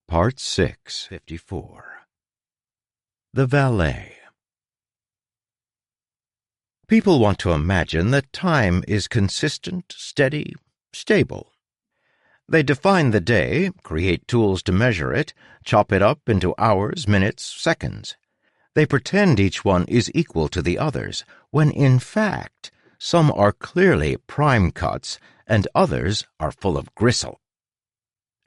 Part 6, 54. The Valet. People want to imagine that time is consistent, steady, stable. They define the day, create tools to measure it, chop it up into hours, minutes, seconds. They pretend each one is equal to the others, when in fact some are clearly prime cuts and others are full of gristle.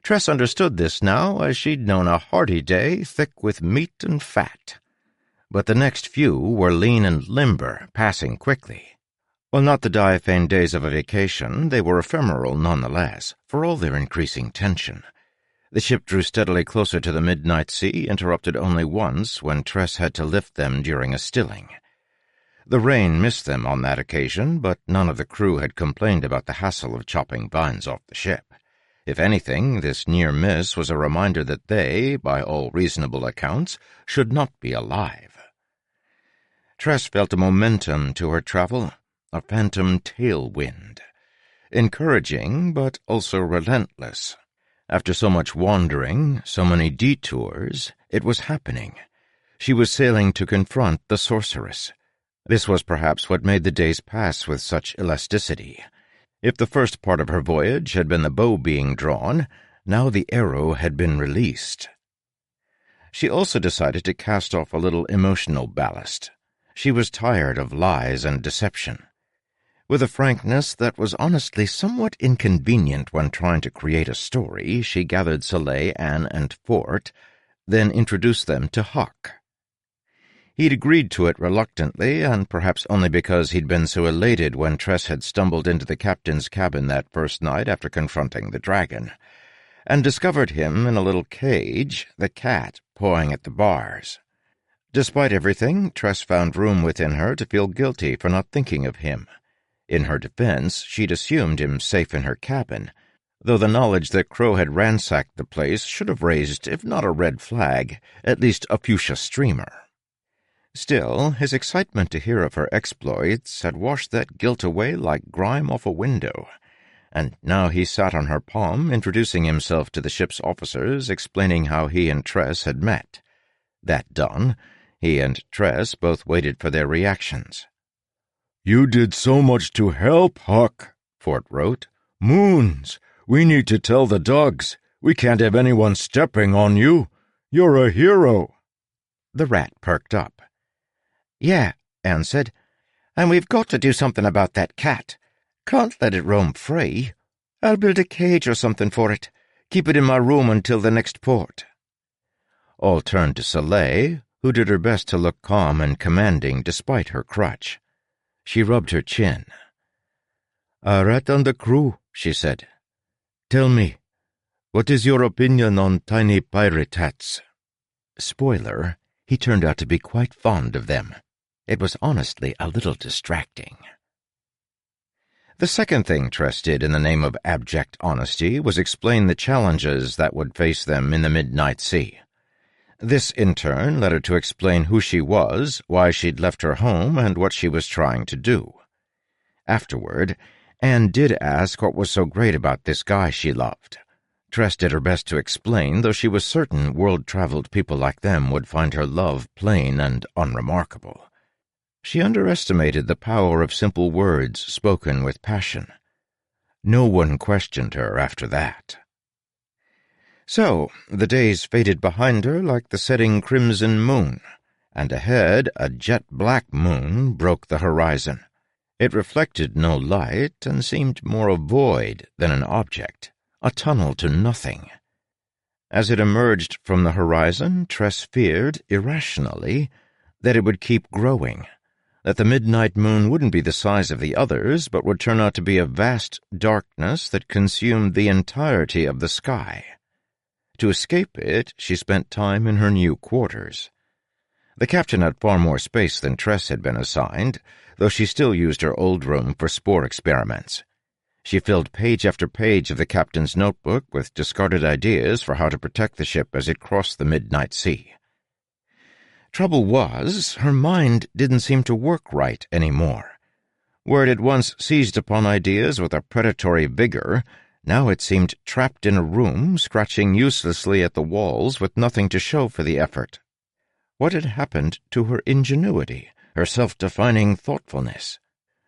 Tress understood this now, as she'd known a hearty day thick with meat and fat. But the next few were lean and limber, passing quickly. While not the diaphane days of a vacation, they were ephemeral nonetheless, for all their increasing tension. The ship drew steadily closer to the midnight sea, interrupted only once when Tress had to lift them during a stilling. The rain missed them on that occasion, but none of the crew had complained about the hassle of chopping vines off the ship. If anything, this near miss was a reminder that they, by all reasonable accounts, should not be alive. Tress felt a momentum to her travel, a phantom tailwind. Encouraging, but also relentless. After so much wandering, so many detours, it was happening. She was sailing to confront the sorceress. This was perhaps what made the days pass with such elasticity. If the first part of her voyage had been the bow being drawn, now the arrow had been released. She also decided to cast off a little emotional ballast. She was tired of lies and deception. With a frankness that was honestly somewhat inconvenient when trying to create a story, she gathered Soleil, Anne, and Fort, then introduced them to Huck. He'd agreed to it reluctantly, and perhaps only because he'd been so elated when Tress had stumbled into the captain's cabin that first night after confronting the dragon, and discovered him in a little cage, the cat pawing at the bars. Despite everything, Tress found room within her to feel guilty for not thinking of him. In her defense, she'd assumed him safe in her cabin, though the knowledge that Crow had ransacked the place should have raised, if not a red flag, at least a fuchsia streamer. Still, his excitement to hear of her exploits had washed that guilt away like grime off a window, and now he sat on her palm, introducing himself to the ship's officers, explaining how he and Tress had met. That done, he and Tress both waited for their reactions. "You did so much to help, Huck," Fort wrote. "Moons! We need to tell the dogs. We can't have anyone stepping on you. You're a hero." The rat perked up. "Yeah," Anne said, "and we've got to do something about that cat. Can't let it roam free. I'll build a cage or something for it. Keep it in my room until the next port." All turned to Soleil, who did her best to look calm and commanding despite her crutch. She rubbed her chin. "A rat on the crew," she said. "Tell me, what is your opinion on tiny pirate hats?" Spoiler, he turned out to be quite fond of them. It was honestly a little distracting. The second thing Tress did in the name of abject honesty was explain the challenges that would face them in the midnight sea. This, in turn, led her to explain who she was, why she'd left her home, and what she was trying to do. Afterward, Anne did ask what was so great about this guy she loved. Tress did her best to explain, though she was certain world-traveled people like them would find her love plain and unremarkable. She underestimated the power of simple words spoken with passion. No one questioned her after that. So, the days faded behind her like the setting crimson moon, and ahead a jet-black moon broke the horizon. It reflected no light and seemed more a void than an object, a tunnel to nothing. As it emerged from the horizon, Tress feared, irrationally, that it would keep growing, that the midnight moon wouldn't be the size of the others, but would turn out to be a vast darkness that consumed the entirety of the sky. To escape it, she spent time in her new quarters. The captain had far more space than Tress had been assigned, though she still used her old room for spore experiments. She filled page after page of the captain's notebook with discarded ideas for how to protect the ship as it crossed the midnight sea. Trouble was, her mind didn't seem to work right anymore. Where it had once seized upon ideas with a predatory vigor, Now it seemed trapped in a room, scratching uselessly at the walls with nothing to show for the effort. What had happened to her ingenuity, her self-defining thoughtfulness?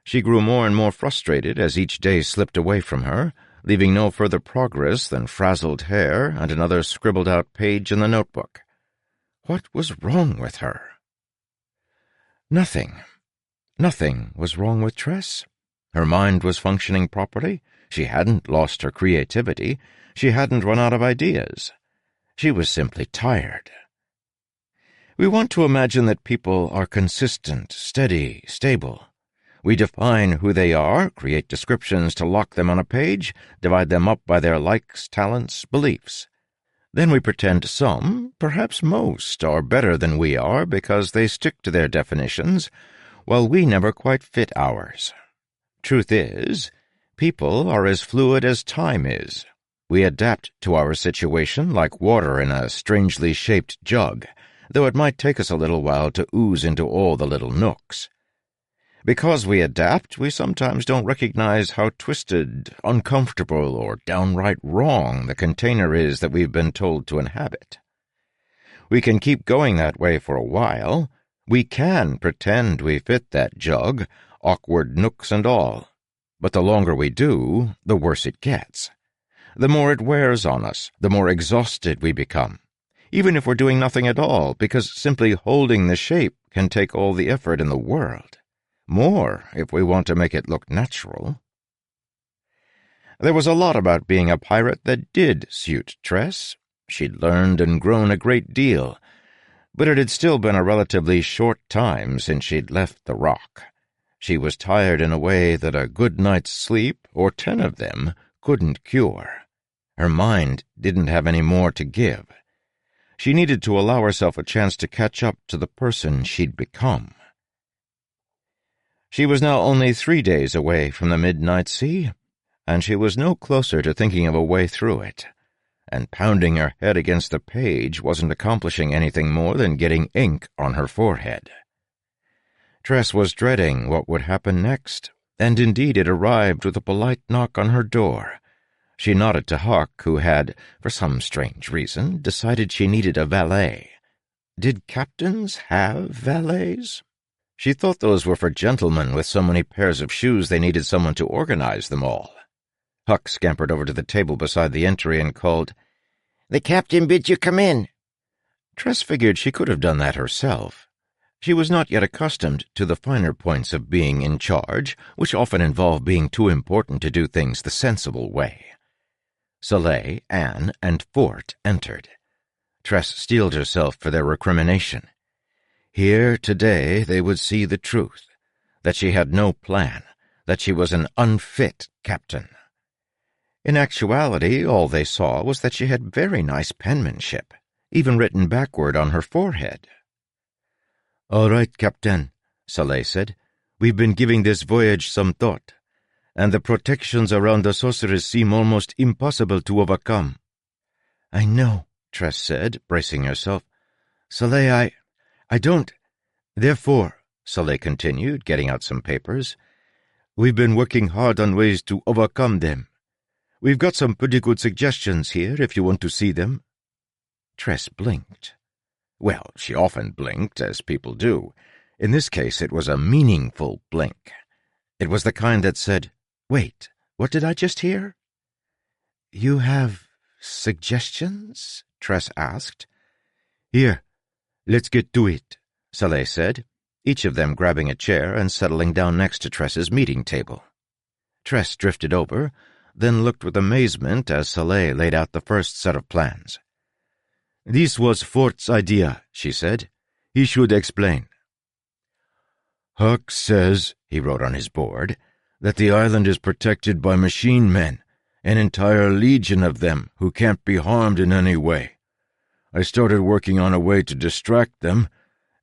She grew more and more frustrated as each day slipped away from her, leaving no further progress than frazzled hair and another scribbled-out page in the notebook. What was wrong with her? Nothing. Nothing was wrong with Tress. Her mind was functioning properly. She hadn't lost her creativity. She hadn't run out of ideas. She was simply tired. We want to imagine that people are consistent, steady, stable. We define who they are, create descriptions to lock them on a page, divide them up by their likes, talents, beliefs. Then we pretend some, perhaps most, are better than we are because they stick to their definitions, while we never quite fit ours. Truth is, people are as fluid as time is. We adapt to our situation like water in a strangely shaped jug, though it might take us a little while to ooze into all the little nooks. Because we adapt, we sometimes don't recognize how twisted, uncomfortable, or downright wrong the container is that we've been told to inhabit. We can keep going that way for a while. We can pretend we fit that jug, awkward nooks and all. But the longer we do, the worse it gets. The more it wears on us, the more exhausted we become, even if we're doing nothing at all, because simply holding the shape can take all the effort in the world. More, if we want to make it look natural. There was a lot about being a pirate that did suit Tress. She'd learned and grown a great deal, but it had still been a relatively short time since she'd left the Rock. She was tired in a way that a good night's sleep, or 10 of them, couldn't cure. Her mind didn't have any more to give. She needed to allow herself a chance to catch up to the person she'd become. She was now only 3 days away from the midnight sea, and she was no closer to thinking of a way through it, and pounding her head against the page wasn't accomplishing anything more than getting ink on her forehead. Tress was dreading what would happen next, and indeed it arrived with a polite knock on her door. She nodded to Huck, who had, for some strange reason, decided she needed a valet. Did captains have valets? She thought those were for gentlemen with so many pairs of shoes they needed someone to organize them all. Huck scampered over to the table beside the entry and called, "The captain bids you come in." Tress figured she could have done that herself. She was not yet accustomed to the finer points of being in charge, which often involve being too important to do things the sensible way. Soleil, Anne, and Fort entered. Tress steeled herself for their recrimination. Here, today, they would see the truth, that she had no plan, that she was an unfit captain. In actuality, all they saw was that she had very nice penmanship, even written backward on her forehead. "All right, Captain," Soleil said. "We've been giving this voyage some thought, and the protections around the sorceress seem almost impossible to overcome." "I know," Tress said, bracing herself. "Soleil, I don't—" "Therefore," Soleil continued, getting out some papers, "we've been working hard on ways to overcome them. We've got some pretty good suggestions here, if you want to see them." Tress blinked. Well, she often blinked, as people do. In this case, it was a meaningful blink. It was the kind that said, "Wait, what did I just hear?" "You have suggestions?" Tress asked. "Here, let's get to it," Soleil said, each of them grabbing a chair and settling down next to Tress's meeting table. Tress drifted over, then looked with amazement as Soleil laid out the first set of plans. "This was Fort's idea," she said. "He should explain." "Huck says," he wrote on his board, "that the island is protected by machine men, an entire legion of them who can't be harmed in any way. I started working on a way to distract them,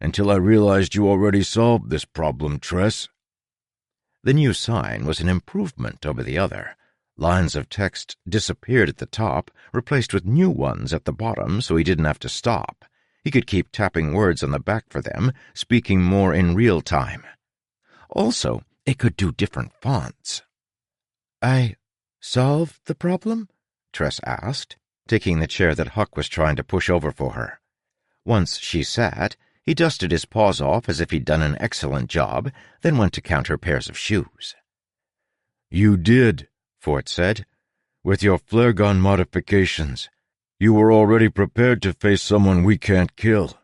until I realized you already solved this problem, Tress." The new sign was an improvement over the other. Lines of text disappeared at the top, replaced with new ones at the bottom, so he didn't have to stop. He could keep tapping words on the back for them, speaking more in real time. Also, it could do different fonts. I Solve the problem? Tress asked, taking the chair that Huck was trying to push over for her. Once she sat, he dusted his paws off as if he'd done an excellent job, then went to count her pairs of shoes. You did, Fort said. With your flare gun modifications, you were already prepared to face someone we can't kill.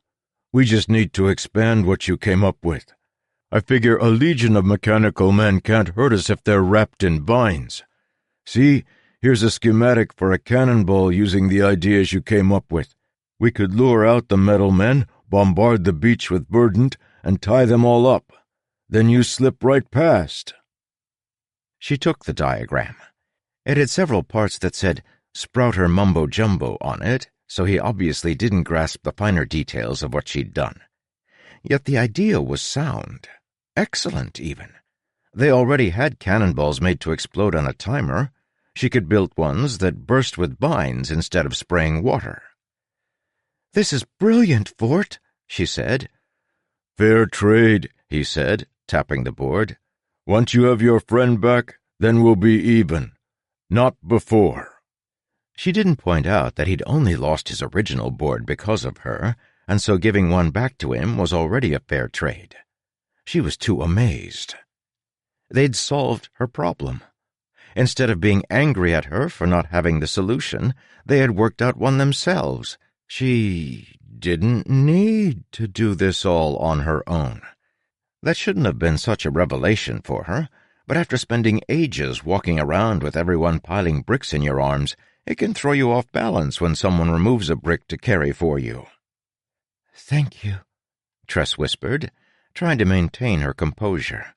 We just need to expand what you came up with. I figure a legion of mechanical men can't hurt us if they're wrapped in vines. See, here's a schematic for a cannonball using the ideas you came up with. We could lure out the metal men, bombard the beach with verdant, and tie them all up. Then you slip right past. She took the diagram. It had several parts that said Sprouter Mumbo Jumbo on it, so he obviously didn't grasp the finer details of what she'd done. Yet the idea was sound. Excellent, even. They already had cannonballs made to explode on a timer. She could build ones that burst with vines instead of spraying water. "This is brilliant, Fort," she said. "Fair trade," he said, tapping the board. "Once you have your friend back, then we'll be even. Not before." She didn't point out that he'd only lost his original board because of her, and so giving one back to him was already a fair trade. She was too amazed. They'd solved her problem. Instead of being angry at her for not having the solution, they had worked out one themselves. She didn't need to do this all on her own. That shouldn't have been such a revelation for her, but after spending ages walking around with everyone piling bricks in your arms, it can throw you off balance when someone removes a brick to carry for you. "Thank you," Tress whispered, trying to maintain her composure.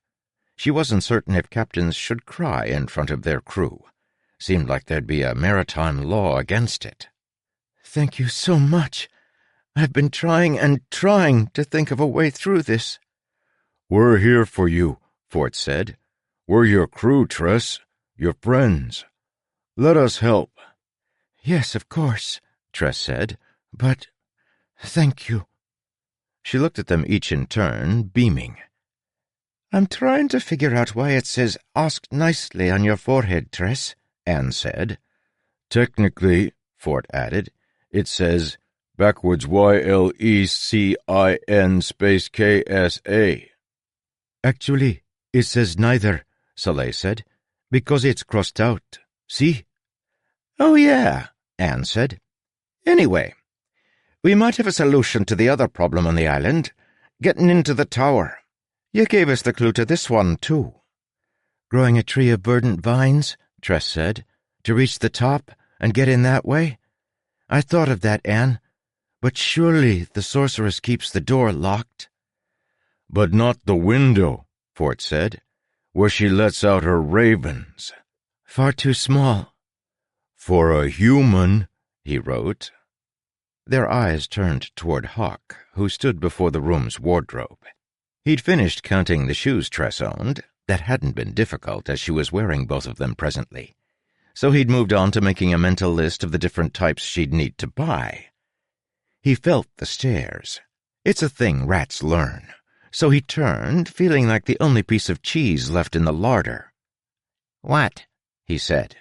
She wasn't certain if captains should cry in front of their crew. Seemed like there'd be a maritime law against it. "Thank you so much. I've been trying and trying to think of a way through this." "We're here for you," Fort said. "We're your crew, Tress. Your friends. Let us help." "Yes, of course," Tress said. "But thank you." She looked at them each in turn, beaming. "I'm trying to figure out why it says 'Ask nicely' on your forehead, Tress," Anne said. "Technically," Fort added, "it says backwards YLECIN space KSA. "Actually, it says neither," Soleil said, "because it's crossed out. See?" "Oh, yeah," Anne said. "Anyway, we might have a solution to the other problem on the island, getting into the tower. You gave us the clue to this one, too." "Growing a tree of verdant vines," Tress said, "to reach the top and get in that way. I thought of that, Anne, but surely the sorceress keeps the door locked." "But not the window," Fort said, "where she lets out her ravens." "Far too small." "For a human," he wrote. Their eyes turned toward Huck, who stood before the room's wardrobe. He'd finished counting the shoes Tress owned. That hadn't been difficult, as she was wearing both of them presently. So he'd moved on to making a mental list of the different types she'd need to buy. He felt the stares. It's a thing rats learn. So he turned, feeling like the only piece of cheese left in the larder. "What?" he said.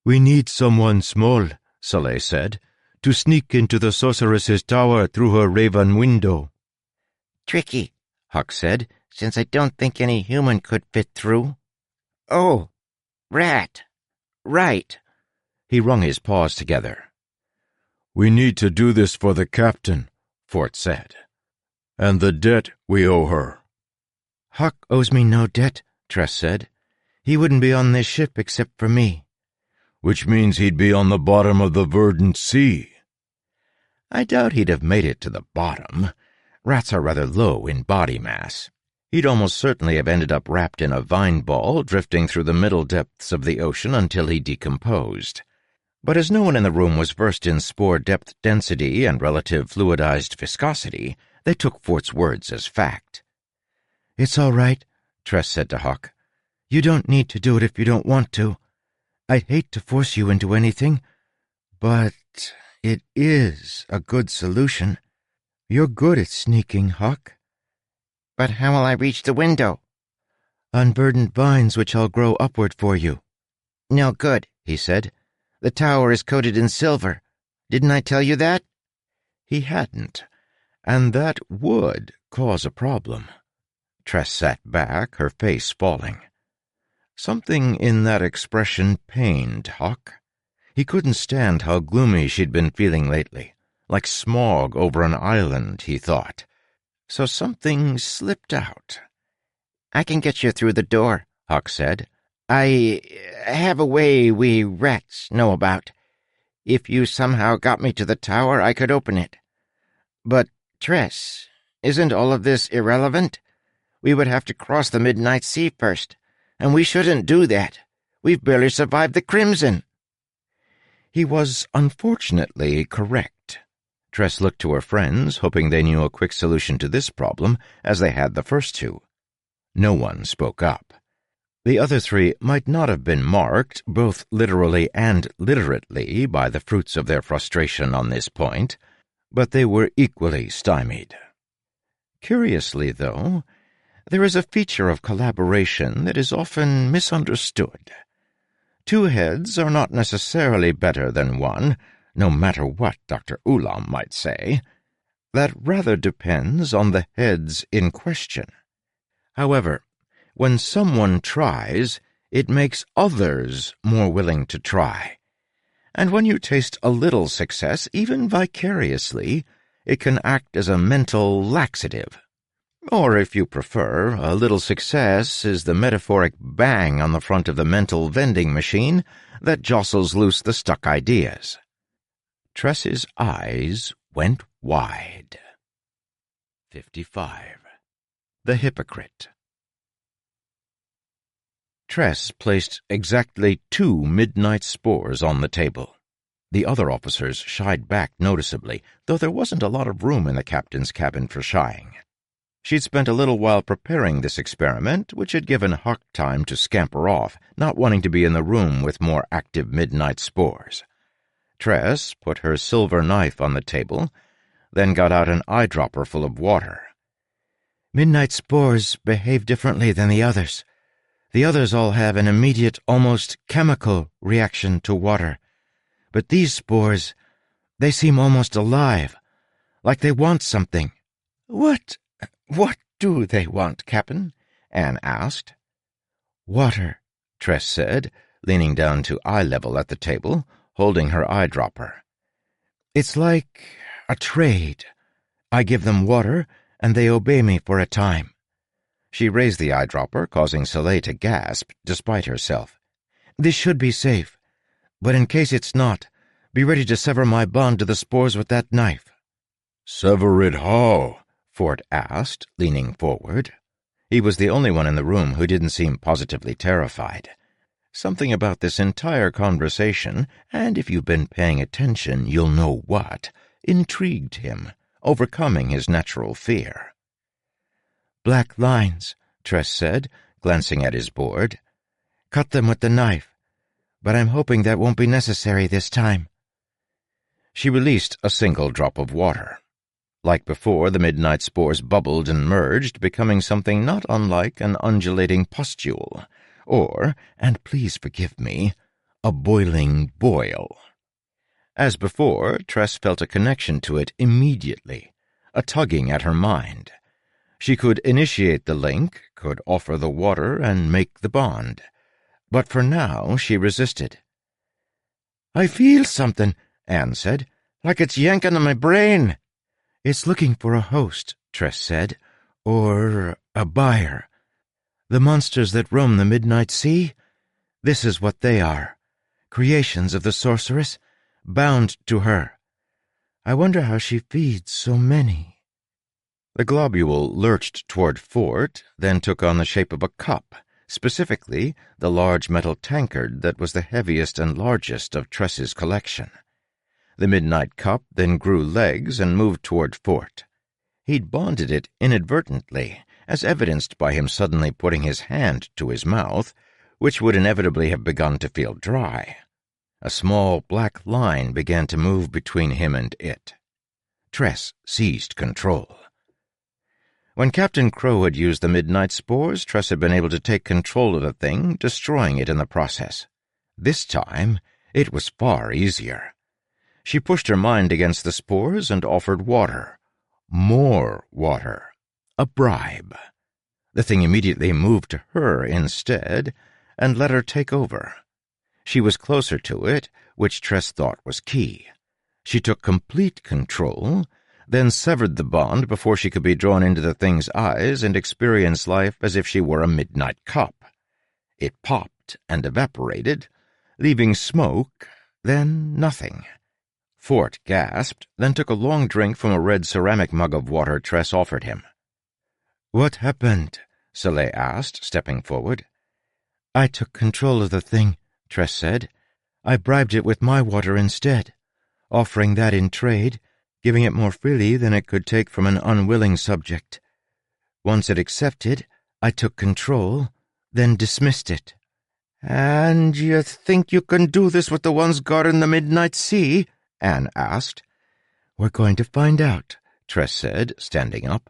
"We need someone small," Soleil said, "to sneak into the sorceress's tower through her raven window." "Tricky," Huck said, "since I don't think any human could fit through." "Oh, rat. Right." He wrung his paws together. "We need to do this for the captain," Fort said. "And the debt we owe her." "Huck owes me no debt," Tress said. "He wouldn't be on this ship except for me." "Which means he'd be on the bottom of the verdant sea." "I doubt he'd have made it to the bottom. Rats are rather low in body mass. He'd almost certainly have ended up wrapped in a vine ball, drifting through the middle depths of the ocean until he decomposed. But as no one in the room was versed in spore depth density and relative fluidized viscosity, they took Fort's words as fact. "It's all right," Tress said to Huck. "You don't need to do it if you don't want to. I'd hate to force you into anything, but it is a good solution. You're good at sneaking, Huck." "But how will I reach the window?" "On verdant vines which I'll grow upward for you." "No good," he said. "The tower is coated in silver. Didn't I tell you that?" He hadn't, and that would cause a problem. Tress sat back, her face falling. Something in that expression pained Huck. He couldn't stand how gloomy she'd been feeling lately, like smog over an island, he thought. So something slipped out. "I can get you through the door," Huck said. "I have a way we rats know about. If you somehow got me to the tower, I could open it. But, Tress, isn't all of this irrelevant? We would have to cross the Midnight Sea first, and we shouldn't do that. We've barely survived the Crimson." He was unfortunately correct. Tress looked to her friends, hoping they knew a quick solution to this problem, as they had the first two. No one spoke up. The other three might not have been marked, both literally and literately, by the fruits of their frustration on this point, but they were equally stymied. Curiously, though, there is a feature of collaboration that is often misunderstood. Two heads are not necessarily better than one, no matter what Dr. Ulam might say. That rather depends on the heads in question. However, when someone tries, it makes others more willing to try. And when you taste a little success, even vicariously, it can act as a mental laxative. Or, if you prefer, a little success is the metaphoric bang on the front of the mental vending machine that jostles loose the stuck ideas. Tress's eyes went wide. 55. The Hypocrite. Tress placed exactly 2 midnight spores on the table. The other officers shied back noticeably, though there wasn't a lot of room in the captain's cabin for shying. She'd spent a little while preparing this experiment, which had given Huck time to scamper off, not wanting to be in the room with more active midnight spores. Tress put her silver knife on the table, then got out an eyedropper full of water. "Midnight spores behave differently than the others. The others all have an immediate, almost chemical reaction to water. But these spores, they seem almost alive, like they want something." What do they want, Captain?" Anne asked. "Water," Tress said, leaning down to eye level at the table, holding her eyedropper. "It's like a trade. I give them water, and they obey me for a time." She raised the eyedropper, causing Soleil to gasp, despite herself. "This should be safe, but in case it's not, be ready to sever my bond to the spores with that knife." "Sever it how?" Fort asked, leaning forward. He was the only one in the room who didn't seem positively terrified. Something about this entire conversation, and if you've been paying attention, you'll know what, intrigued him, overcoming his natural fear. "Black lines," Tress said, glancing at his board. "Cut them with the knife, but I'm hoping that won't be necessary this time." She released a single drop of water. Like before, the midnight spores bubbled and merged, becoming something not unlike an undulating pustule, or, and please forgive me, a boiling boil. As before, Tress felt a connection to it immediately, a tugging at her mind. She could initiate the link, could offer the water and make the bond. But for now she resisted. "I feel something," Anne said, "like it's yanking on my brain." "It's looking for a host," Tress said, "or a buyer. The monsters that roam the Midnight Sea? This is what they are. Creations of the sorceress, bound to her. I wonder how she feeds so many." The globule lurched toward Fort, then took on the shape of a cup, specifically the large metal tankard that was the heaviest and largest of Tress's collection. The midnight cup then grew legs and moved toward Fort. He'd bonded it inadvertently, as evidenced by him suddenly putting his hand to his mouth, which would inevitably have begun to feel dry. A small black line began to move between him and it. Tress seized control. When Captain Crow had used the midnight spores, Tress had been able to take control of the thing, destroying it in the process. This time, it was far easier. She pushed her mind against the spores and offered water. More water. A bribe. The thing immediately moved to her instead, and let her take over. She was closer to it, which Tress thought was key. She took complete control, then severed the bond before she could be drawn into the thing's eyes and experience life as if she were a midnight cup. It popped and evaporated, leaving smoke, then nothing. Fort gasped, then took a long drink from a red ceramic mug of water Tress offered him. "What happened?" Soleil asked, stepping forward. "I took control of the thing," Tress said. "I bribed it with my water instead, offering that in trade, giving it more freely than it could take from an unwilling subject. Once it accepted, I took control, then dismissed it." "And you think you can do this with the ones guarding the Midnight Sea?" Anne asked. "We're going to find out," Tress said, standing up.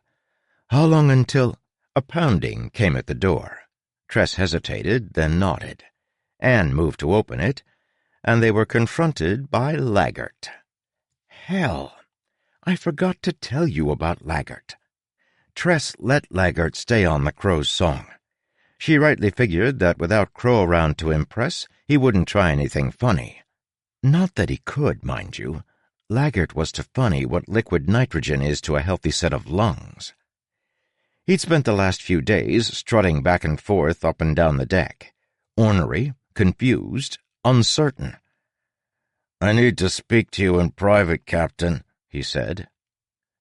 "How long until—" A pounding came at the door. Tress hesitated, then nodded. Anne moved to open it, and they were confronted by Laggert. Hell! I forgot to tell you about Laggert. Tress let Laggert stay on the Crow's song. She rightly figured that without Crow around to impress, he wouldn't try anything funny. Not that he could, mind you. Laggert was to funny what liquid nitrogen is to a healthy set of lungs. He'd spent the last few days strutting back and forth up and down the deck, ornery, confused, uncertain. "I need to speak to you in private, Captain," he said.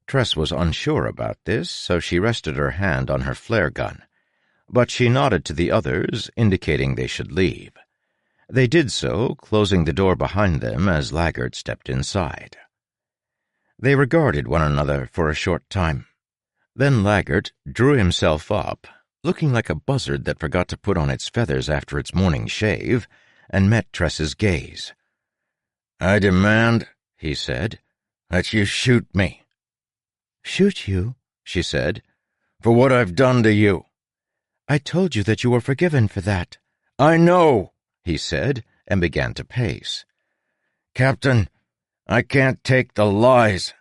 Tress was unsure about this, so she rested her hand on her flare gun, but she nodded to the others, indicating they should leave. They did so, closing the door behind them as Laggert stepped inside. They regarded one another for a short time. Then Laggert drew himself up, looking like a buzzard that forgot to put on its feathers after its morning shave, and met Tress's gaze. "I demand," he said, "that you shoot me." "Shoot you?" she said. "For what I've done to you." "I told you that you were forgiven for that." "I know," he said, and began to pace. "Captain, I can't take the lies.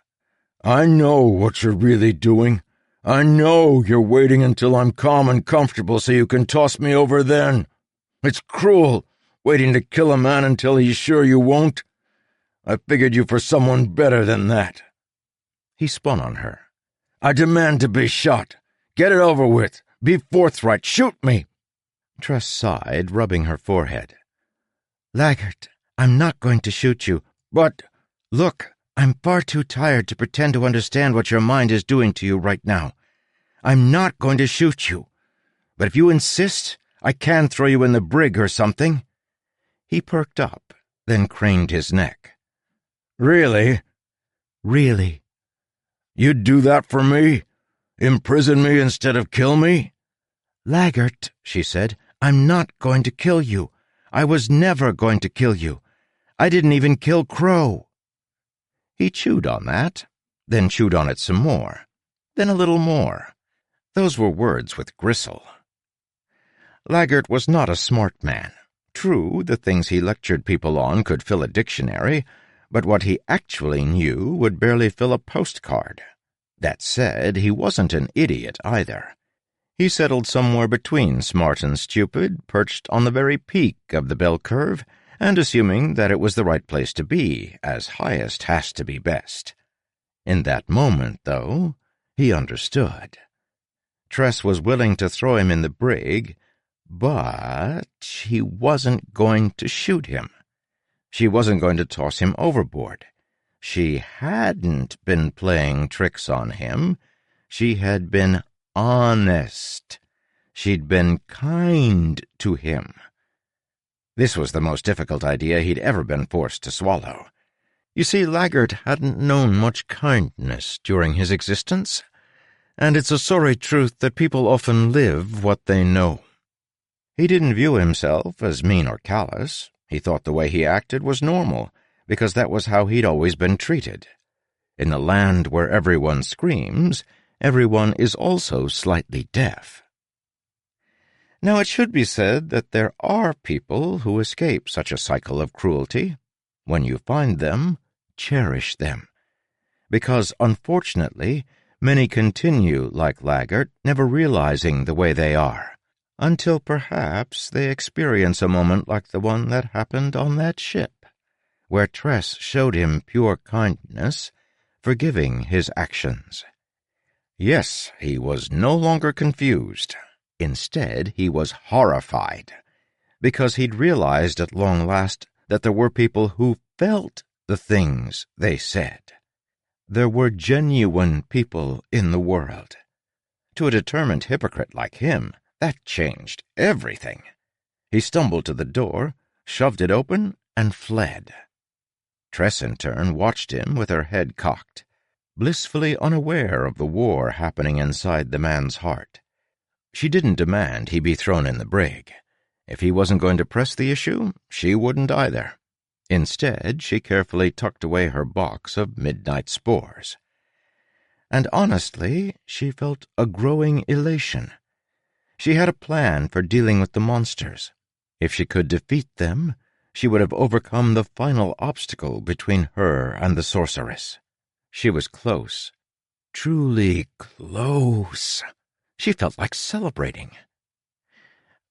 I know what you're really doing. I know you're waiting until I'm calm and comfortable so you can toss me over then. It's cruel, waiting to kill a man until he's sure you won't. I figured you for someone better than that." He spun on her. "I demand to be shot. Get it over with. Be forthright. Shoot me." Tress sighed, rubbing her forehead. "Laggert, I'm not going to shoot you, but look, I'm far too tired to pretend to understand what your mind is doing to you right now. I'm not going to shoot you, but if you insist, I can throw you in the brig or something." He perked up, then craned his neck. "Really?" "Really." "You'd do that for me? Imprison me instead of kill me?" "Laggert," she said, "I'm not going to kill you. I was never going to kill you. I didn't even kill Crow." He chewed on that, then chewed on it some more, then a little more. Those were words with gristle. Laggert was not a smart man. True, the things he lectured people on could fill a dictionary, but what he actually knew would barely fill a postcard. That said, he wasn't an idiot either. He settled somewhere between smart and stupid, perched on the very peak of the bell curve, and assuming that it was the right place to be, as highest has to be best. In that moment, though, he understood. Tress was willing to throw him in the brig, but he wasn't going to shoot him. She wasn't going to toss him overboard. She hadn't been playing tricks on him. She had been honest. She'd been kind to him. This was the most difficult idea he'd ever been forced to swallow. You see, Laggert hadn't known much kindness during his existence, and it's a sorry truth that people often live what they know. He didn't view himself as mean or callous. He thought the way he acted was normal, because that was how he'd always been treated. In a land where everyone screams, everyone is also slightly deaf. Now it should be said that there are people who escape such a cycle of cruelty. When you find them, cherish them. Because, unfortunately, many continue like Laggart, never realizing the way they are, until perhaps they experience a moment like the one that happened on that ship, where Tress showed him pure kindness, forgiving his actions. Yes, he was no longer confused. Instead, he was horrified, because he'd realized at long last that there were people who felt the things they said. There were genuine people in the world. To a determined hypocrite like him, that changed everything. He stumbled to the door, shoved it open, and fled. Tress, in turn, watched him with her head cocked, blissfully unaware of the war happening inside the man's heart. She didn't demand he be thrown in the brig. If he wasn't going to press the issue, she wouldn't either. Instead, she carefully tucked away her box of midnight spores. And honestly, she felt a growing elation. She had a plan for dealing with the monsters. If she could defeat them, she would have overcome the final obstacle between her and the sorceress. She was close. Truly close. She felt like celebrating.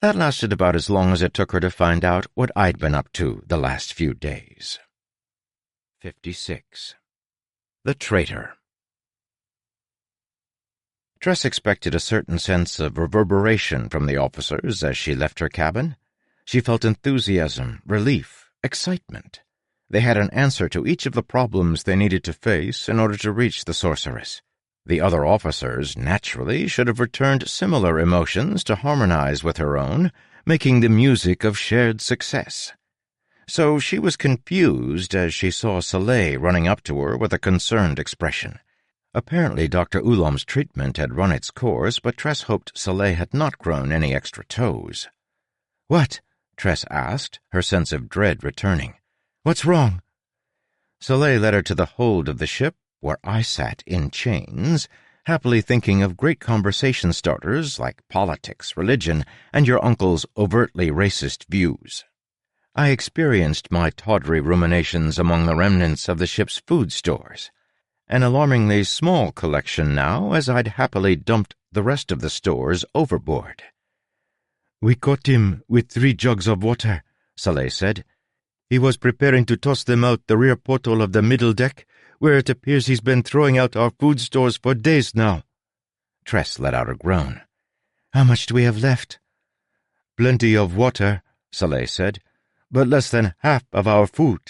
That lasted about as long as it took her to find out what I'd been up to the last few days. 56. The Traitor. Tress expected a certain sense of reverberation from the officers as she left her cabin. She felt enthusiasm, relief, excitement. They had an answer to each of the problems they needed to face in order to reach the sorceress. The other officers, naturally, should have returned similar emotions to harmonize with her own, making the music of shared success. So she was confused as she saw Soleil running up to her with a concerned expression. Apparently Dr. Ulam's treatment had run its course, but Tress hoped Soleil had not grown any extra toes. "What?" Tress asked, her sense of dread returning. "What's wrong?" Soleil led her to the hold of the ship, where I sat in chains, happily thinking of great conversation starters like politics, religion, and your uncle's overtly racist views. I experienced my tawdry ruminations among the remnants of the ship's food stores, an alarmingly small collection now, as I'd happily dumped the rest of the stores overboard. "We caught him with 3 jugs of water," Soleil said. "He was preparing to toss them out the rear porthole of the middle deck, where it appears he's been throwing out our food stores for days now." Tress let out a groan. "How much do we have left?" "Plenty of water," Soleil said, "but less than half of our food.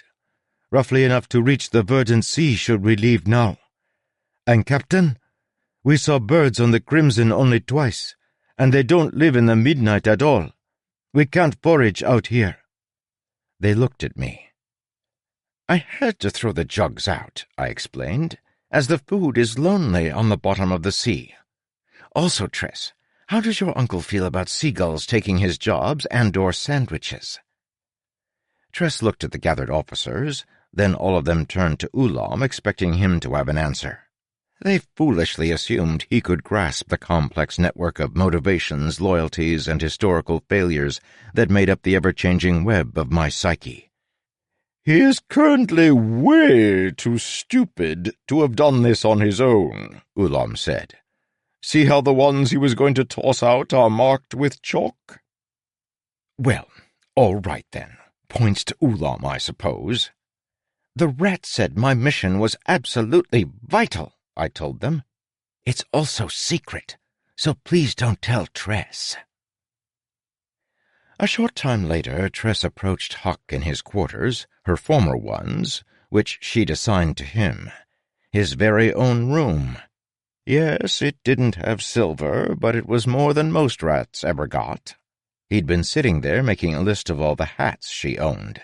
Roughly enough to reach the verdant sea should we leave now. And, Captain, we saw birds on the Crimson only twice, and they don't live in the midnight at all. We can't forage out here." They looked at me. "I had to throw the jugs out," I explained, "as the food is lonely on the bottom of the sea. Also, Tress, how does your uncle feel about seagulls taking his jobs and/or sandwiches?" Tress looked at the gathered officers, then all of them turned to Ulam, expecting him to have an answer. They foolishly assumed he could grasp the complex network of motivations, loyalties, and historical failures that made up the ever-changing web of my psyche. "He is currently way too stupid to have done this on his own," Ulam said. "See how the ones he was going to toss out are marked with chalk?" "Well, all right then. Points to Ulam, I suppose." "The rat said my mission was absolutely vital," I told them. "It's also secret, so please don't tell Tress." A short time later, Tress approached Huck in his quarters, her former ones, which she'd assigned to him. His very own room. Yes, it didn't have silver, but it was more than most rats ever got. He'd been sitting there making a list of all the hats she owned.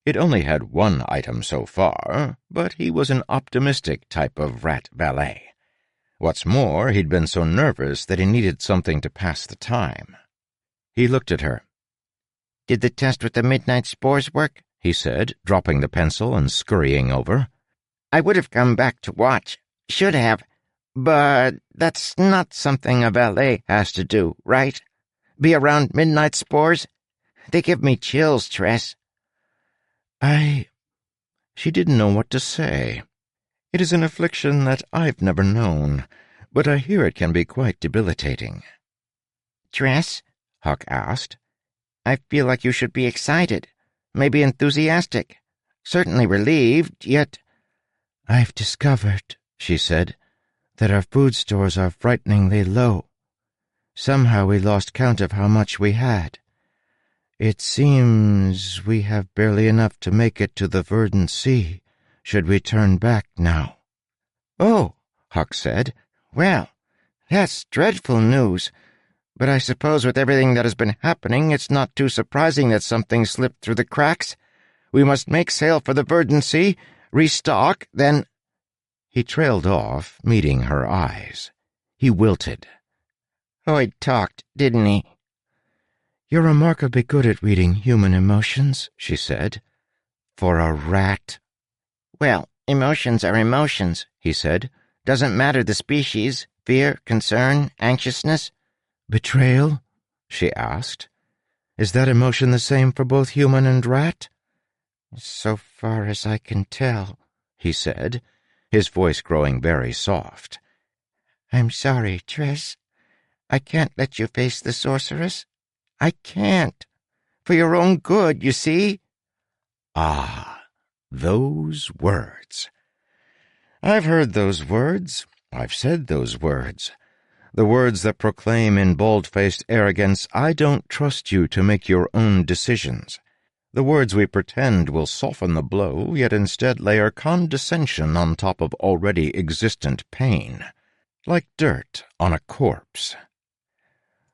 It only had one item so far, but he was an optimistic type of rat valet. What's more, he'd been so nervous that he needed something to pass the time. He looked at her. "Did the test with the midnight spores work?" he said, dropping the pencil and scurrying over. "I would have come back to watch. Should have. But that's not something a valet has to do, right? Be around midnight spores? They give me chills, Tress. She didn't know what to say. It is an affliction that I've never known, but I hear it can be quite debilitating. Tress? Huck asked. I feel like you should be excited, maybe enthusiastic, certainly relieved, yet— I've discovered, she said, that our food stores are frighteningly low. Somehow we lost count of how much we had. It seems we have barely enough to make it to the verdant sea, should we turn back now. Oh, Huck said. Well, that's dreadful news. But I suppose with everything that has been happening, it's not too surprising that something slipped through the cracks. We must make sail for the verdant sea, restock, then— He trailed off, meeting her eyes. He wilted. Hoyd talked, didn't he? You're remarkably good at reading human emotions, she said. For a rat. Well, emotions are emotions, he said. Doesn't matter the species, fear, concern, anxiousness. Betrayal? She asked. Is that emotion the same for both human and rat? So far as I can tell, he said, his voice growing very soft. I'm sorry, Tress. I can't let you face the sorceress. I can't. For your own good, you see. Ah, those words. I've heard those words. I've said those words. The words that proclaim in bald-faced arrogance, I don't trust you to make your own decisions. The words we pretend will soften the blow, yet instead layer condescension on top of already existent pain, like dirt on a corpse.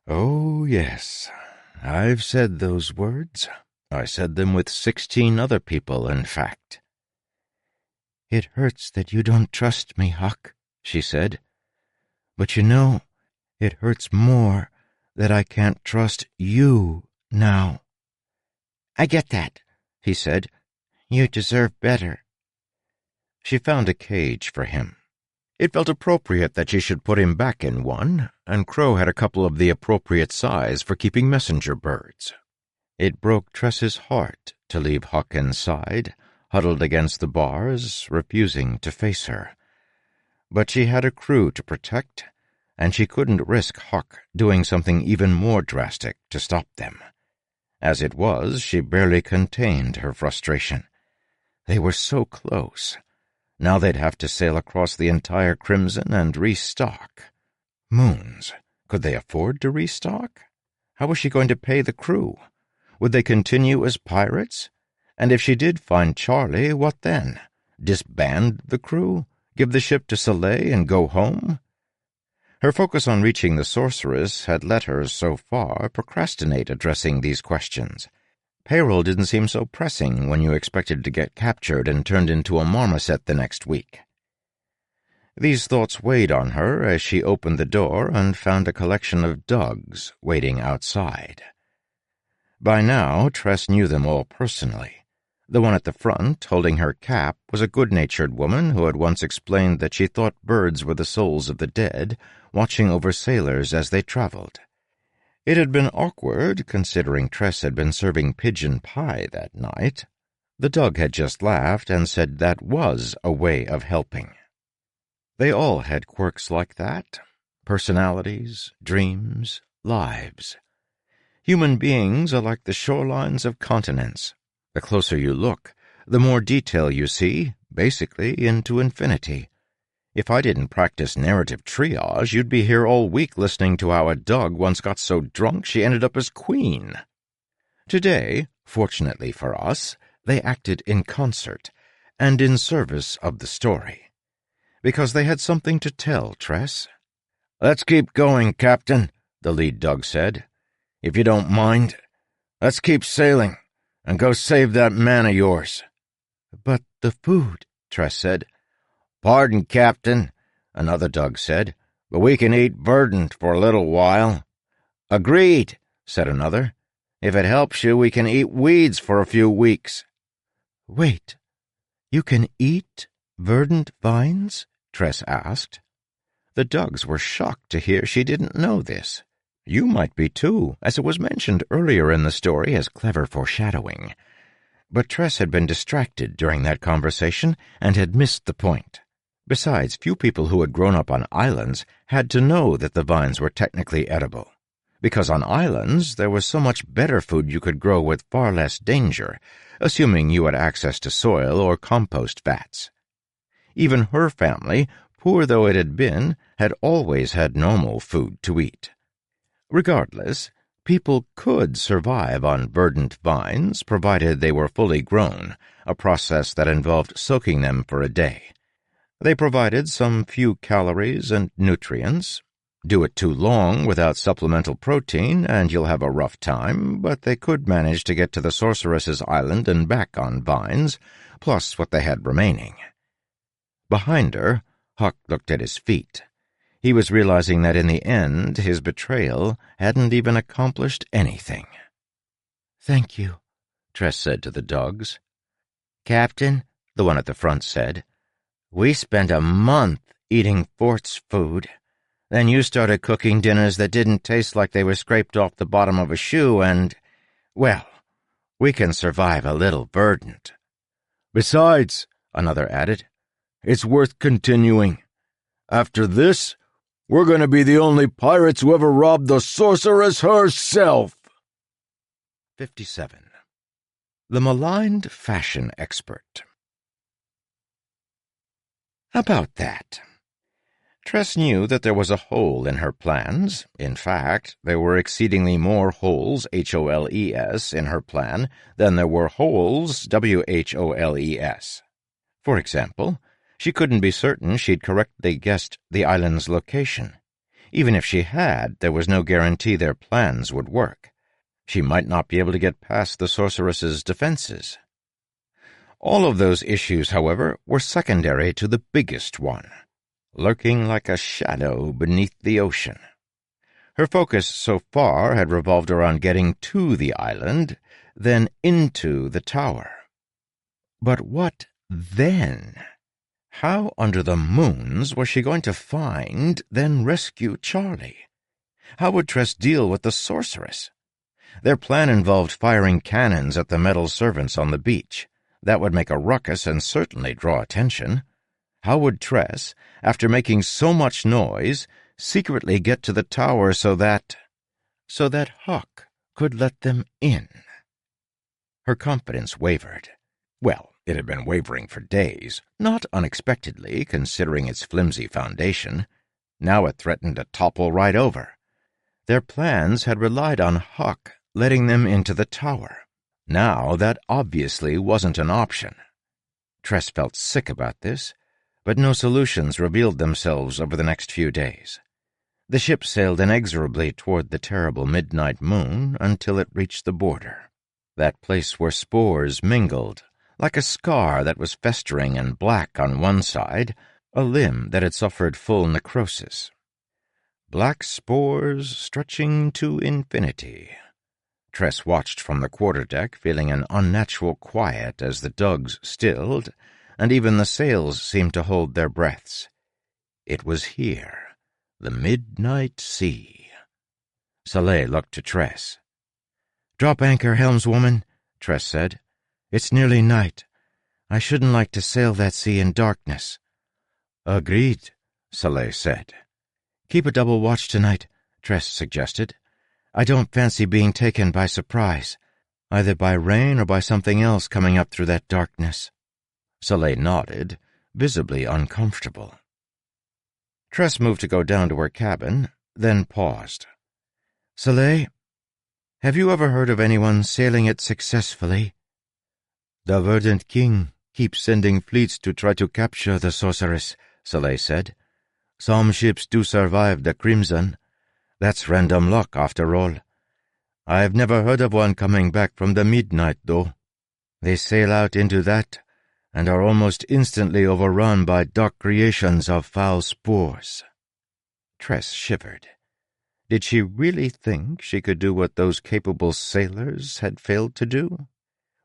Oh, yes, I've said those words. I said them with 16 other people, in fact. It hurts that you don't trust me, Huck, she said. But you know, it hurts more that I can't trust you now. I get that, he said. You deserve better. She found a cage for him. It felt appropriate that she should put him back in one, and Crow had a couple of the appropriate size for keeping messenger birds. It broke Tress's heart to leave Huck inside, huddled against the bars, refusing to face her. But she had a crew to protect, and she couldn't risk Huck doing something even more drastic to stop them. As it was, she barely contained her frustration. They were so close. Now they'd have to sail across the entire Crimson and restock. Moons. Could they afford to restock? How was she going to pay the crew? Would they continue as pirates? And if she did find Charlie, what then? Disband the crew? Give the ship to Soleil and go home? Her focus on reaching the sorceress had let her, so far, procrastinate addressing these questions. Payroll didn't seem so pressing when you expected to get captured and turned into a marmoset the next week. These thoughts weighed on her as she opened the door and found a collection of Dougs waiting outside. By now, Tress knew them all personally. The one at the front, holding her cap, was a good-natured woman who had once explained that she thought birds were the souls of the dead, watching over sailors as they traveled. It had been awkward, considering Tress had been serving pigeon pie that night. The Doug had just laughed and said that was a way of helping. They all had quirks like that. Personalities, dreams, lives. Human beings are like the shorelines of continents. The closer you look, the more detail you see, basically into infinity. If I didn't practice narrative triage, you'd be here all week listening to how a Doug once got so drunk she ended up as queen. Today, fortunately for us, they acted in concert, and in service of the story. Because they had something to tell, Tress. "Let's keep going, Captain," the lead Doug said. "If you don't mind. Let's keep sailing, and go save that man of yours." "But the food," Tress said. "Pardon, Captain," another Doug said, "but we can eat verdant for a little while." "Agreed," said another. "If it helps you, we can eat weeds for a few weeks." "Wait, you can eat verdant vines?" Tress asked. The Dougs were shocked to hear she didn't know this. You might be too, as it was mentioned earlier in the story as clever foreshadowing. But Tress had been distracted during that conversation and had missed the point. Besides, few people who had grown up on islands had to know that the vines were technically edible, because on islands there was so much better food you could grow with far less danger, assuming you had access to soil or compost vats. Even her family, poor though it had been, had always had normal food to eat. Regardless, people could survive on verdant vines provided they were fully grown, a process that involved soaking them for a day. They provided some few calories and nutrients. Do it too long without supplemental protein and you'll have a rough time, but they could manage to get to the sorceress's island and back on vines, plus what they had remaining. Behind her, Huck looked at his feet. He was realizing that in the end his betrayal hadn't even accomplished anything. "Thank you," Tress said to the dogs. "Captain," the one at the front said, "we spent a month eating Fort's food. Then you started cooking dinners that didn't taste like they were scraped off the bottom of a shoe and, well, we can survive a little verdant." "Besides," another added, "it's worth continuing. After this, we're going to be the only pirates who ever robbed the sorceress herself." 57. The Maligned Fashion Expert. About that. Tress knew that there was a hole in her plans. In fact, there were exceedingly more holes, H-O-L-E-S, in her plan than there were holes, W-H-O-L-E-S. For example, she couldn't be certain she'd correctly guessed the island's location. Even if she had, there was no guarantee their plans would work. She might not be able to get past the sorceress's defenses. All of those issues, however, were secondary to the biggest one, lurking like a shadow beneath the ocean. Her focus so far had revolved around getting to the island, then into the tower. But what then? How under the moons was she going to find, then rescue Charlie? How would Tress deal with the sorceress? Their plan involved firing cannons at the metal servants on the beach. That would make a ruckus and certainly draw attention. How would Tress, after making so much noise, secretly get to the tower so that Huck could let them in? Her confidence wavered. Well, it had been wavering for days, not unexpectedly considering its flimsy foundation. Now it threatened to topple right over. Their plans had relied on Huck letting them into the tower. Now that obviously wasn't an option. Tress felt sick about this, but no solutions revealed themselves over the next few days. The ship sailed inexorably toward the terrible midnight moon until it reached the border, that place where spores mingled, like a scar that was festering and black on one side, a limb that had suffered full necrosis. Black spores stretching to infinity. Tress watched from the quarterdeck, feeling an unnatural quiet as the dogs stilled, and even the sails seemed to hold their breaths. It was here, the midnight sea. Soleil looked to Tress. "Drop anchor, helmswoman," Tress said. "It's nearly night. I shouldn't like to sail that sea in darkness." "Agreed," Soleil said. "Keep a double watch tonight," Tress suggested. "I don't fancy being taken by surprise, either by rain or by something else coming up through that darkness." Soleil nodded, visibly uncomfortable. Tress moved to go down to her cabin, then paused. "Soleil, have you ever heard of anyone sailing it successfully?" "The Verdant King keeps sending fleets to try to capture the sorceress," Soleil said. "Some ships do survive the Crimson. That's random luck, after all. I've never heard of one coming back from the midnight, though. They sail out into that and are almost instantly overrun by dark creations of foul spores." Tress shivered. Did she really think she could do what those capable sailors had failed to do?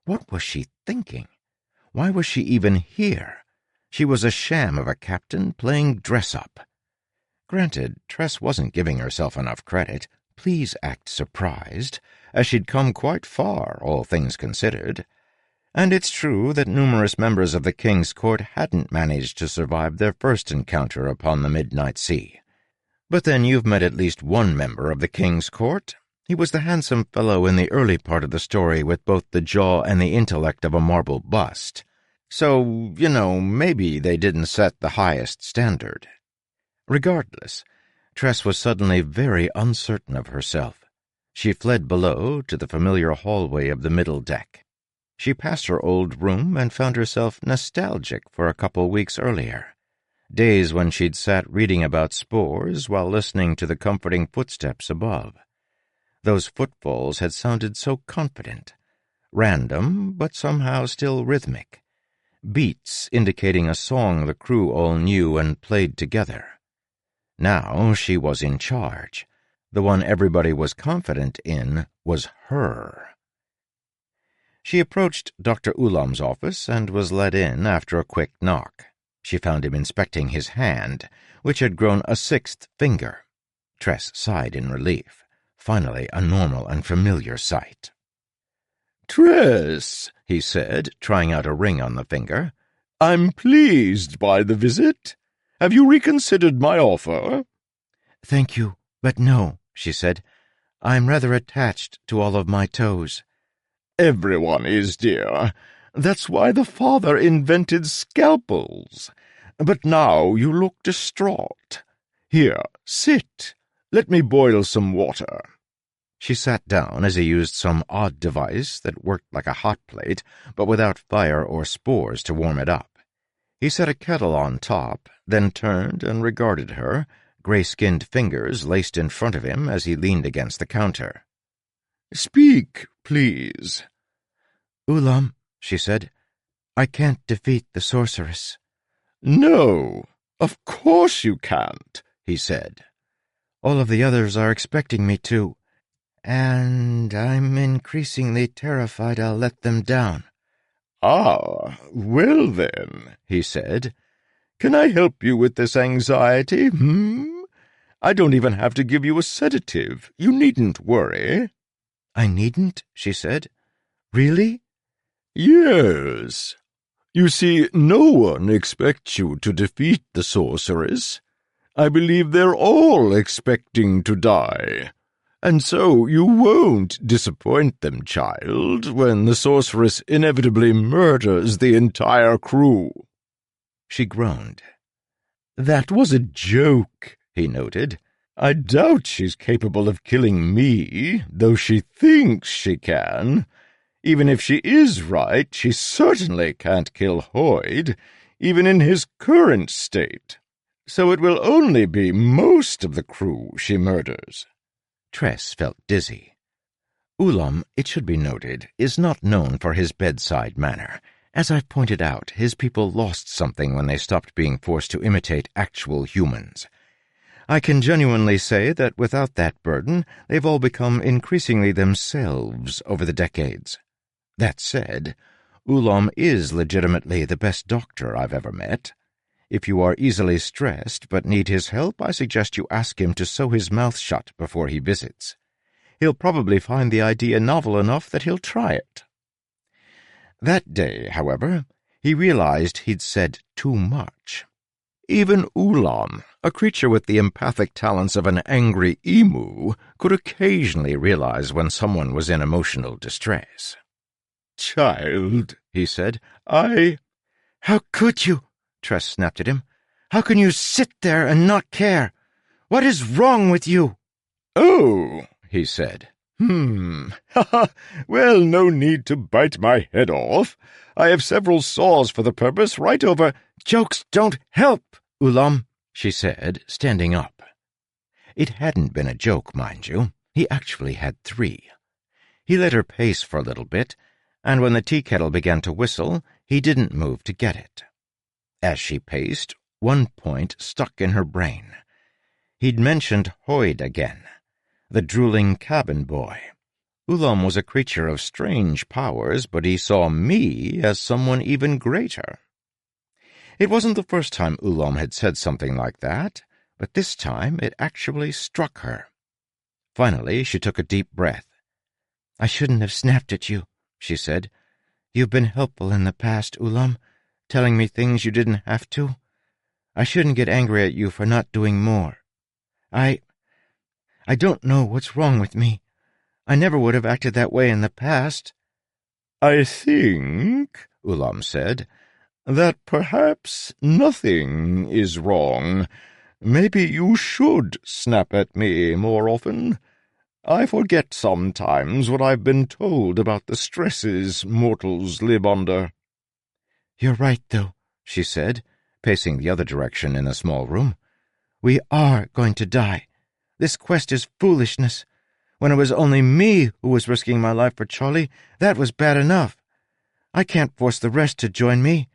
What was she thinking? Why was she even here? She was a sham of a captain playing dress-up. Granted, Tress wasn't giving herself enough credit. please act surprised, as she'd come quite far, all things considered. And it's true that numerous members of the King's Court hadn't managed to survive their first encounter upon the midnight sea. But then you've met at least one member of the King's Court. He was the handsome fellow in the early part of the story with both the jaw and the intellect of a marble bust. So, maybe they didn't set the highest standard. Regardless, Tress was suddenly very uncertain of herself. She fled below to the familiar hallway of the middle deck. She passed her old room and found herself nostalgic for a couple weeks earlier. Days when she'd sat reading about spores while listening to the comforting footsteps above. Those footfalls had sounded so confident, random, but somehow still rhythmic. Beats indicating a song the crew all knew and played together. Now she was in charge. The one everybody was confident in was her. She approached Dr. Ulam's office and was let in after a quick knock. She found him inspecting his hand, which had grown a 6th finger. Tress sighed in relief. Finally, a normal and familiar sight. "Tress," he said, trying out a ring on the finger, "I'm pleased by the visit. Have you reconsidered my offer?" "Thank you, but no," she said. "I'm rather attached to all of my toes." "Everyone is, dear. That's why the father invented scalpels. But now you look distraught. Here, sit. Let me boil some water." She sat down as he used some odd device that worked like a hot plate, but without fire or spores to warm it up. He set a kettle on top, then turned and regarded her, gray-skinned fingers laced in front of him as he leaned against the counter. "Speak, please." "Ulam," she said, "I can't defeat the sorceress." "No, of course you can't," he said. "All of the others are expecting me to, and I'm increasingly terrified I'll let them down." "Ah, well then," he said, "can I help you with this anxiety, I don't even have to give you a sedative. You needn't worry." "I needn't?" she said. "Really?" "Yes. You see, no one expects you to defeat the sorceress. I believe they're all expecting to die. And so you won't disappoint them, child, when the sorceress inevitably murders the entire crew." She groaned. "That was a joke," he noted. "I doubt she's capable of killing me, though she thinks she can. Even if she is right, she certainly can't kill Hoyd, even in his current state. So it will only be most of the crew she murders." Tress felt dizzy. Ulam, it should be noted, is not known for his bedside manner. As I've pointed out, his people lost something when they stopped being forced to imitate actual humans. I can genuinely say that without that burden, they've all become increasingly themselves over the decades. That said, Ulam is legitimately the best doctor I've ever met. If you are easily stressed but need his help, I suggest you ask him to sew his mouth shut before he visits. He'll probably find the idea novel enough that he'll try it. That day, however, he realized he'd said too much. Even Ulam, a creature with the empathic talents of an angry emu, could occasionally realize when someone was in emotional distress. "Child," he said, "How could you?" Tress snapped at him. "How can you sit there and not care? What is wrong with you?" "Oh," he said. Well, no need to bite my head off. I have several saws for the purpose right over—" "Jokes don't help, Ulam," she said, standing up. It hadn't been a joke, mind you. He actually had 3. He let her pace for a little bit, and when the tea kettle began to whistle, he didn't move to get it. As she paced, one point stuck in her brain. He'd mentioned Hoyd again, the drooling cabin boy. Ulam was a creature of strange powers, but he saw me as someone even greater. It wasn't the first time Ulam had said something like that, but this time it actually struck her. Finally, she took a deep breath. "I shouldn't have snapped at you," she said. "You've been helpful in the past, Ulam, telling me things you didn't have to. I shouldn't get angry at you for not doing more. I don't know what's wrong with me. I never would have acted that way in the past." "I think," Ulam said, "that perhaps nothing is wrong. Maybe you should snap at me more often. I forget sometimes what I've been told about the stresses mortals live under." "You're right, though," she said, pacing the other direction in a small room. "We are going to die. This quest is foolishness. When it was only me who was risking my life for Charlie, that was bad enough. I can't force the rest to join me."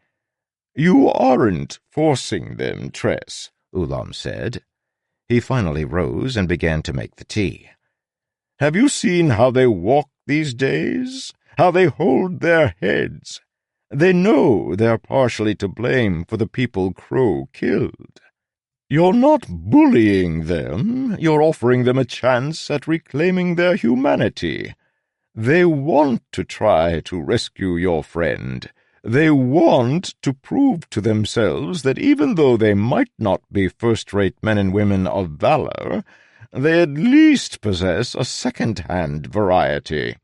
"You aren't forcing them, Tress," Ulam said. He finally rose and began to make the tea. "Have you seen how they walk these days? How they hold their heads? They know they're partially to blame for the people Crow killed. You're not bullying them, you're offering them a chance at reclaiming their humanity. They want to try to rescue your friend. They want to prove to themselves that even though they might not be first-rate men and women of valor, they at least possess a second-hand variety."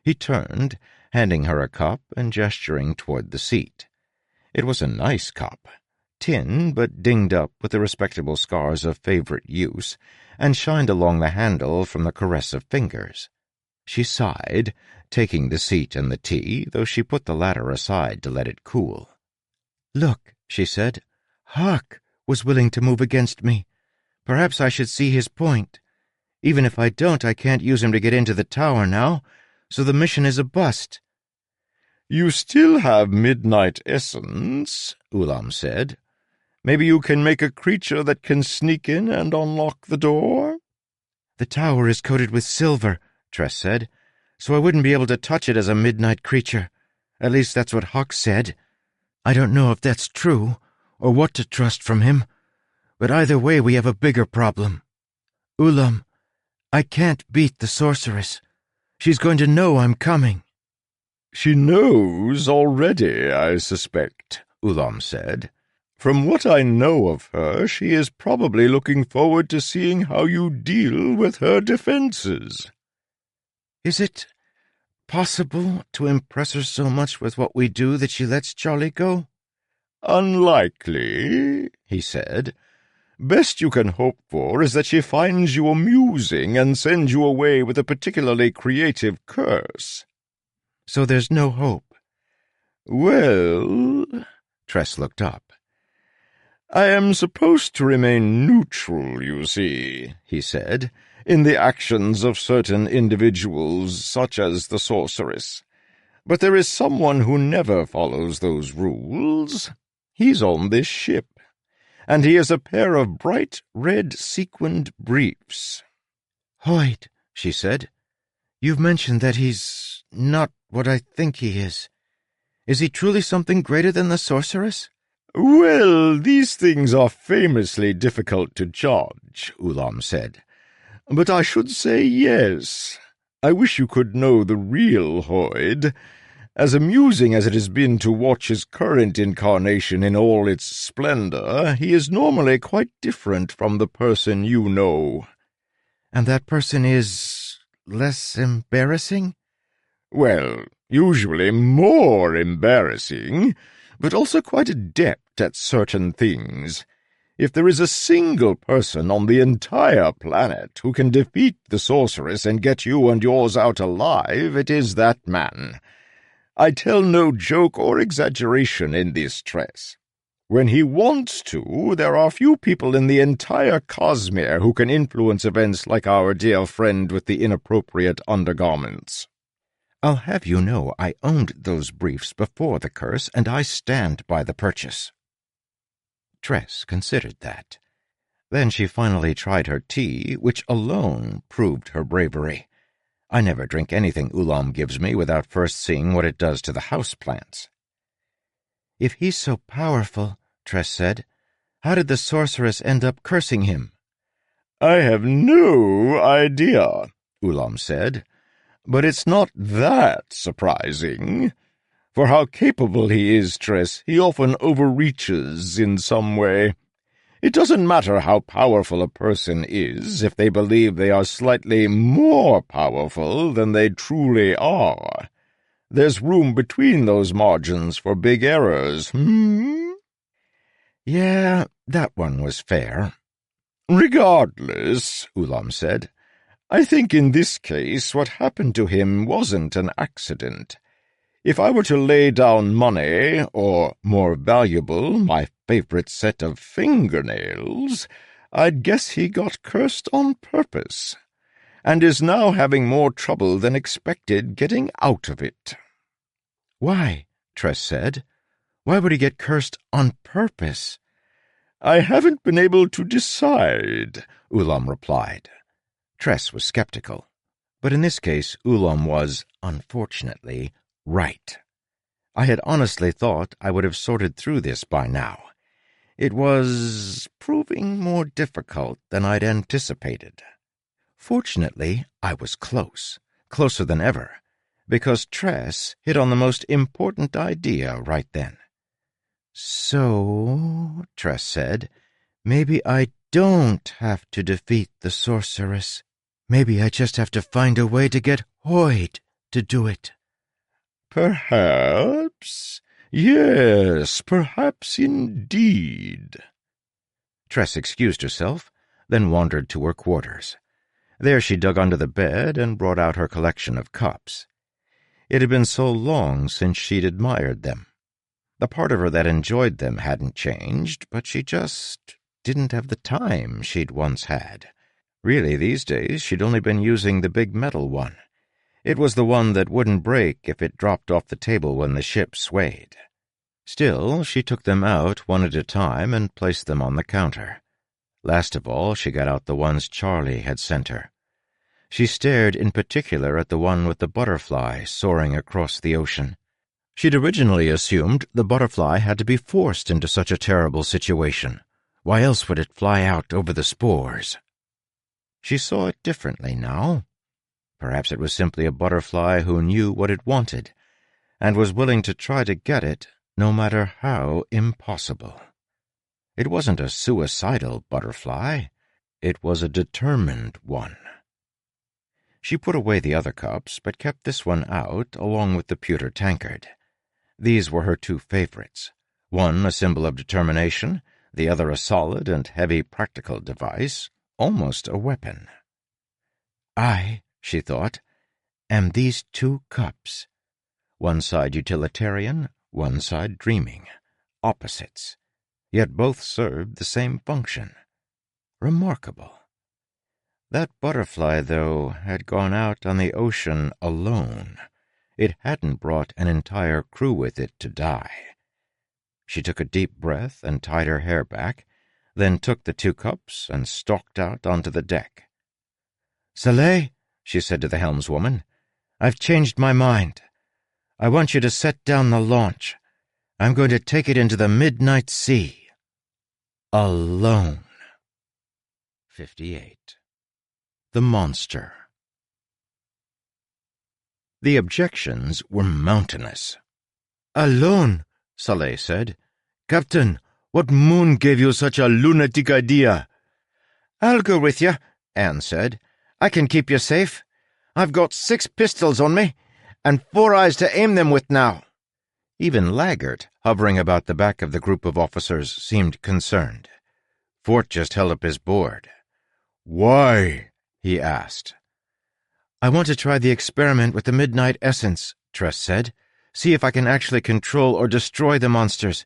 He turned, handing her a cup and gesturing toward the seat. It was a nice cup, tin but dinged up with the respectable scars of favorite use, and shined along the handle from the caress of fingers. She sighed, taking the seat and the tea, though she put the latter aside to let it cool. "Look," she said, "Huck was willing to move against me. Perhaps I should see his point. Even if I don't, I can't use him to get into the tower now, so the mission is a bust." "You still have Midnight Essence," Ulam said. "Maybe you can make a creature that can sneak in and unlock the door?" "The tower is coated with silver," Tress said, "so I wouldn't be able to touch it as a midnight creature. At least that's what Huck said. I don't know if that's true, or what to trust from him, but either way we have a bigger problem. Ulam, I can't beat the sorceress. She's going to know I'm coming." "She knows already, I suspect," Ulam said. "From what I know of her, she is probably looking forward to seeing how you deal with her defenses." "Is it possible to impress her so much with what we do that she lets Charlie go?" "Unlikely," he said. "Best you can hope for is that she finds you amusing and sends you away with a particularly creative curse." "So there's no hope?" "Well," Tress looked up. "I am supposed to remain neutral, you see," he said, "in the actions of certain individuals, such as the sorceress. But there is someone who never follows those rules. He's on this ship, and he has a pair of bright red sequined briefs." "Hoyt," she said, "you've mentioned that he's not what I think he is. Is he truly something greater than the sorceress?" "Well, these things are famously difficult to judge," Ulam said. "But I should say yes. I wish you could know the real Hoyd. As amusing as it has been to watch his current incarnation in all its splendor, he is normally quite different from the person you know." "And that person is less embarrassing?" "Well, usually more embarrassing, but also quite adept at certain things. If there is a single person on the entire planet who can defeat the sorceress and get you and yours out alive, it is that man. I tell no joke or exaggeration in this, Tress. When he wants to, there are few people in the entire Cosmere who can influence events like our dear friend with the inappropriate undergarments." "I'll have you know I owned those briefs before the curse, and I stand by the purchase." Tress considered that. Then she finally tried her tea, which alone proved her bravery. I never drink anything Ulam gives me without first seeing what it does to the house plants. "If he's so powerful," Tress said, "how did the sorceress end up cursing him?" I have no idea, Ulam said, but it's not that surprising. For how capable he is, Tress, he often overreaches in some way. It doesn't matter how powerful a person is if they believe they are slightly more powerful than they truly are. There's room between those margins for big errors, Yeah, that one was fair. Regardless, Ulam said, I think in this case what happened to him wasn't an accident. If I were to lay down money, or, more valuable, my favorite set of fingernails, I'd guess he got cursed on purpose, and is now having more trouble than expected getting out of it. Why? Tress said. Why would he get cursed on purpose? I haven't been able to decide, Ulam replied. Tress was skeptical, but in this case Ulam was, unfortunately, right. I had honestly thought I would have sorted through this by now. It was proving more difficult than I'd anticipated. Fortunately, I was closer than ever, because Tress hit on the most important idea right then. So, Tress said, maybe I don't have to defeat the sorceress. Maybe I just have to find a way to get Hoid to do it. Perhaps. Yes, perhaps indeed. Tress excused herself, then wandered to her quarters. There she dug under the bed and brought out her collection of cups. It had been so long since she'd admired them. The part of her that enjoyed them hadn't changed, but she just didn't have the time she'd once had. Really, these days, she'd only been using the big metal one. It was the one that wouldn't break if it dropped off the table when the ship swayed. Still, she took them out one at a time and placed them on the counter. Last of all, she got out the ones Charlie had sent her. She stared in particular at the one with the butterfly soaring across the ocean. She'd originally assumed the butterfly had to be forced into such a terrible situation. Why else would it fly out over the spores? She saw it differently now. Perhaps it was simply a butterfly who knew what it wanted, and was willing to try to get it, no matter how impossible. It wasn't a suicidal butterfly. It was a determined one. She put away the other cups, but kept this one out along with the pewter tankard. These were her two favorites, one a symbol of determination, the other a solid and heavy practical device, almost a weapon. I, she thought, am these two cups. One side utilitarian, one side dreaming. Opposites. Yet both served the same function. Remarkable. That butterfly, though, had gone out on the ocean alone. It hadn't brought an entire crew with it to die. She took a deep breath and tied her hair back, then took the two cups and stalked out onto the deck. "Saleh," she said to the helmswoman, "I've changed my mind. I want you to set down the launch. I'm going to take it into the midnight sea. Alone." 58. The Monster. The objections were mountainous. "Alone," Saleh said. "Captain, what moon gave you such a lunatic idea?" "I'll go with you," Anne said. "I can keep you safe. I've got 6 pistols on me, and 4 eyes to aim them with now." Even Laggert, hovering about the back of the group of officers, seemed concerned. Fort just held up his board. "Why?" he asked. "I want to try the experiment with the midnight essence," Tress said. "See if I can actually control or destroy the monsters.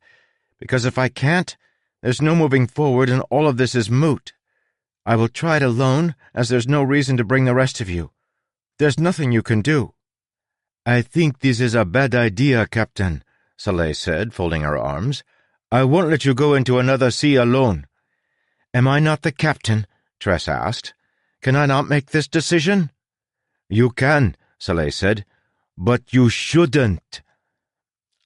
Because if I can't, there's no moving forward and all of this is moot. I will try it alone, as there's no reason to bring the rest of you. There's nothing you can do." "I think this is a bad idea, Captain," Saleh said, folding her arms. "I won't let you go into another sea alone." "Am I not the captain?" Tress asked. "Can I not make this decision?" "You can," Saleh said, "but you shouldn't."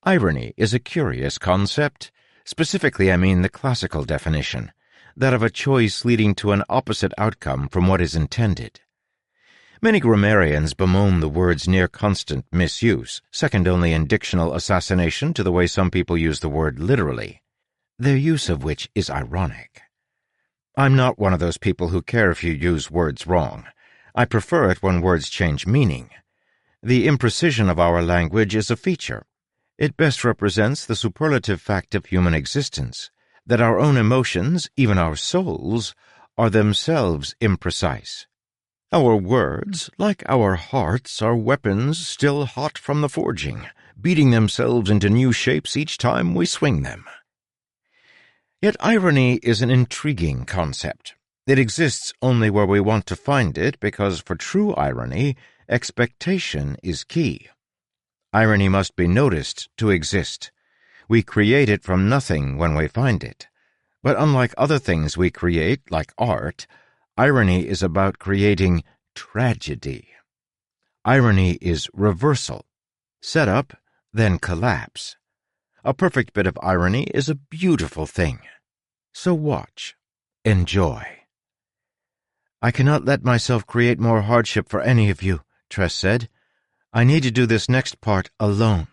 Irony is a curious concept. Specifically, I mean the classical definition. that of a choice leading to an opposite outcome from what is intended. Many grammarians bemoan the word's near-constant misuse, second only in dictional assassination to the way some people use the word literally, their use of which is ironic. I'm not one of those people who care if you use words wrong. I prefer it when words change meaning. The imprecision of our language is a feature. It best represents the superlative fact of human existence, that our own emotions, even our souls, are themselves imprecise. Our words, like our hearts, are weapons still hot from the forging, beating themselves into new shapes each time we swing them. Yet irony is an intriguing concept. It exists only where we want to find it because for true irony, expectation is key. Irony must be noticed to exist. We create it from nothing when we find it. But unlike other things we create, like art, irony is about creating tragedy. Irony is reversal. Set up, then collapse. A perfect bit of irony is a beautiful thing. So watch. Enjoy. I cannot let myself create more hardship for any of you, Tress said. I need to do this next part alone.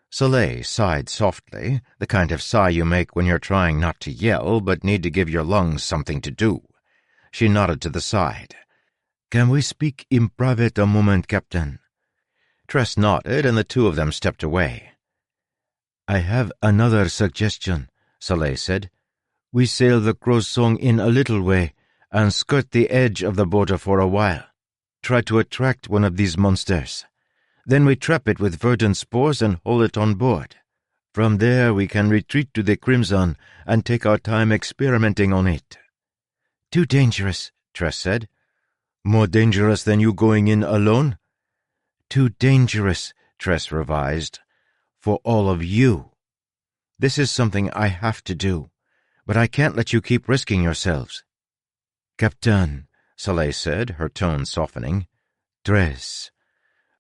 Soleil sighed softly, the kind of sigh you make when you're trying not to yell but need to give your lungs something to do. She nodded to the side. Can we speak in private a moment, Captain? Tress nodded, and the two of them stepped away. I have another suggestion, Soleil said. We sail the Crow's Song in a little way and skirt the edge of the border for a while. Try to attract one of these monsters. Then we trap it with verdant spores and haul it on board. From there we can retreat to the Crimson and take our time experimenting on it. Too dangerous, Tress said. More dangerous than you going in alone? Too dangerous, Tress revised, for all of you. This is something I have to do, but I can't let you keep risking yourselves. Captain, Soleil said, her tone softening. Tress,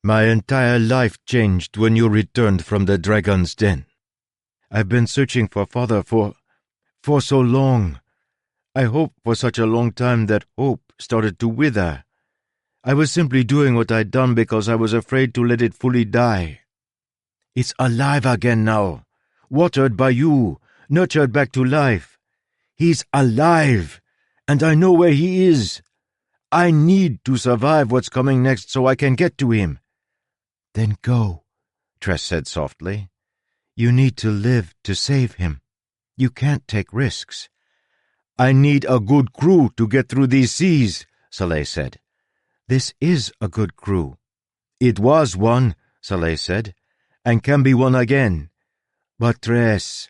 my entire life changed when you returned from the Dragon's Den. I've been searching for Father for so long. I hoped for such a long time that hope started to wither. I was simply doing what I'd done because I was afraid to let it fully die. It's alive again now, watered by you, nurtured back to life. He's alive, and I know where he is. I need to survive what's coming next so I can get to him. Then go, Tress said softly. You need to live to save him. You can't take risks. I need a good crew to get through these seas, Soleil said. This is a good crew. It was one, Soleil said, and can be one again. But Tress,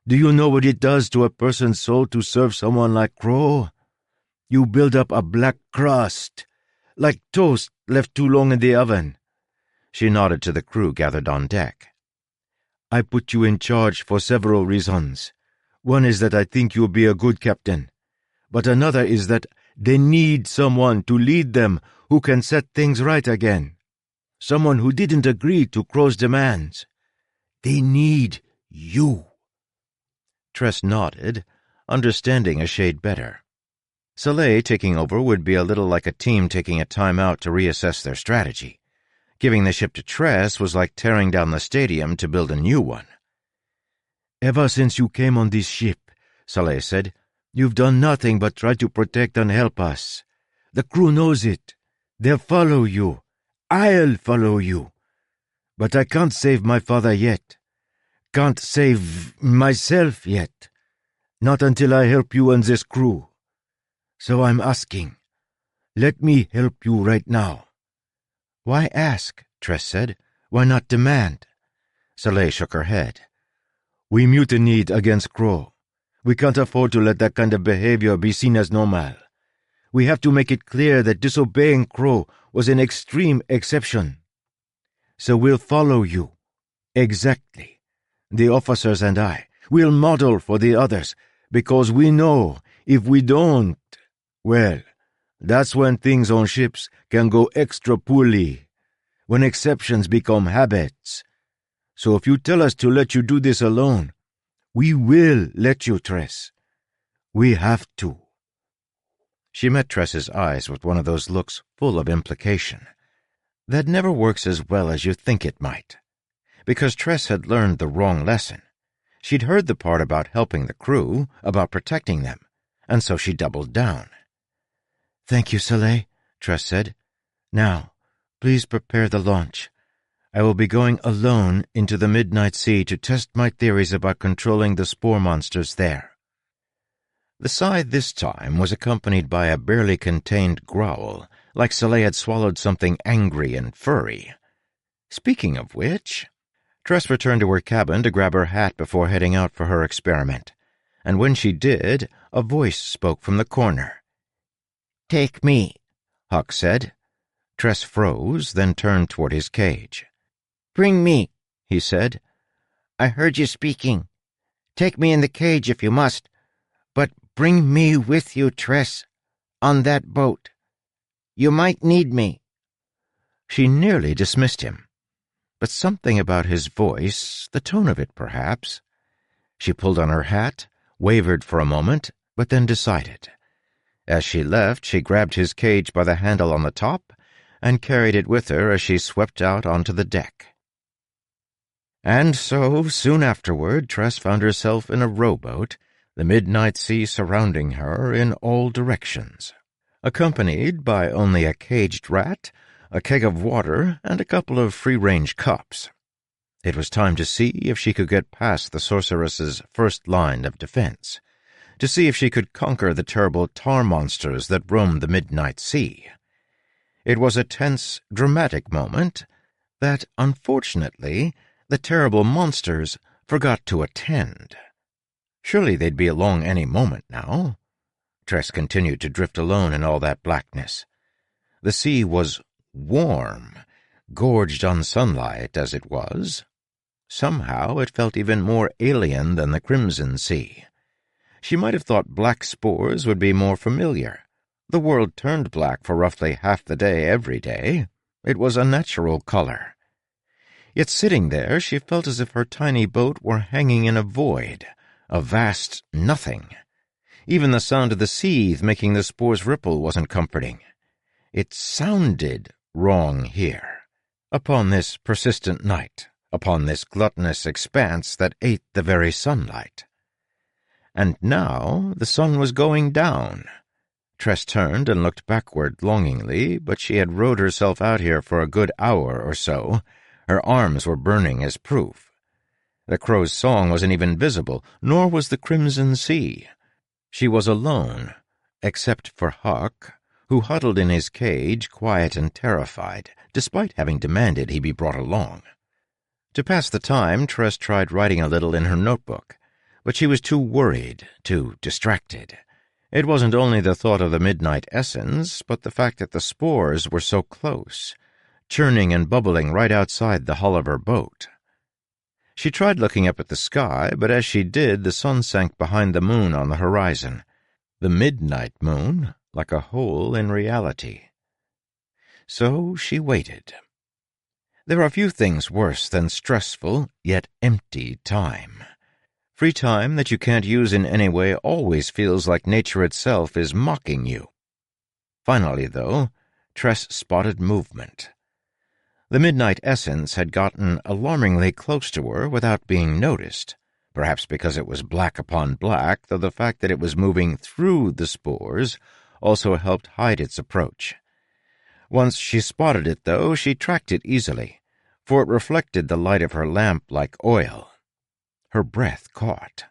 do you know what it does to a person's soul to serve someone like Crow? You build up a black crust, like toast left too long in the oven. She nodded to the crew gathered on deck. I put you in charge for several reasons. One is that I think you'll be a good captain, but another is that they need someone to lead them who can set things right again. Someone who didn't agree to Crow's demands. They need you. Tress nodded, understanding a shade better. Soleil taking over would be a little like a team taking a time out to reassess their strategy. Giving the ship to Tress was like tearing down the stadium to build a new one. Ever since you came on this ship, Soleil said, you've done nothing but try to protect and help us. The crew knows it. They'll follow you. I'll follow you. But I can't save my father yet. Can't save myself yet. Not until I help you and this crew. So I'm asking, let me help you right now. Why ask? Tress said. Why not demand? Soleil shook her head. We mutinied against Crow. We can't afford to let that kind of behavior be seen as normal. We have to make it clear that disobeying Crow was an extreme exception. So we'll follow you. Exactly. The officers and I. We'll model for the others, because we know if we don't, well, that's when things on ships can go extra poorly, when exceptions become habits. So if you tell us to let you do this alone, we will let you, Tress. We have to." She met Tress's eyes with one of those looks full of implication. That never works as well as you think it might. Because Tress had learned the wrong lesson. She'd heard the part about helping the crew, about protecting them, and so she doubled down. "Thank you, Soleil," Tress said. "Now, please prepare the launch. I will be going alone into the Midnight Sea to test my theories about controlling the spore monsters there." The sigh this time was accompanied by a barely contained growl, like Soleil had swallowed something angry and furry. Speaking of which, Tress returned to her cabin to grab her hat before heading out for her experiment, and when she did, a voice spoke from the corner. "Take me," Huck said. Tress froze, then turned toward his cage. "Bring me," he said. "I heard you speaking. Take me in the cage if you must, but bring me with you, Tress, on that boat. You might need me." She nearly dismissed him, but something about his voice, the tone of it perhaps. She pulled on her hat, wavered for a moment, but then decided. As she left, she grabbed his cage by the handle on the top and carried it with her as she swept out onto the deck. And so, soon afterward, Tress found herself in a rowboat, the midnight sea surrounding her in all directions, accompanied by only a caged rat, a keg of water, and a couple of free-range cups. It was time to see if she could get past the sorceress's first line of defense, to see if she could conquer the terrible tar monsters that roamed the midnight sea. It was a tense, dramatic moment that, unfortunately, the terrible monsters forgot to attend. Surely they'd be along any moment now. Tress continued to drift alone in all that blackness. The sea was warm, gorged on sunlight as it was. Somehow it felt even more alien than the Crimson Sea. She might have thought black spores would be more familiar. The world turned black for roughly half the day every day. It was a natural color. Yet sitting there, she felt as if her tiny boat were hanging in a void, a vast nothing. Even the sound of the sea making the spores ripple wasn't comforting. It sounded wrong here, upon this persistent night, upon this gluttonous expanse that ate the very sunlight. And now the sun was going down. Tress turned and looked backward longingly, but she had rowed herself out here for a good hour or so. Her arms were burning as proof. The crow's song wasn't even visible, nor was the Crimson Sea. She was alone, except for Huck, who huddled in his cage, quiet and terrified, despite having demanded he be brought along. To pass the time, Tress tried writing a little in her notebook, but she was too worried, too distracted. It wasn't only the thought of the midnight essence, but the fact that the spores were so close, churning and bubbling right outside the hull of her boat. She tried looking up at the sky, but as she did, the sun sank behind the moon on the horizon, the midnight moon, like a hole in reality. So she waited. There are few things worse than stressful, yet empty time. Free time that you can't use in any way always feels like nature itself is mocking you. Finally, though, Tress spotted movement. The midnight essence had gotten alarmingly close to her without being noticed, perhaps because it was black upon black, though the fact that it was moving through the spores also helped hide its approach. Once she spotted it, though, she tracked it easily, for it reflected the light of her lamp like oil. Her breath caught.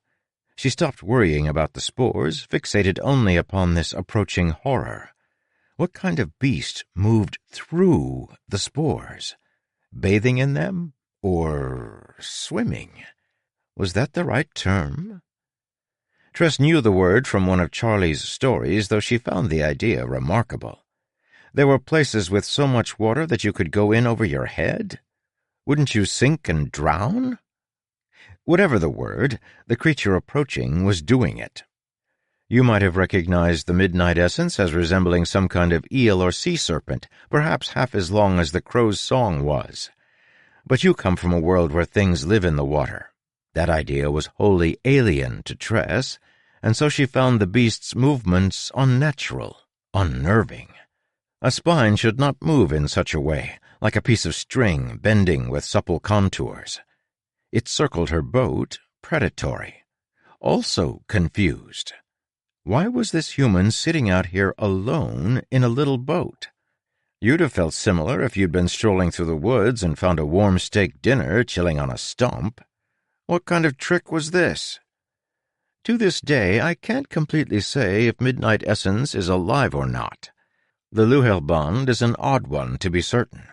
She stopped worrying about the spores, fixated only upon this approaching horror. What kind of beast moved through the spores? Bathing in them? Or swimming? Was that the right term? Tress knew the word from one of Charlie's stories, though she found the idea remarkable. There were places with so much water that you could go in over your head? Wouldn't you sink and drown? Whatever the word, the creature approaching was doing it. You might have recognized the midnight essence as resembling some kind of eel or sea serpent, perhaps half as long as the crow's song was. But you come from a world where things live in the water. That idea was wholly alien to Tress, and so she found the beast's movements unnatural, unnerving. A spine should not move in such a way, like a piece of string bending with supple contours. It circled her boat, predatory, also confused. Why was this human sitting out here alone in a little boat? You'd have felt similar if you'd been strolling through the woods and found a warm steak dinner chilling on a stump. What kind of trick was this? To this day, I can't completely say if Midnight Essence is alive or not. The Luhelband is an odd one, to be certain.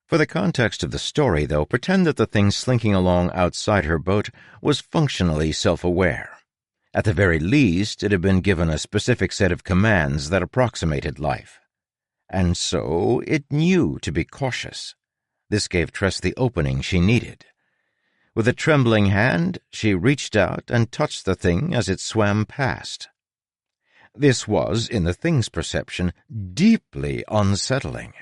For the context of the story, though, pretend that the thing slinking along outside her boat was functionally self-aware. At the very least, it had been given a specific set of commands that approximated life. And so it knew to be cautious. This gave Tress the opening she needed. With a trembling hand, she reached out and touched the thing as it swam past. This was, in the thing's perception, deeply unsettling.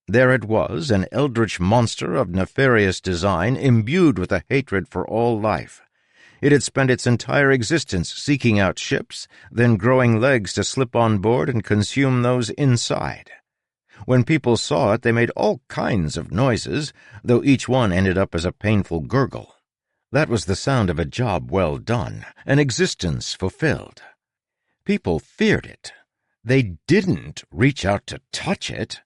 There it was, an eldritch monster of nefarious design imbued with a hatred for all life. It had spent its entire existence seeking out ships, then growing legs to slip on board and consume those inside. When people saw it, they made all kinds of noises, though each one ended up as a painful gurgle. That was the sound of a job well done, an existence fulfilled. People feared it. They didn't reach out to touch it.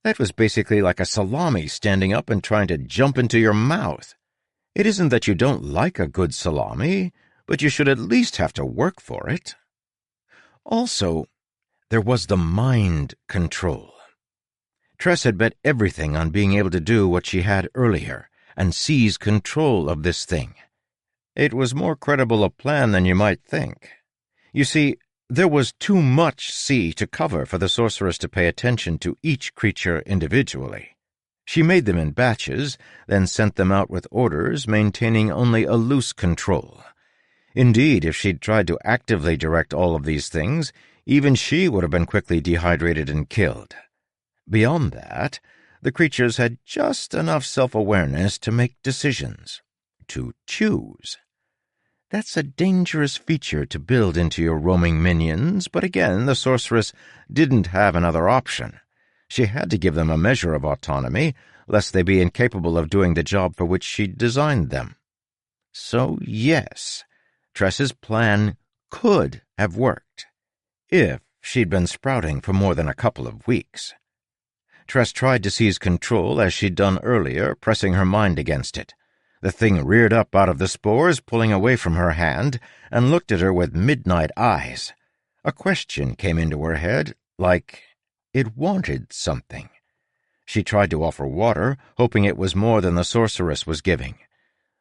That was basically like a salami standing up and trying to jump into your mouth. It isn't that you don't like a good salami, but you should at least have to work for it. Also, there was the mind control. Tress had bet everything on being able to do what she had earlier and seize control of this thing. It was more credible a plan than you might think. You see, there was too much sea to cover for the sorceress to pay attention to each creature individually. She made them in batches, then sent them out with orders, maintaining only a loose control. Indeed, if she'd tried to actively direct all of these things, even she would have been quickly dehydrated and killed. Beyond that, the creatures had just enough self-awareness to make decisions, to choose. That's a dangerous feature to build into your roaming minions, but again, the sorceress didn't have another option. She had to give them a measure of autonomy, lest they be incapable of doing the job for which she'd designed them. So yes, Tress's plan could have worked, if she'd been sprouting for more than a couple of weeks. Tress tried to seize control as she'd done earlier, pressing her mind against it. The thing reared up out of the spores, pulling away from her hand, and looked at her with midnight eyes. A question came into her head, like it wanted something. She tried to offer water, hoping it was more than the sorceress was giving.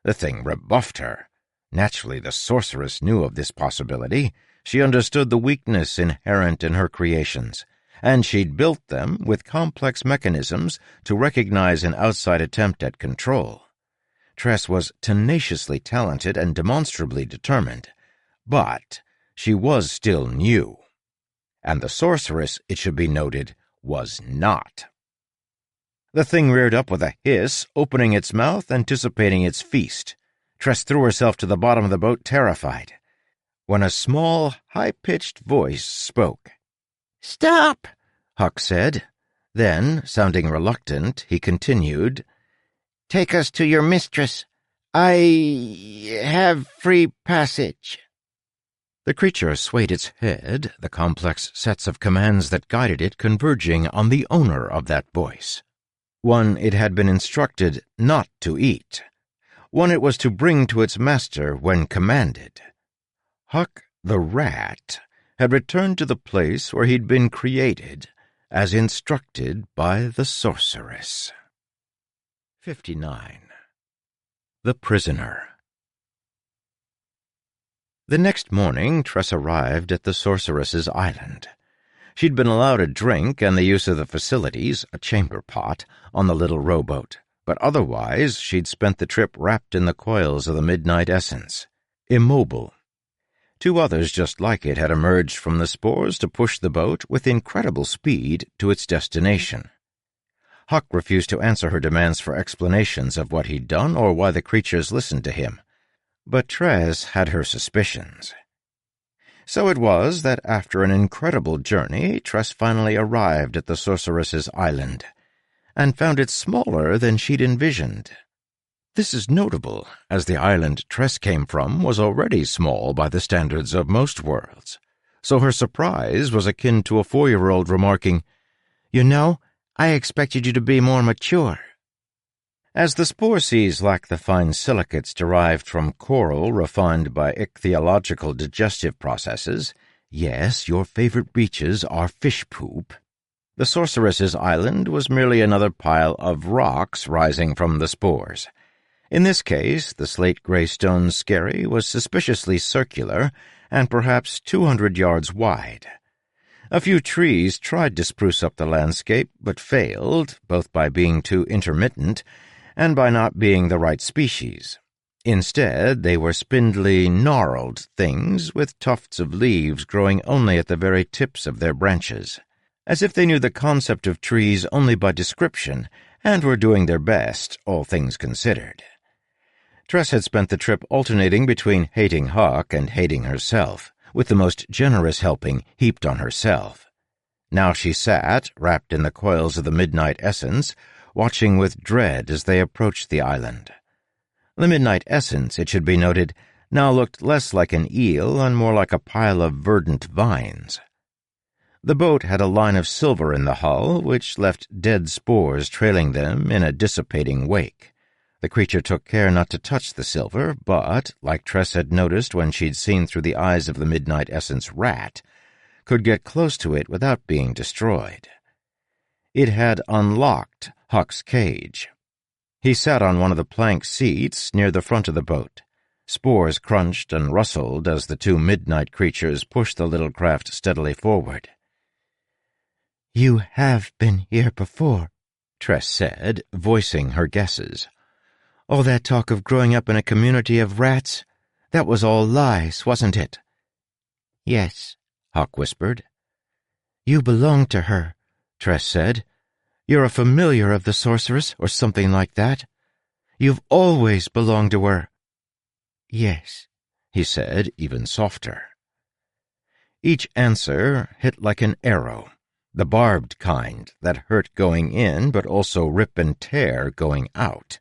The thing rebuffed her. Naturally, the sorceress knew of this possibility. She understood the weakness inherent in her creations, and she'd built them with complex mechanisms to recognize an outside attempt at control. Tress was tenaciously talented and demonstrably determined, but she was still new. And the sorceress, it should be noted, was not. The thing reared up with a hiss, opening its mouth, anticipating its feast. Tress threw herself to the bottom of the boat, terrified, when a small, high-pitched voice spoke. "Stop," Huck said. Then, sounding reluctant, he continued, "Take us to your mistress. I have free passage." The creature swayed its head, the complex sets of commands that guided it converging on the owner of that voice. One it had been instructed not to eat. One it was to bring to its master when commanded. Huck the rat had returned to the place where he'd been created, as instructed by the sorceress. 59. The Prisoner. The next morning, Tress arrived at the sorceress's island. She'd been allowed a drink and the use of the facilities, a chamber pot, on the little rowboat, but otherwise she'd spent the trip wrapped in the coils of the Midnight Essence, immobile. Two others just like it had emerged from the spores to push the boat with incredible speed to its destination. Huck refused to answer her demands for explanations of what he'd done or why the creatures listened to him, but Tress had her suspicions. So it was that after an incredible journey, Tress finally arrived at the sorceress's island, and found it smaller than she'd envisioned. This is notable, as the island Tress came from was already small by the standards of most worlds, so her surprise was akin to a 4-year-old remarking, "You know, I expected you to be more mature." As the spore seas lack the fine silicates derived from coral refined by ichthyological digestive processes, yes, your favorite beaches are fish poop, the sorceress's island was merely another pile of rocks rising from the spores. In this case, the slate-gray stone skerry was suspiciously circular and perhaps 200 yards wide. A few trees tried to spruce up the landscape, but failed, both by being too intermittent and by not being the right species. Instead, they were spindly, gnarled things with tufts of leaves growing only at the very tips of their branches, as if they knew the concept of trees only by description and were doing their best, all things considered. Tress had spent the trip alternating between hating Huck and hating herself, with the most generous helping heaped on herself. Now she sat, wrapped in the coils of the midnight essence, watching with dread as they approached the island. The midnight essence, it should be noted, now looked less like an eel and more like a pile of verdant vines. The boat had a line of silver in the hull, which left dead spores trailing them in a dissipating wake. The creature took care not to touch the silver, but, like Tress had noticed when she'd seen through the eyes of the midnight essence rat, could get close to it without being destroyed. It had unlocked Huck's cage. He sat on one of the plank seats near the front of the boat. Spores crunched and rustled as the two midnight creatures pushed the little craft steadily forward. "You have been here before," Tress said, voicing her guesses. "All that talk of growing up in a community of rats, that was all lies, wasn't it?" "Yes," Huck whispered. "You belong to her," Tress said. "You're a familiar of the sorceress, or something like that. You've always belonged to her." "Yes," he said, even softer. Each answer hit like an arrow, the barbed kind that hurt going in but also rip and tear going out.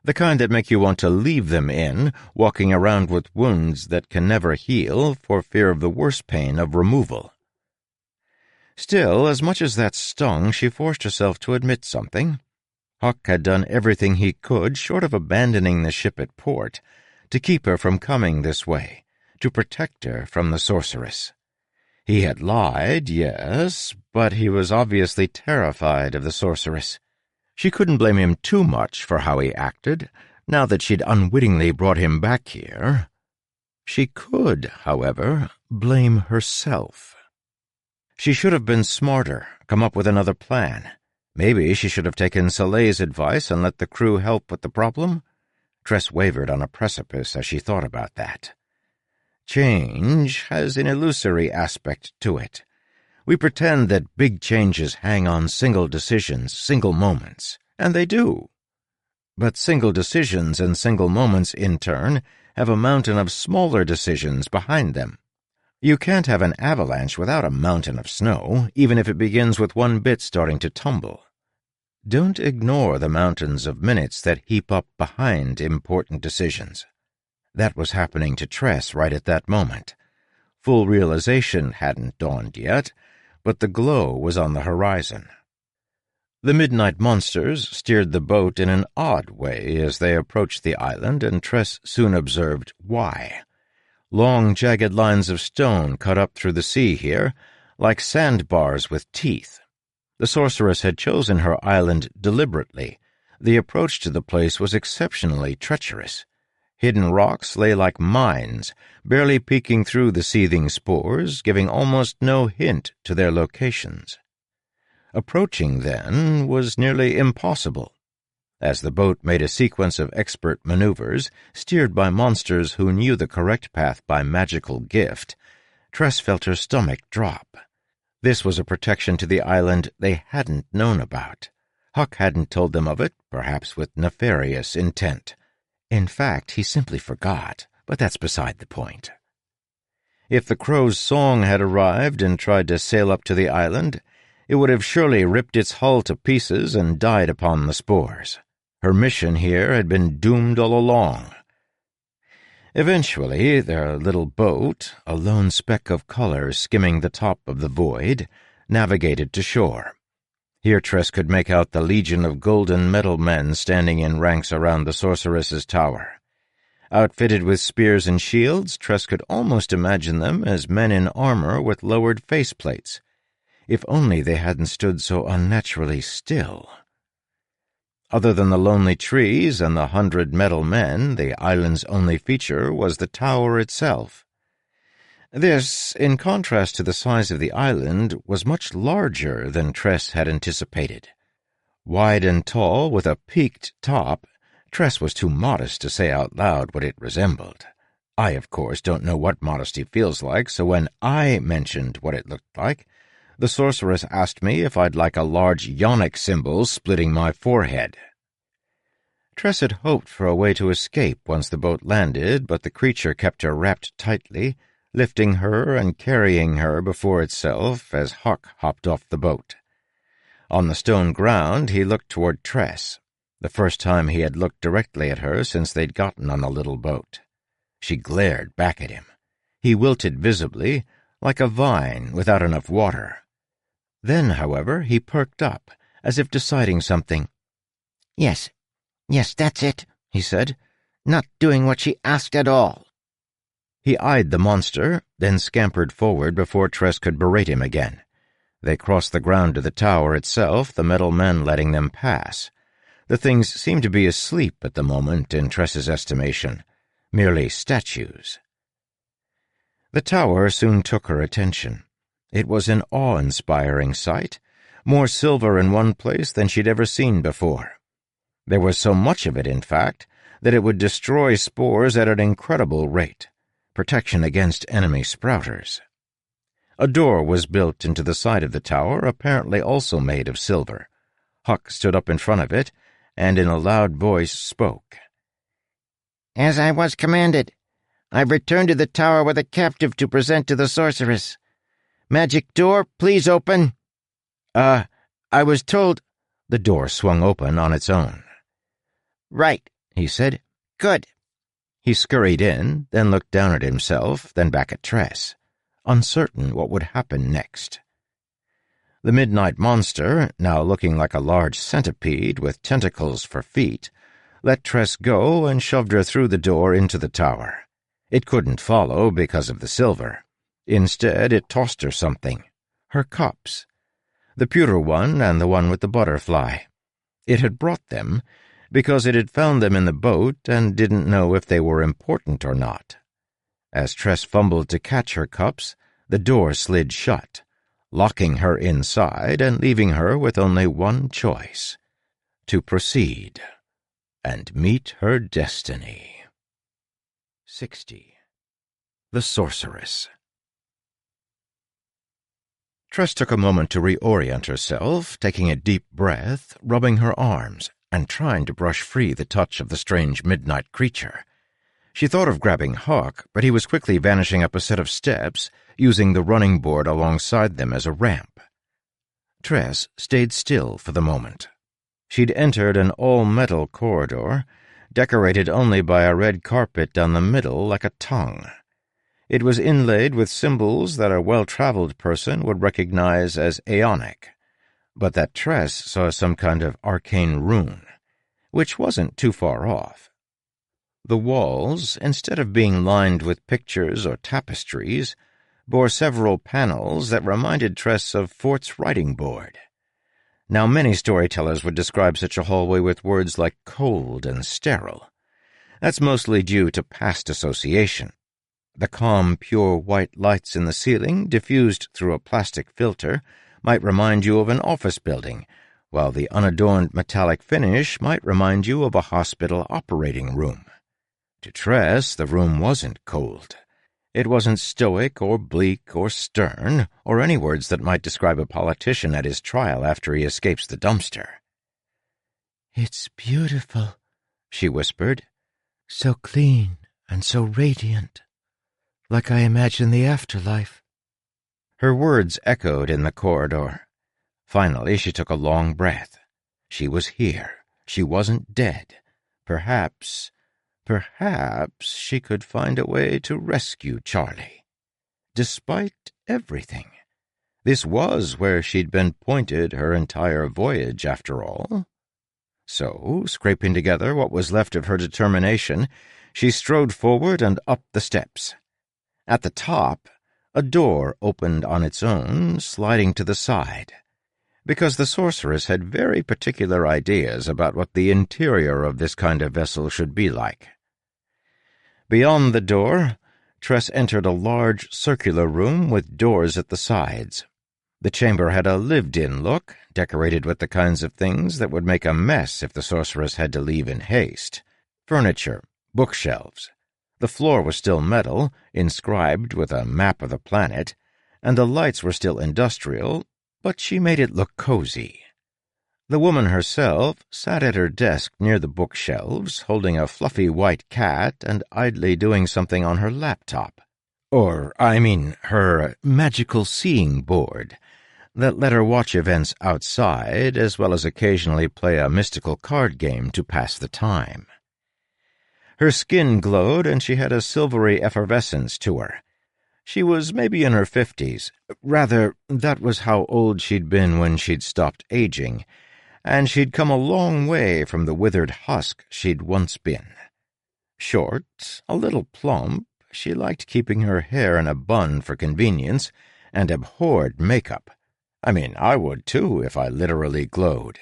The kind that make you want to leave them in, walking around with wounds that can never heal for fear of the worse pain of removal. Still, as much as that stung, she forced herself to admit something. Huck had done everything he could, short of abandoning the ship at port, to keep her from coming this way, to protect her from the sorceress. He had lied, yes, but he was obviously terrified of the sorceress. She couldn't blame him too much for how he acted, now that she'd unwittingly brought him back here. She could, however, blame herself. She should have been smarter, come up with another plan. Maybe she should have taken Soleil's advice and let the crew help with the problem. Tress wavered on a precipice as she thought about that. Change has an illusory aspect to it. We pretend that big changes hang on single decisions, single moments, and they do. But single decisions and single moments, in turn, have a mountain of smaller decisions behind them. You can't have an avalanche without a mountain of snow, even if it begins with one bit starting to tumble. Don't ignore the mountains of minutes that heap up behind important decisions. That was happening to Tress right at that moment. Full realization hadn't dawned yet, but the glow was on the horizon. The midnight monsters steered the boat in an odd way as they approached the island, and Tress soon observed why. Long, jagged lines of stone cut up through the sea here, like sandbars with teeth. The sorceress had chosen her island deliberately. The approach to the place was exceptionally treacherous. Hidden rocks lay like mines, barely peeking through the seething spores, giving almost no hint to their locations. Approaching, then, was nearly impossible. As the boat made a sequence of expert maneuvers, steered by monsters who knew the correct path by magical gift, Tress felt her stomach drop. This was a protection to the island they hadn't known about. Huck hadn't told them of it, perhaps with nefarious intent. In fact, he simply forgot, but that's beside the point. If the crow's song had arrived and tried to sail up to the island, it would have surely ripped its hull to pieces and died upon the spores. Her mission here had been doomed all along. Eventually, their little boat, a lone speck of color skimming the top of the void, navigated to shore. Here Tress could make out the legion of golden metal men standing in ranks around the sorceress's tower. Outfitted with spears and shields, Tress could almost imagine them as men in armor with lowered faceplates. If only they hadn't stood so unnaturally still. Other than the lonely trees and the 100 metal men, the island's only feature was the tower itself. This, in contrast to the size of the island, was much larger than Tress had anticipated. Wide and tall, with a peaked top, Tress was too modest to say out loud what it resembled. I, of course, don't know what modesty feels like, so when I mentioned what it looked like, the sorceress asked me if I'd like a large yonic symbol splitting my forehead. Tress had hoped for a way to escape once the boat landed, but the creature kept her wrapped tightly, lifting her and carrying her before itself as Huck hopped off the boat. On the stone ground, he looked toward Tress, the first time he had looked directly at her since they'd gotten on the little boat. She glared back at him. He wilted visibly, like a vine without enough water. Then, however, he perked up, as if deciding something. Yes, that's it, he said. Not doing what she asked at all. He eyed the monster, then scampered forward before Tress could berate him again. They crossed the ground to the tower itself, the metal men letting them pass. The things seemed to be asleep at the moment, in Tress's estimation, merely statues. The tower soon took her attention. It was an awe-inspiring sight, more silver in one place than she'd ever seen before. There was so much of it, in fact, that it would destroy spores at an incredible rate, protection against enemy sprouters. A door was built into the side of the tower, apparently also made of silver. Huck stood up in front of it, and in a loud voice spoke. As I was commanded, I've returned to the tower with a captive to present to the sorceress. Magic door, please open. I was told— The door swung open on its own. Right, he said. Good. He scurried in, then looked down at himself, then back at Tress, uncertain what would happen next. The midnight monster, now looking like a large centipede with tentacles for feet, let Tress go and shoved her through the door into the tower. It couldn't follow because of the silver. Instead, it tossed her something. Her cups. The pewter one and the one with the butterfly. It had brought them because it had found them in the boat and didn't know if they were important or not. As Tress fumbled to catch her cups, the door slid shut, locking her inside and leaving her with only one choice: to proceed and meet her destiny. 60. The Sorceress. Tress took a moment to reorient herself, taking a deep breath, rubbing her arms, and trying to brush free the touch of the strange midnight creature. She thought of grabbing Huck, but he was quickly vanishing up a set of steps, using the running board alongside them as a ramp. Tress stayed still for the moment. She'd entered an all-metal corridor, decorated only by a red carpet down the middle like a tongue. It was inlaid with symbols that a well-traveled person would recognize as Aeonic, but that Tress saw some kind of arcane rune, which wasn't too far off. The walls, instead of being lined with pictures or tapestries, bore several panels that reminded Tress of Fort's writing board. Now, many storytellers would describe such a hallway with words like cold and sterile. That's mostly due to past association. The calm, pure white lights in the ceiling, diffused through a plastic filter, might remind you of an office building, while the unadorned metallic finish might remind you of a hospital operating room. To Tress, the room wasn't cold. It wasn't stoic or bleak or stern, or any words that might describe a politician at his trial after he escapes the dumpster. "It's beautiful," she whispered. "So clean and so radiant. like I imagine the afterlife." Her words echoed in the corridor. Finally, she took a long breath. She was here. She wasn't dead. Perhaps she could find a way to rescue Charlie. Despite everything. This was where she'd been pointed her entire voyage, after all. So, scraping together what was left of her determination, she strode forward and up the steps. At the top, a door opened on its own, sliding to the side, because the sorceress had very particular ideas about what the interior of this kind of vessel should be like. Beyond the door, Tress entered a large circular room with doors at the sides. The chamber had a lived-in look, decorated with the kinds of things that would make a mess if the sorceress had to leave in haste. Furniture, bookshelves. The floor was still metal, inscribed with a map of the planet, and the lights were still industrial, but she made it look cozy. The woman herself sat at her desk near the bookshelves, holding a fluffy white cat and idly doing something on her laptop. Her magical seeing board that let her watch events outside, as well as occasionally play a mystical card game to pass the time. Her skin glowed, and she had a silvery effervescence to her. She was maybe in her 50s. Rather, that was how old she'd been when she'd stopped aging, and she'd come a long way from the withered husk she'd once been. Short, a little plump, she liked keeping her hair in a bun for convenience, and abhorred makeup. I would too if I literally glowed.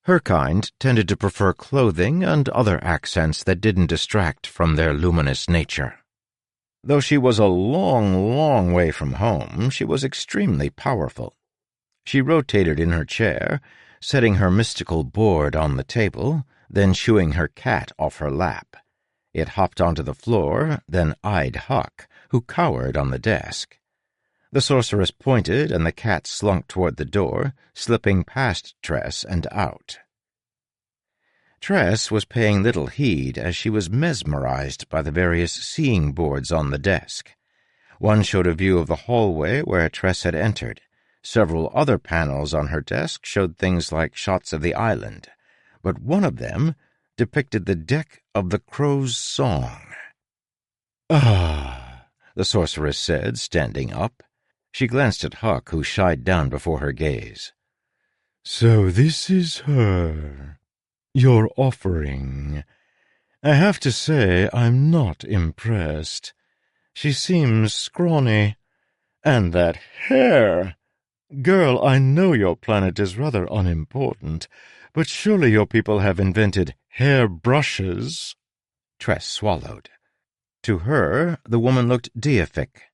Her kind tended to prefer clothing and other accents that didn't distract from their luminous nature. Though she was a long, long way from home, she was extremely powerful. She rotated in her chair, setting her mystical board on the table, then shooing her cat off her lap. It hopped onto the floor, then eyed Huck, who cowered on the desk. The sorceress pointed, and the cat slunk toward the door, slipping past Tress and out. Tress was paying little heed as she was mesmerized by the various seeing boards on the desk. One showed a view of the hallway where Tress had entered. Several other panels on her desk showed things like shots of the island, but one of them depicted the deck of the Crow's Song. "Ah," the sorceress said, standing up. She glanced at Huck, who shied down before her gaze. "So this is her, your offering. I have to say I'm not impressed. She seems scrawny. And that hair! Girl, I know your planet is rather unimportant, but surely your people have invented hair brushes." Tress swallowed. To her, the woman looked deific.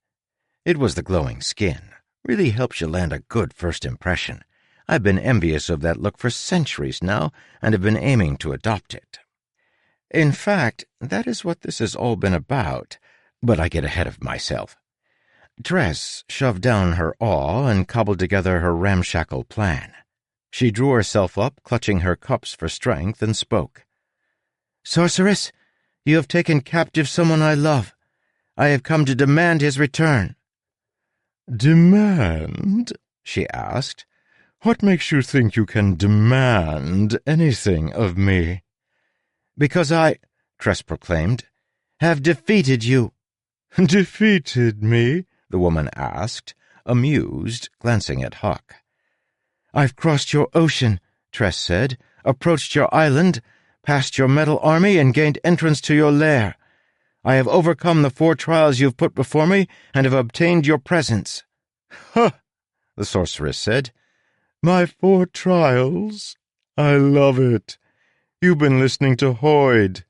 It was the glowing skin. Really helps you land a good first impression. I've been envious of that look for centuries now, and have been aiming to adopt it. In fact, that is what this has all been about, but I get ahead of myself. Tress shoved down her awe and cobbled together her ramshackle plan. She drew herself up, clutching her cups for strength, and spoke. "Sorceress, you have taken captive someone I love. I have come to demand his return." "Demand?" she asked. "What makes you think you can demand anything of me?" "Because I," Tress proclaimed, "have defeated you." "Defeated me?" the woman asked, amused, glancing at Huck. "I've crossed your ocean," Tress said, "approached your island, passed your metal army, and gained entrance to your lair. I have overcome the 4 trials you've put before me, and have obtained your presence." "Huh!" the sorceress said. "My 4 trials? I love it. You've been listening to Hoyd.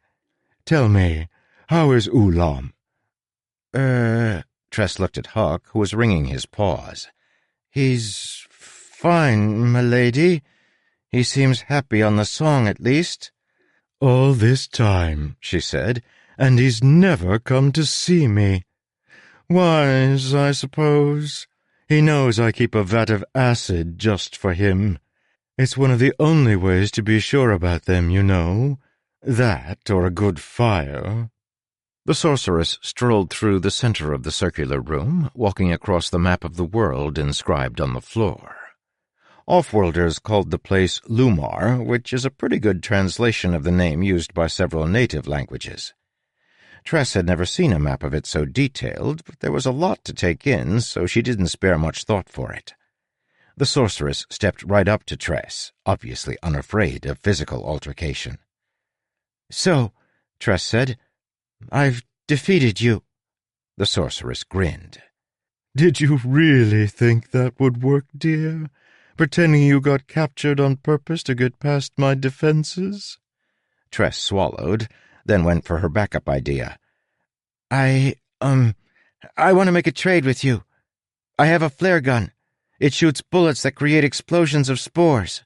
Tell me, how is Ulam?" Tress looked at Huck, who was wringing his paws. "He's fine, m'lady. He seems happy on the song, at least." "All this time," she said, "and he's never come to see me. Wise, I suppose. He knows I keep a vat of acid just for him. It's one of the only ways to be sure about them, you know. That or a good fire." The sorceress strolled through the center of the circular room, walking across the map of the world inscribed on the floor. Off-worlders called the place Lumar, which is a pretty good translation of the name used by several native languages. Tress had never seen a map of it so detailed, but there was a lot to take in, so she didn't spare much thought for it. The sorceress stepped right up to Tress, obviously unafraid of physical altercation. "So," Tress said, "I've defeated you." The sorceress grinned. "Did you really think that would work, dear? Pretending you got captured on purpose to get past my defenses?" Tress swallowed, then went for her backup idea. I want to make a trade with you. I have a flare gun. It shoots bullets that create explosions of spores."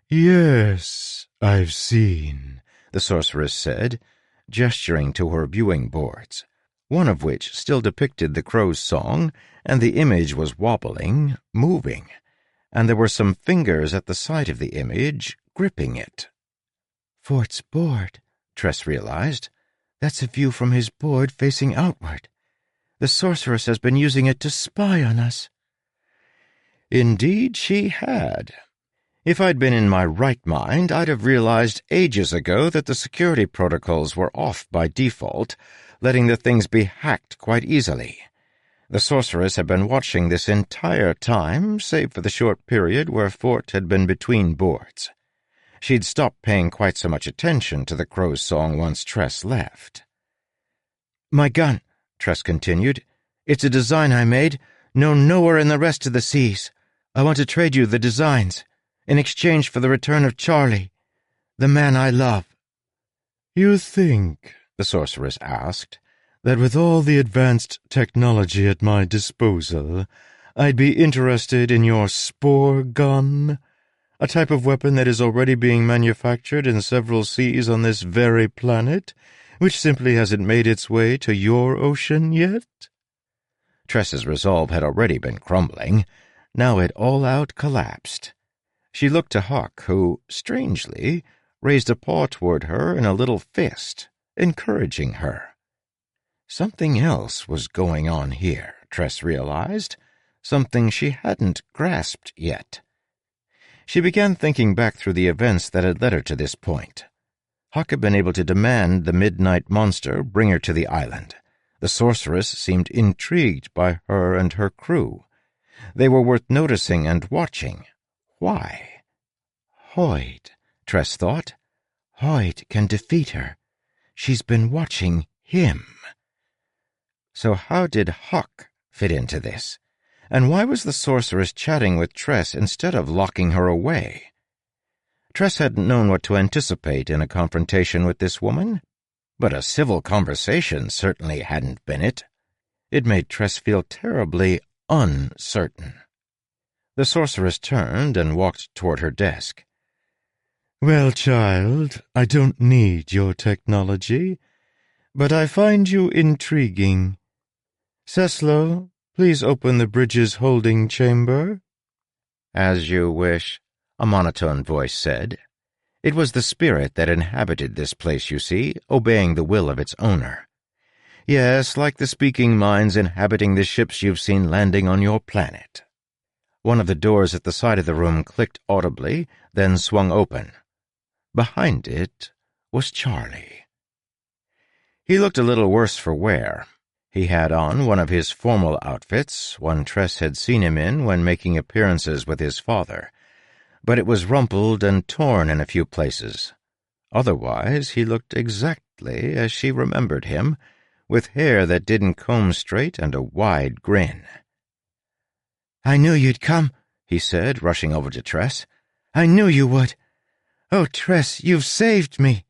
"Yes, I've seen," the sorceress said, gesturing to her viewing boards, one of which still depicted the crow's song, and the image was wobbling, moving, and there were some fingers at the side of the image, gripping it. "Fort's board," Tress realized. "That's a view from his board facing outward. The sorceress has been using it to spy on us." Indeed she had. If I'd been in my right mind, I'd have realized ages ago that the security protocols were off by default, letting the things be hacked quite easily. The sorceress had been watching this entire time, save for the short period where Fort had been between boards. She'd stopped paying quite so much attention to the crow's song once Tress left. "My gun," Tress continued. "It's a design I made, known nowhere in the rest of the seas. I want to trade you the designs, in exchange for the return of Charlie, the man I love." "You think," the sorceress asked, "that with all the advanced technology at my disposal, I'd be interested in your spore gun? A type of weapon that is already being manufactured in several seas on this very planet, which simply hasn't made its way to your ocean yet?" Tress's resolve had already been crumbling. Now it all out collapsed. She looked to Huck, who, strangely, raised a paw toward her in a little fist, encouraging her. Something else was going on here, Tress realized, something she hadn't grasped yet. She began thinking back through the events that had led her to this point. Huck had been able to demand the midnight monster bring her to the island. The sorceress seemed intrigued by her and her crew. They were worth noticing and watching. Why? Hoyt, Tress thought. Hoyt can defeat her. She's been watching him. So how did Huck fit into this? And why was the sorceress chatting with Tress instead of locking her away? Tress hadn't known what to anticipate in a confrontation with this woman, but a civil conversation certainly hadn't been it. It made Tress feel terribly uncertain. The sorceress turned and walked toward her desk. "Well, child, I don't need your technology, but I find you intriguing. Ceclo, please open the bridge's holding chamber." "As you wish," a monotone voice said. It was the spirit that inhabited this place, you see, obeying the will of its owner. Yes, like the speaking minds inhabiting the ships you've seen landing on your planet. One of the doors at the side of the room clicked audibly, then swung open. Behind it was Charlie. He looked a little worse for wear. He had on one of his formal outfits, one Tress had seen him in when making appearances with his father, but it was rumpled and torn in a few places. Otherwise, he looked exactly as she remembered him, with hair that didn't comb straight and a wide grin. "I knew you'd come," he said, rushing over to Tress. "I knew you would. Oh, Tress, you've saved me."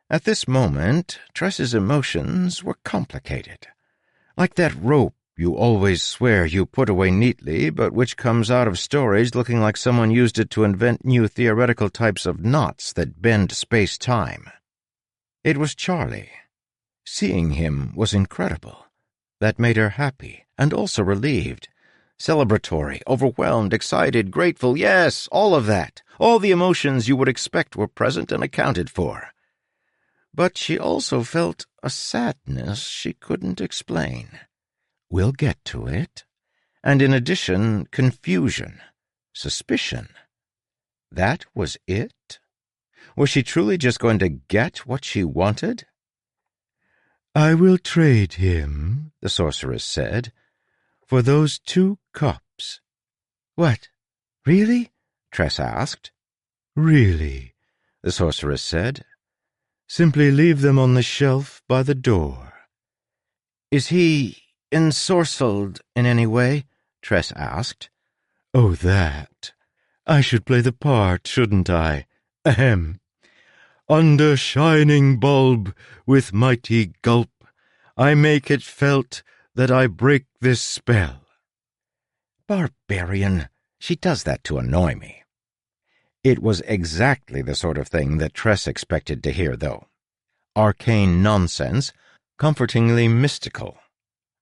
At this moment, Tress's emotions were complicated. Like that rope you always swear you put away neatly, but which comes out of storage looking like someone used it to invent new theoretical types of knots that bend space-time. It was Charlie. Seeing him was incredible. That made her happy, and also relieved. Celebratory, overwhelmed, excited, grateful, yes, all of that. All the emotions you would expect were present and accounted for. but she also felt a sadness she couldn't explain. We'll get to it. And in addition, confusion, suspicion. That was it? Was she truly just going to get what she wanted? "I will trade him," the sorceress said, "for those 2 cups." "What? Really?" Tress asked. "Really," the sorceress said. "Simply leave them on the shelf by the door." "Is he ensorcelled in any way?" Tress asked. "Oh, that. I should play the part, shouldn't I? Ahem. Under shining bulb, with mighty gulp, I make it felt that I break this spell." Barbarian. She does that to annoy me. It was exactly the sort of thing that Tress expected to hear, though. Arcane nonsense, comfortingly mystical.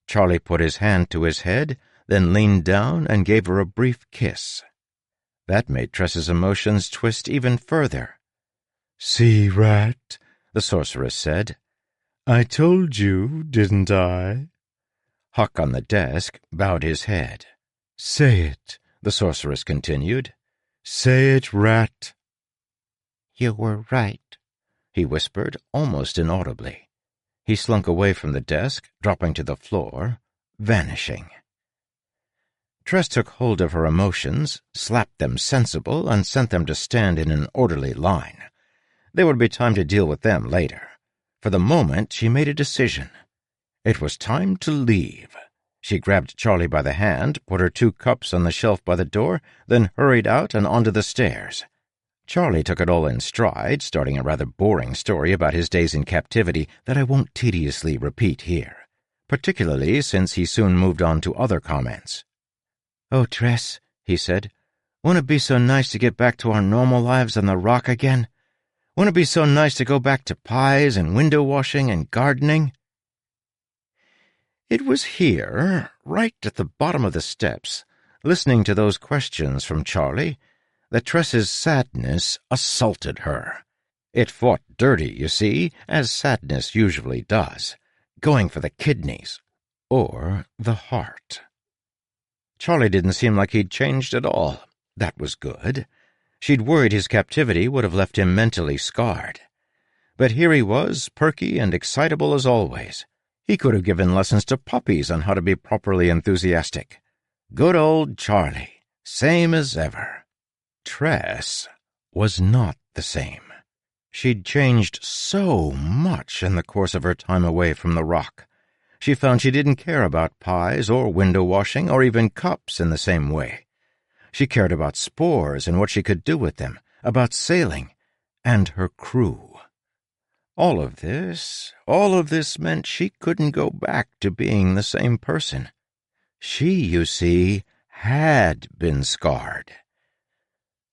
Charlie put his hand to his head, then leaned down and gave her a brief kiss. That made Tress's emotions twist even further. "See, Rat," the sorceress said. "I told you, didn't I?" Huck on the desk bowed his head. "Say it," the sorceress continued. "Say it, Rat." "You were right," he whispered, almost inaudibly. He slunk away from the desk, dropping to the floor, vanishing. Tress took hold of her emotions, slapped them sensible, and sent them to stand in an orderly line. There would be time to deal with them later. For the moment, she made a decision. It was time to leave. She grabbed Charlie by the hand, put her 2 cups on the shelf by the door, then hurried out and onto the stairs. Charlie took it all in stride, starting a rather boring story about his days in captivity that I won't tediously repeat here, particularly since he soon moved on to other comments. "Oh, Tress," he said, "won't it be so nice to get back to our normal lives on the Rock again? Won't it be so nice to go back to pies and window washing and gardening?" It was here, right at the bottom of the steps, listening to those questions from Charlie, that Tress's sadness assaulted her. It fought dirty, you see, as sadness usually does, going for the kidneys, or the heart. Charlie didn't seem like he'd changed at all. That was good. She'd worried his captivity would have left him mentally scarred. But here he was, perky and excitable as always. He could have given lessons to puppies on how to be properly enthusiastic. Good old Charlie, same as ever. Tress was not the same. She'd changed so much in the course of her time away from the Rock. She found she didn't care about pies or window washing or even cups in the same way. She cared about spores and what she could do with them, about sailing, and her crew. All of this meant she couldn't go back to being the same person. She, you see, had been scarred.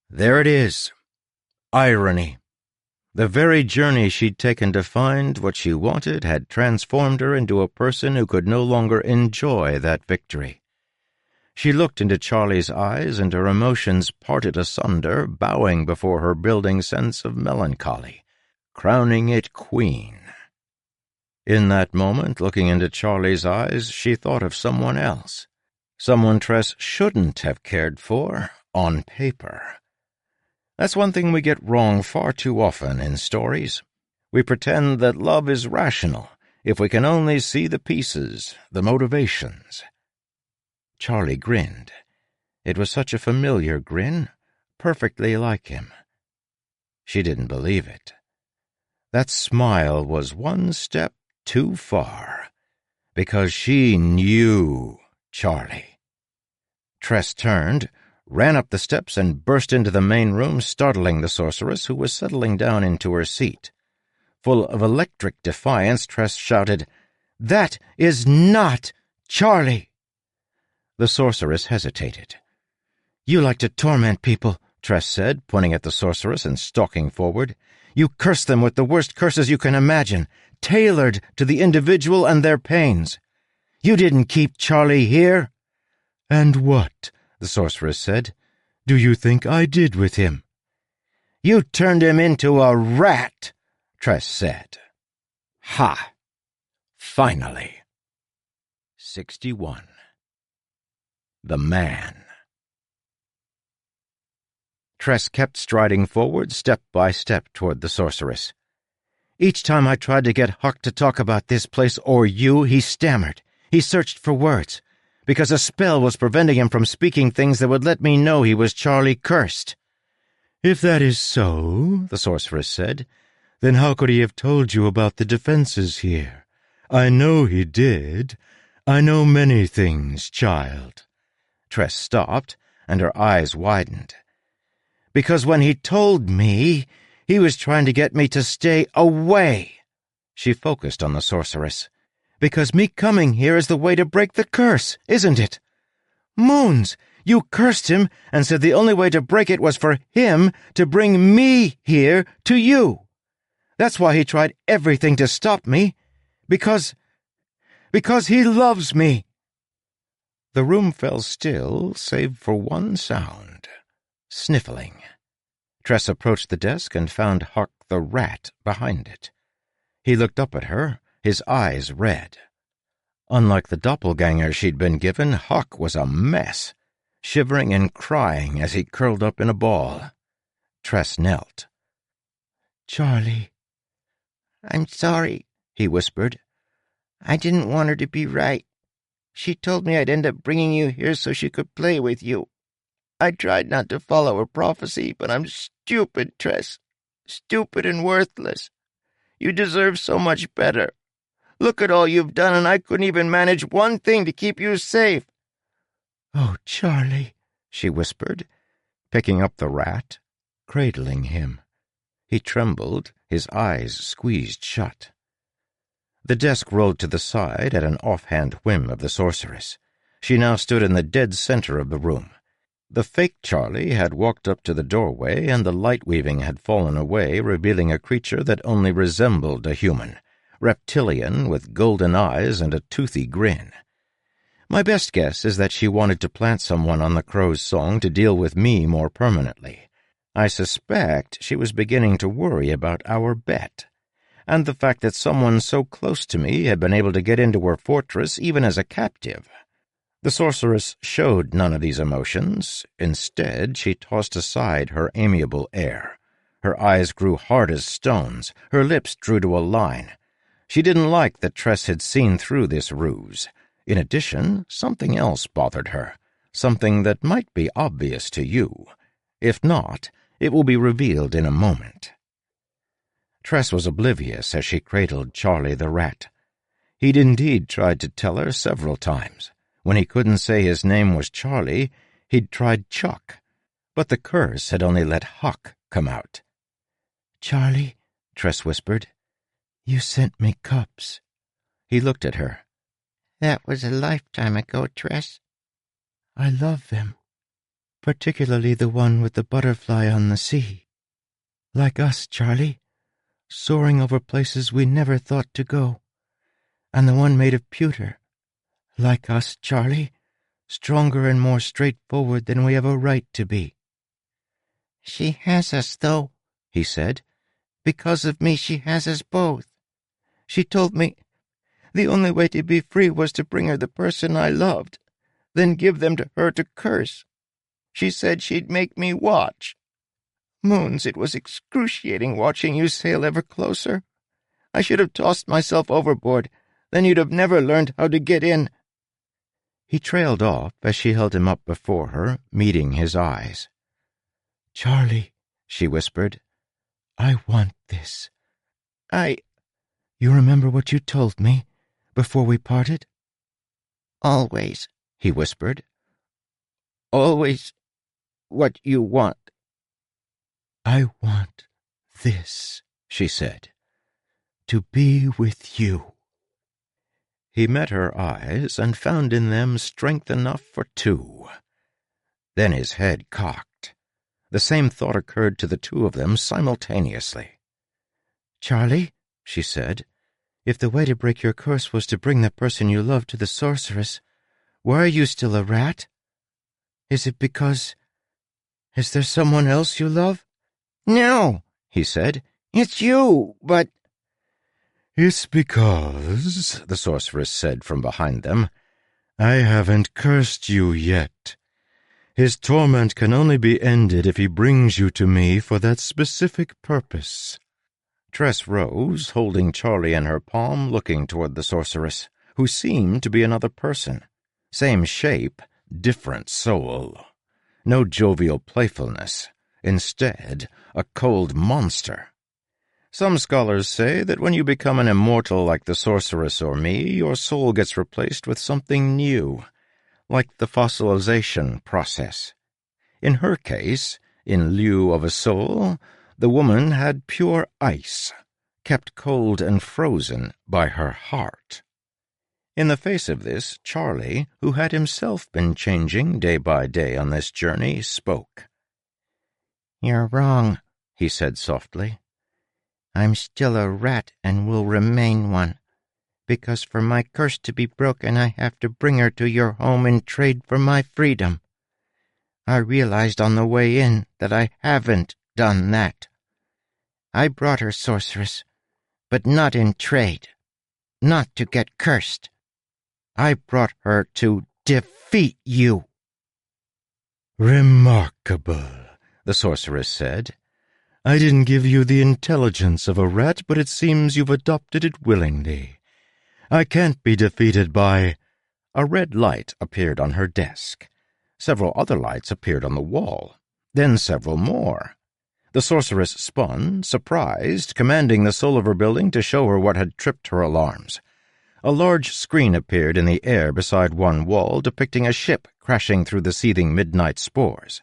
There it is. Irony. The very journey she'd taken to find what she wanted had transformed her into a person who could no longer enjoy that victory. She looked into Charlie's eyes, and her emotions parted asunder, bowing before her building sense of melancholy, crowning it queen. In that moment, looking into Charlie's eyes, she thought of someone else. Someone Tress shouldn't have cared for, on paper. That's one thing we get wrong far too often in stories. We pretend that love is rational if we can only see the pieces, the motivations. Charlie grinned. It was such a familiar grin, perfectly like him. She didn't believe it. That smile was one step too far, because she knew Charlie. Tress turned, ran up the steps, and burst into the main room, startling the sorceress, who was settling down into her seat. Full of electric defiance, Tress shouted, "That is not Charlie!" The sorceress hesitated. "You like to torment people," Tress said, pointing at the sorceress and stalking forward. "You curse them with the worst curses you can imagine, tailored to the individual and their pains. You didn't keep Charlie here." "And what," the sorceress said, "do you think I did with him?" "You turned him into a rat," Tress said. Ha! Finally. 61. The Man. Tress kept striding forward step by step toward the sorceress. Each time I tried to get Huck to talk about this place or you, he stammered. He searched for words, because a spell was preventing him from speaking things that would let me know he was Charlie cursed. "If that is so," the sorceress said, "then how could he have told you about the defenses here? I know he did. I know many things, child." Tress stopped, and her eyes widened. "Because when he told me, he was trying to get me to stay away." She focused on the sorceress. "Because me coming here is the way to break the curse, isn't it? Moons, you cursed him and said the only way to break it was for him to bring me here to you. That's why he tried everything to stop me. Because he loves me." The room fell still, save for one sound. Sniffling. Tress approached the desk and found Huck the rat behind it. He looked up at her, his eyes red. Unlike the doppelganger she'd been given, Huck was a mess, shivering and crying as he curled up in a ball. Tress knelt. "Charlie." "I'm sorry," he whispered. "I didn't want her to be right. She told me I'd end up bringing you here so she could play with you. I tried not to follow her prophecy, but I'm stupid, Tress. Stupid and worthless. You deserve so much better. Look at all you've done, and I couldn't even manage one thing to keep you safe." "Oh, Charlie," she whispered, picking up the rat, cradling him. He trembled, his eyes squeezed shut. The desk rolled to the side at an offhand whim of the sorceress. She now stood in the dead center of the room. The fake Charlie had walked up to the doorway, and the light-weaving had fallen away, revealing a creature that only resembled a human, reptilian with golden eyes and a toothy grin. My best guess is that she wanted to plant someone on the crow's song to deal with me more permanently. I suspect she was beginning to worry about our bet, and the fact that someone so close to me had been able to get into her fortress even as a captive. The sorceress showed none of these emotions. Instead, she tossed aside her amiable air. Her eyes grew hard as stones, her lips drew to a line. She didn't like that Tress had seen through this ruse. In addition, something else bothered her, something that might be obvious to you. If not, it will be revealed in a moment. Tress was oblivious as she cradled Charlie the rat. He'd indeed tried to tell her several times. When he couldn't say his name was Charlie, he'd tried Chuck. But the curse had only let Huck come out. "Charlie," Tress whispered, "you sent me cups." He looked at her. "That was a lifetime ago, Tress." "I love them, particularly the one with the butterfly on the sea. Like us, Charlie, soaring over places we never thought to go. And the one made of pewter. Like us, Charlie, stronger and more straightforward than we have a right to be." "She has us, though," he said. "Because of me, she has us both. She told me the only way to be free was to bring her the person I loved, then give them to her to curse. She said she'd make me watch. Moons, it was excruciating watching you sail ever closer. I should have tossed myself overboard, then you'd have never learned how to get in." He trailed off as she held him up before her, meeting his eyes. "Charlie," she whispered, "I want this. You remember what you told me before we parted?" "Always," he whispered. "Always what you want." "I want this," she said, "to be with you." He met her eyes and found in them strength enough for two. Then his head cocked. The same thought occurred to the two of them simultaneously. "Charlie," she said, "if the way to break your curse was to bring the person you love to the sorceress, why are you still a rat? Is it because... Is there someone else you love?" "No," he said. "It's you, but..." "It's because," the sorceress said from behind them, "I haven't cursed you yet. His torment can only be ended if he brings you to me for that specific purpose." Tress rose, holding Charlie in her palm, looking toward the sorceress, who seemed to be another person. Same shape, different soul. No jovial playfulness. Instead, a cold monster. Some scholars say that when you become an immortal like the sorceress or me, your soul gets replaced with something new, like the fossilization process. In her case, in lieu of a soul, the woman had pure ice, kept cold and frozen by her heart. In the face of this, Charlie, who had himself been changing day by day on this journey, spoke. "You're wrong," he said softly. "I'm still a rat and will remain one, because for my curse to be broken I have to bring her to your home in trade for my freedom. I realized on the way in that I haven't done that. I brought her, sorceress, but not in trade, not to get cursed. I brought her to defeat you." "Remarkable," the sorceress said. "I didn't give you the intelligence of a rat, but it seems you've adopted it willingly. I can't be defeated by—" A red light appeared on her desk. Several other lights appeared on the wall. Then several more. The sorceress spun, surprised, commanding the soul of her building to show her what had tripped her alarms. A large screen appeared in the air beside one wall, depicting a ship crashing through the seething midnight spores.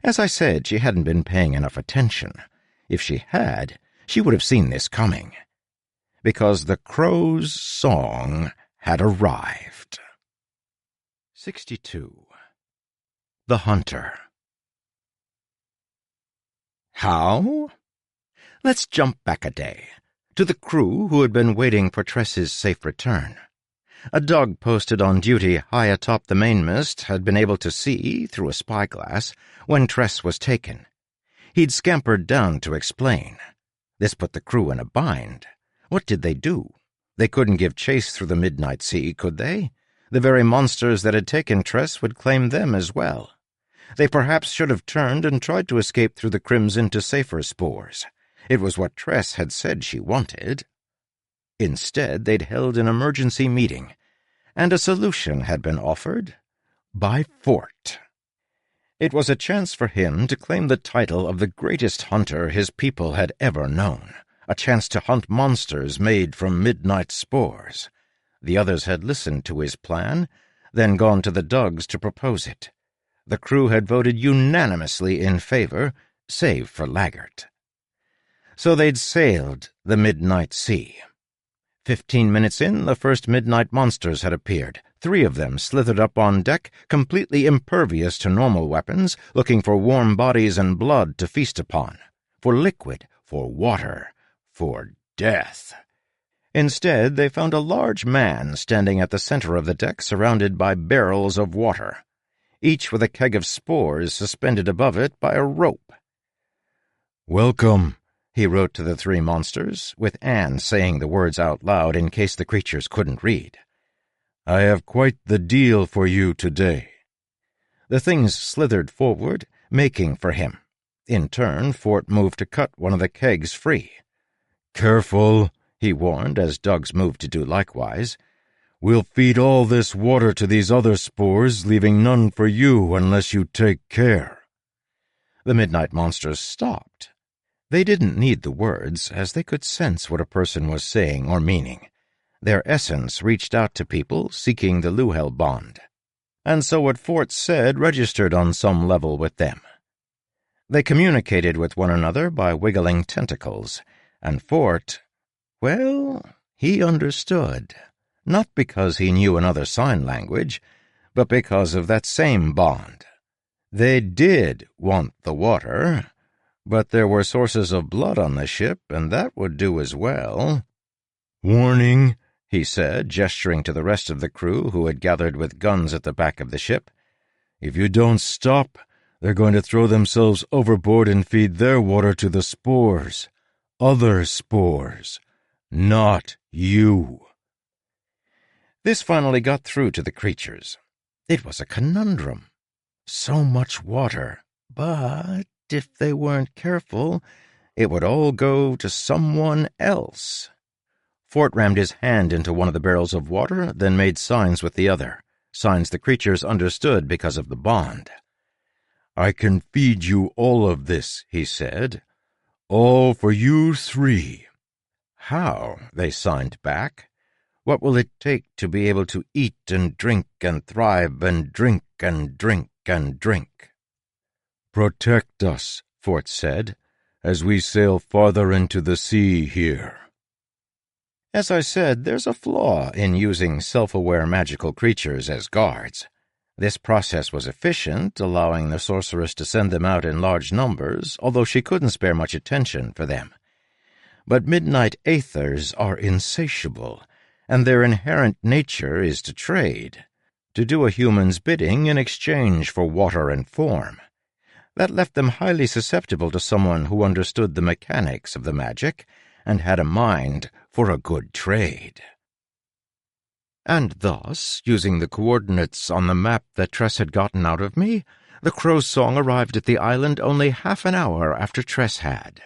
As I said, she hadn't been paying enough attention. If she had, she would have seen this coming. Because the crow's song had arrived. 62. The Hunter. How? Let's jump back a day, to the crew who had been waiting for Tress's safe return. A dog posted on duty high atop the mainmast had been able to see, through a spyglass, when Tress was taken. He'd scampered down to explain. This put the crew in a bind. What did they do? They couldn't give chase through the midnight sea, could they? The very monsters that had taken Tress would claim them as well. They perhaps should have turned and tried to escape through the crimson to safer spores. It was what Tress had said she wanted. Instead, they'd held an emergency meeting, and a solution had been offered by Fort. It was a chance for him to claim the title of the greatest hunter his people had ever known, a chance to hunt monsters made from midnight spores. The others had listened to his plan, then gone to the Dugs to propose it. The crew had voted unanimously in favor, save for Laggart. So they'd sailed the midnight sea. 15 minutes in, the first midnight monsters had appeared. 3 of them slithered up on deck, completely impervious to normal weapons, looking for warm bodies and blood to feast upon, for liquid, for water, for death. Instead, they found a large man standing at the center of the deck, surrounded by barrels of water, each with a keg of spores suspended above it by a rope. "Welcome," he wrote to the 3 monsters, with Anne saying the words out loud in case the creatures couldn't read. "I have quite the deal for you today." The things slithered forward, making for him. In turn, Fort moved to cut one of the kegs free. "Careful," he warned as Dugs moved to do likewise. "We'll feed all this water to these other spores, leaving none for you unless you take care." The midnight monsters stopped. They didn't need the words, as they could sense what a person was saying or meaning. Their essence reached out to people seeking the Luhel bond. And so what Fort said registered on some level with them. They communicated with one another by wiggling tentacles, and Fort, well, he understood. Not because he knew another sign language, but because of that same bond. They did want the water, but there were sources of blood on the ship, and that would do as well. "Warning," he said, gesturing to the rest of the crew who had gathered with guns at the back of the ship. "If you don't stop, they're going to throw themselves overboard and feed their water to the spores. Other spores. Not you. This finally got through to the creatures. It was a conundrum. So much water, but if they weren't careful, it would all go to someone else. Fort rammed his hand into one of the barrels of water, then made signs with the other, signs the creatures understood because of the bond. I can feed you all of this, he said. All for you three. How? They signed back. What will it take to be able to eat and drink and thrive and drink and drink and drink? Protect us, Fort said, as we sail farther into the sea here. As I said, there's a flaw in using self-aware magical creatures as guards. This process was efficient, allowing the sorceress to send them out in large numbers, although she couldn't spare much attention for them. But midnight aethers are insatiable, and their inherent nature is to trade, to do a human's bidding in exchange for water and form. That left them highly susceptible to someone who understood the mechanics of the magic and had a mind for a good trade. And thus, using the coordinates on the map that Tress had gotten out of me, the crow's song arrived at the island only half an hour after Tress had,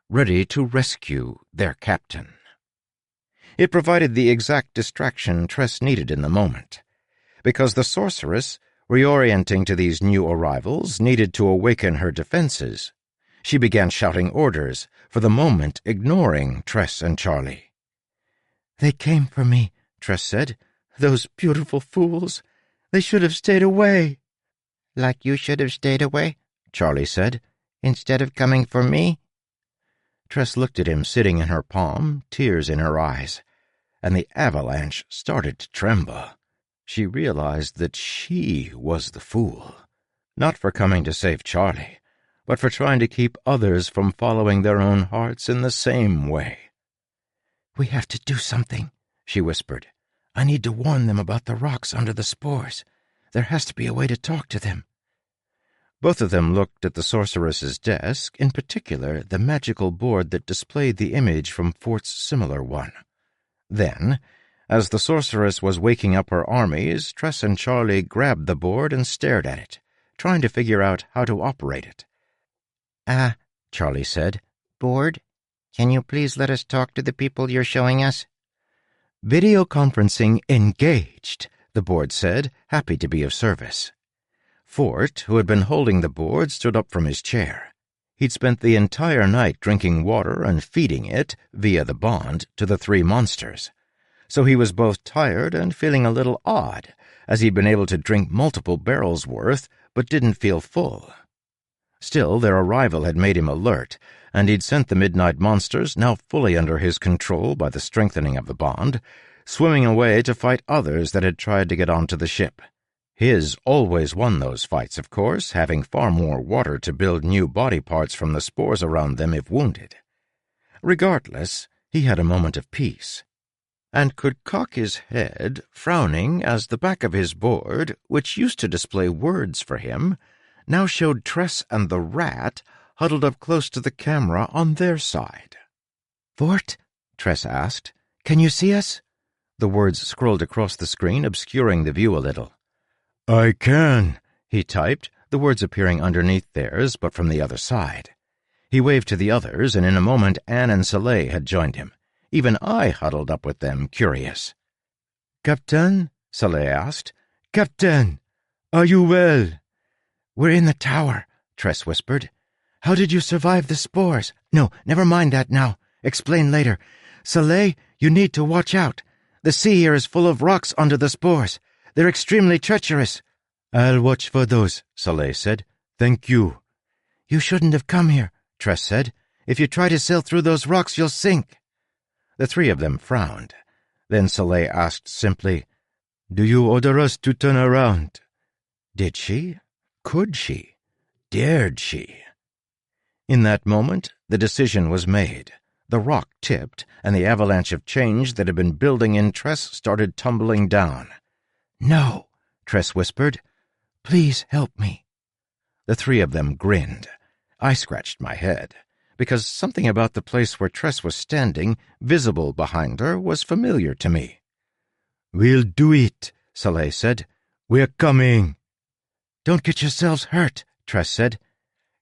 ready to rescue their captain. It provided the exact distraction Tress needed in the moment, because the sorceress, reorienting to these new arrivals, needed to awaken her defenses. She began shouting orders, for the moment ignoring Tress and Charlie. "They came for me," Tress said. "Those beautiful fools. They should have stayed away." "Like you should have stayed away," Charlie said, "instead of coming for me?" Tress looked at him sitting in her palm, tears in her eyes, and the avalanche started to tremble. She realized that she was the fool, not for coming to save Charlie, but for trying to keep others from following their own hearts in the same way. "We have to do something," she whispered. "I need to warn them about the rocks under the spores. There has to be a way to talk to them." Both of them looked at the sorceress's desk, in particular the magical board that displayed the image from Fort's similar one. Then, as the sorceress was waking up her armies, Tress and Charlie grabbed the board and stared at it, trying to figure out how to operate it. Charlie said. "Board? Can you please let us talk to the people you're showing us?" "Video conferencing engaged," the board said, happy to be of service. Fort, who had been holding the board, stood up from his chair. He'd spent the entire night drinking water and feeding it, via the bond, to the three monsters. So he was both tired and feeling a little odd, as he'd been able to drink multiple barrels worth, but didn't feel full. Still, their arrival had made him alert, and he'd sent the midnight monsters, now fully under his control by the strengthening of the bond, swimming away to fight others that had tried to get onto the ship. His always won those fights, of course, having far more water to build new body parts from the spores around them if wounded. Regardless, he had a moment of peace, and could cock his head, frowning, as the back of his board, which used to display words for him, now showed Tress and the rat huddled up close to the camera on their side. "Fort?" Tress asked. "Can you see us?" The words scrolled across the screen, obscuring the view a little. "I can," he typed, the words appearing underneath theirs, but from the other side. He waved to the others, and in a moment Anne and Soleil had joined him. Even I huddled up with them, curious. "Captain?" Soleil asked. "Captain, are you well?" "We're in the tower," Tress whispered. "How did you survive the spores?" "No, never mind that now. Explain later. Soleil, you need to watch out. The sea here is full of rocks under the spores. They're extremely treacherous." "I'll watch for those," Soleil said. "Thank you." "You shouldn't have come here," Tress said. "If you try to sail through those rocks, you'll sink." The three of them frowned. Then Soleil asked simply, "Do you order us to turn around?" Did she? Could she? Dared she? In that moment, the decision was made. The rock tipped, and the avalanche of change that had been building in Tress started tumbling down. "No," Tress whispered. "Please help me." The three of them grinned. I scratched my head. because something about the place where Tress was standing, visible behind her, was familiar to me. "We'll do it," Soleil said. "We're coming." "Don't get yourselves hurt," Tress said.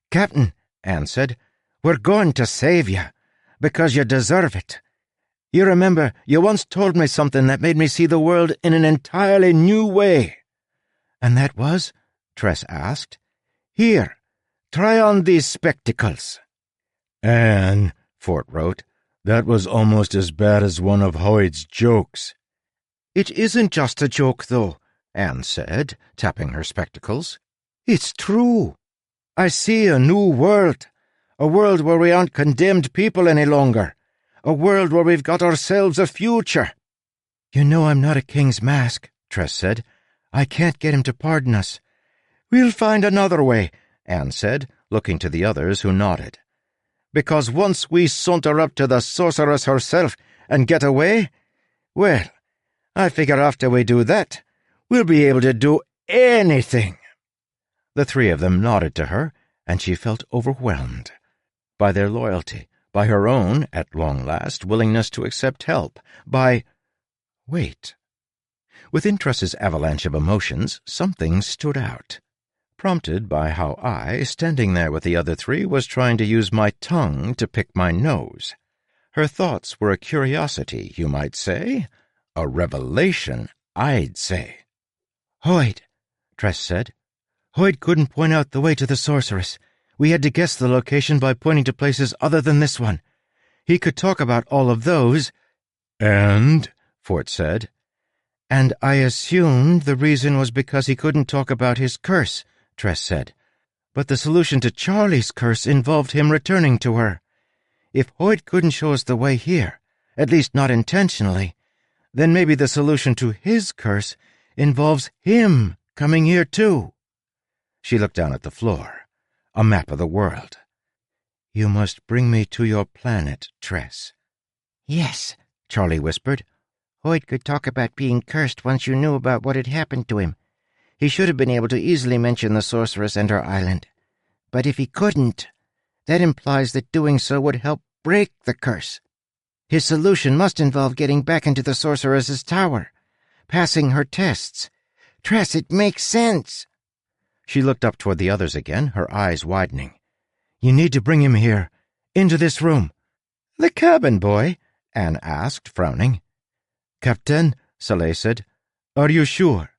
"Captain," Anne said, "we're going to save you, because you deserve it. You remember, you once told me something that made me see the world in an entirely new way." "And that was?" Tress asked. "Here, try on these spectacles." "Anne," Fort wrote, "that was almost as bad as one of Hoyt's jokes." "It isn't just a joke, though," Anne said, tapping her spectacles. "It's true. I see a new world, a world where we aren't condemned people any longer, a world where we've got ourselves a future." "You know I'm not a king's mask," Tress said. "I can't get him to pardon us." "We'll find another way," Anne said, looking to the others who nodded. "Because once we saunter up to the sorceress herself and get away, well, I figure after we do that, we'll be able to do anything." The three of them nodded to her, and she felt overwhelmed by their loyalty, by her own, at long last, willingness to accept help, by— Wait. Within Tress's avalanche of emotions, something stood out, prompted by how I, standing there with the other three, was trying to use my tongue to pick my nose. Her thoughts were a curiosity, you might say, a revelation, I'd say. "Hoyt," Tress said. "Hoyt couldn't point out the way to the sorceress. We had to guess the location by pointing to places other than this one. He could talk about all of those." "And?" Fort said. "And I assumed the reason was because he couldn't talk about his curse," Tress said. "But the solution to Charlie's curse involved him returning to her. If Hoyt couldn't show us the way here, at least not intentionally, then maybe the solution to his curse involves him coming here too." She looked down at the floor, a map of the world. "You must bring me to your planet, Tress." "Yes," Charlie whispered. "Hoyt could talk about being cursed once you knew about what had happened to him. He should have been able to easily mention the sorceress and her island. But if he couldn't, that implies that doing so would help break the curse. His solution must involve getting back into the sorceress's tower, passing her tests. Tress, it makes sense." She looked up toward the others again, her eyes widening. "You need to bring him here, into this room." "The cabin boy?" Anne asked, frowning. "Captain," Soleil said, "are you sure?"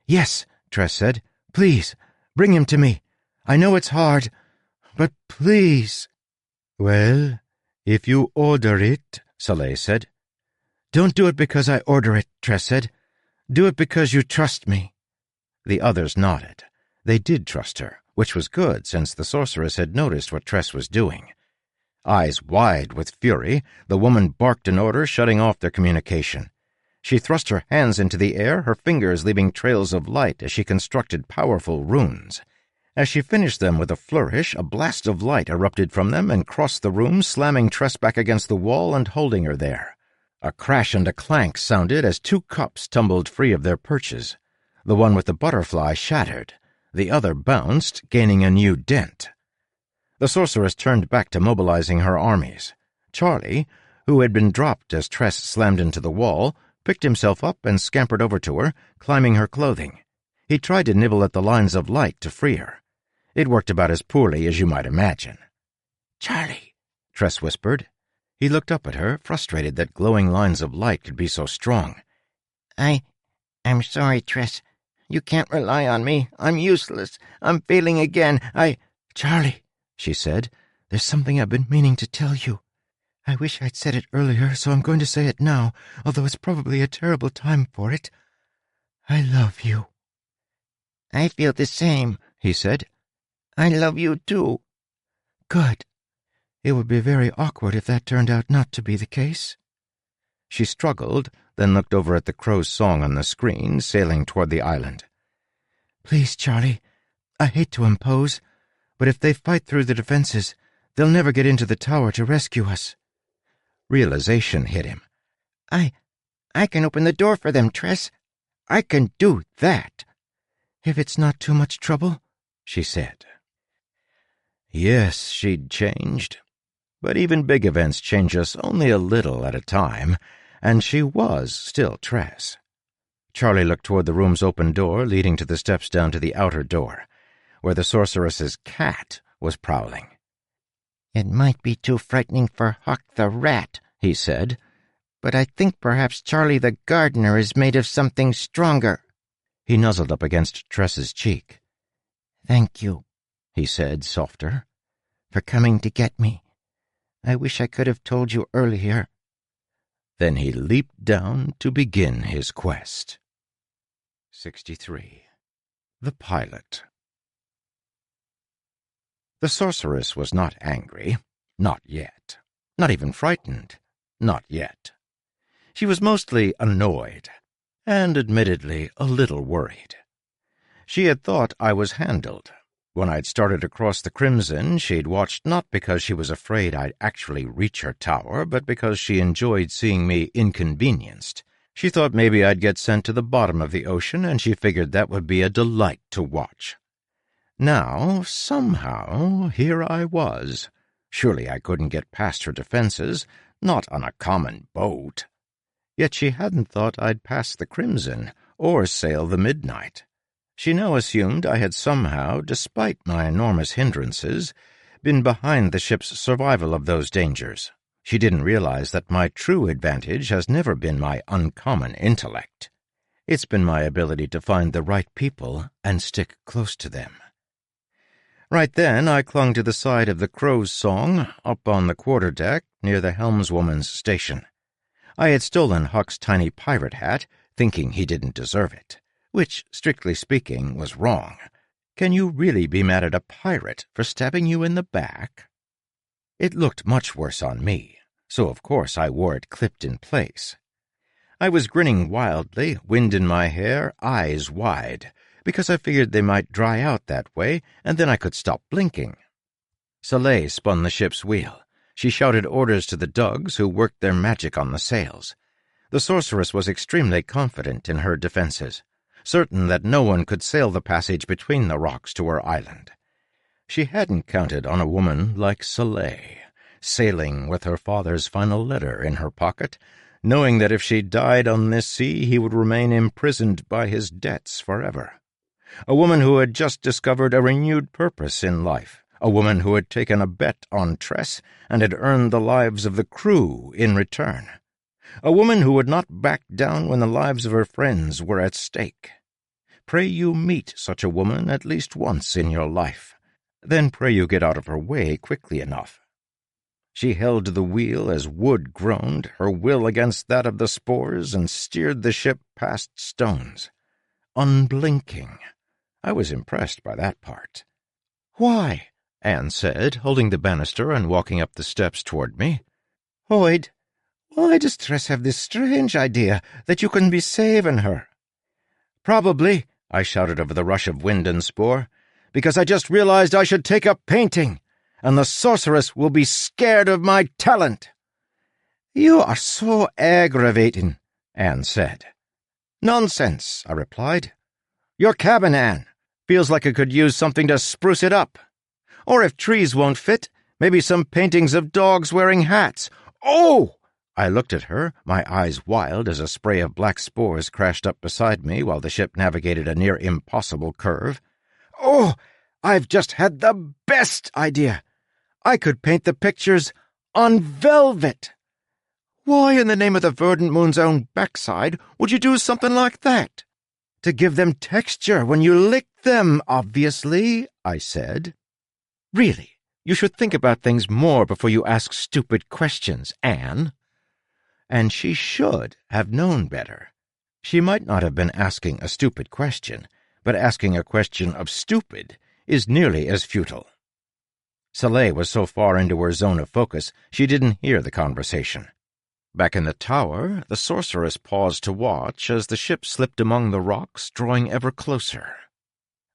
"Yes," Tress said. "Please, bring him to me. I know it's hard, but please." "Well, if you order it," Soleil said. "Don't do it because I order it," Tress said. "Do it because you trust me." The others nodded. They did trust her, which was good, since the sorceress had noticed what Tress was doing. Eyes wide with fury, the woman barked an order, shutting off their communication. She thrust her hands into the air, her fingers leaving trails of light as she constructed powerful runes. As she finished them with a flourish, a blast of light erupted from them and crossed the room, slamming Tress back against the wall and holding her there. A crash and a clank sounded as 2 cups tumbled free of their perches. The one with the butterfly shattered. The other bounced, gaining a new dent. The sorceress turned back to mobilizing her armies. Charlie, who had been dropped as Tress slammed into the wall, picked himself up and scampered over to her, climbing her clothing. He tried to nibble at the lines of light to free her. It worked about as poorly as you might imagine. "Charlie," Tress whispered. He looked up at her, frustrated that glowing lines of light could be so strong. I'm sorry, Tress. You can't rely on me. I'm useless. I'm failing again. "Charlie," she said, "there's something I've been meaning to tell you. I wish I'd said it earlier, so I'm going to say it now, although it's probably a terrible time for it. I love you." "I feel the same," he said. "I love you too." "Good. It would be very awkward if that turned out not to be the case." She struggled, then looked over at the crow's song on the screen, sailing toward the island. "Please, Charlie, I hate to impose, but if they fight through the defenses, they'll never get into the tower to rescue us." Realization hit him. I can open the door for them, Tress. I can do that." "If it's not too much trouble," she said. Yes, she'd changed. But even big events change us only a little at a time, and she was still Tress. Charlie looked toward the room's open door leading to the steps down to the outer door, where the sorceress's cat was prowling. "It might be too frightening for Huck the rat," he said, "but I think perhaps Charlie the gardener is made of something stronger." He nuzzled up against Tress's cheek. "Thank you," he said, softer, "for coming to get me. I wish I could have told you earlier." Then he leaped down to begin his quest. 63. The Pilot. The sorceress was not angry, not yet. Not even frightened, not yet. She was mostly annoyed, and admittedly a little worried. She had thought I was handled. When I'd started across the Crimson, she'd watched not because she was afraid I'd actually reach her tower, but because she enjoyed seeing me inconvenienced. She thought maybe I'd get sent to the bottom of the ocean, and she figured that would be a delight to watch. Now, somehow, here I was. Surely I couldn't get past her defenses, not on a common boat. Yet she hadn't thought I'd pass the Crimson, or sail the Midnight. She now assumed I had somehow, despite my enormous hindrances, been behind the ship's survival of those dangers. She didn't realize that my true advantage has never been my uncommon intellect. It's been my ability to find the right people and stick close to them. Right then I clung to the side of the Crow's Song, up on the quarterdeck near the helmswoman's station. I had stolen Huck's tiny pirate hat, thinking he didn't deserve it, which, strictly speaking, was wrong. Can you really be mad at a pirate for stabbing you in the back? It looked much worse on me, so of course I wore it clipped in place. I was grinning wildly, wind in my hair, eyes wide, because I figured they might dry out that way, and then I could stop blinking. Soleil spun the ship's wheel. She shouted orders to the Dugs, who worked their magic on the sails. The sorceress was extremely confident in her defenses, certain that no one could sail the passage between the rocks to her island. She hadn't counted on a woman like Soleil, sailing with her father's final letter in her pocket, knowing that if she died on this sea he would remain imprisoned by his debts forever. A woman who had just discovered a renewed purpose in life, a woman who had taken a bet on Tress and had earned the lives of the crew in return. A woman who would not back down when the lives of her friends were at stake. Pray you meet such a woman at least once in your life. Then pray you get out of her way quickly enough. She held the wheel as wood groaned, her will against that of the spores, and steered the ship past stones. Unblinking. I was impressed by that part. "Why?" Anne said, holding the banister and walking up the steps toward me. "Hoid, why does Tress have this strange idea that you can be saving her?" "Probably," I shouted over the rush of wind and spore, "because I just realized I should take up painting, and the sorceress will be scared of my talent." "You are so aggravating," Anne said. "Nonsense," I replied. "Your cabin, Anne, feels like it could use something to spruce it up. Or if trees won't fit, maybe some paintings of dogs wearing hats. Oh!" I looked at her, my eyes wild as a spray of black spores crashed up beside me while the ship navigated a near-impossible curve. "Oh, I've just had the best idea. I could paint the pictures on velvet." "Why in the name of the verdant moon's own backside would you do something like that?" "To give them texture when you lick them, obviously," I said. "Really, you should think about things more before you ask stupid questions, Anne." And she should have known better. She might not have been asking a stupid question, but asking a question of stupid is nearly as futile. Soleil was so far into her zone of focus she didn't hear the conversation. Back in the tower, the sorceress paused to watch as the ship slipped among the rocks, drawing ever closer.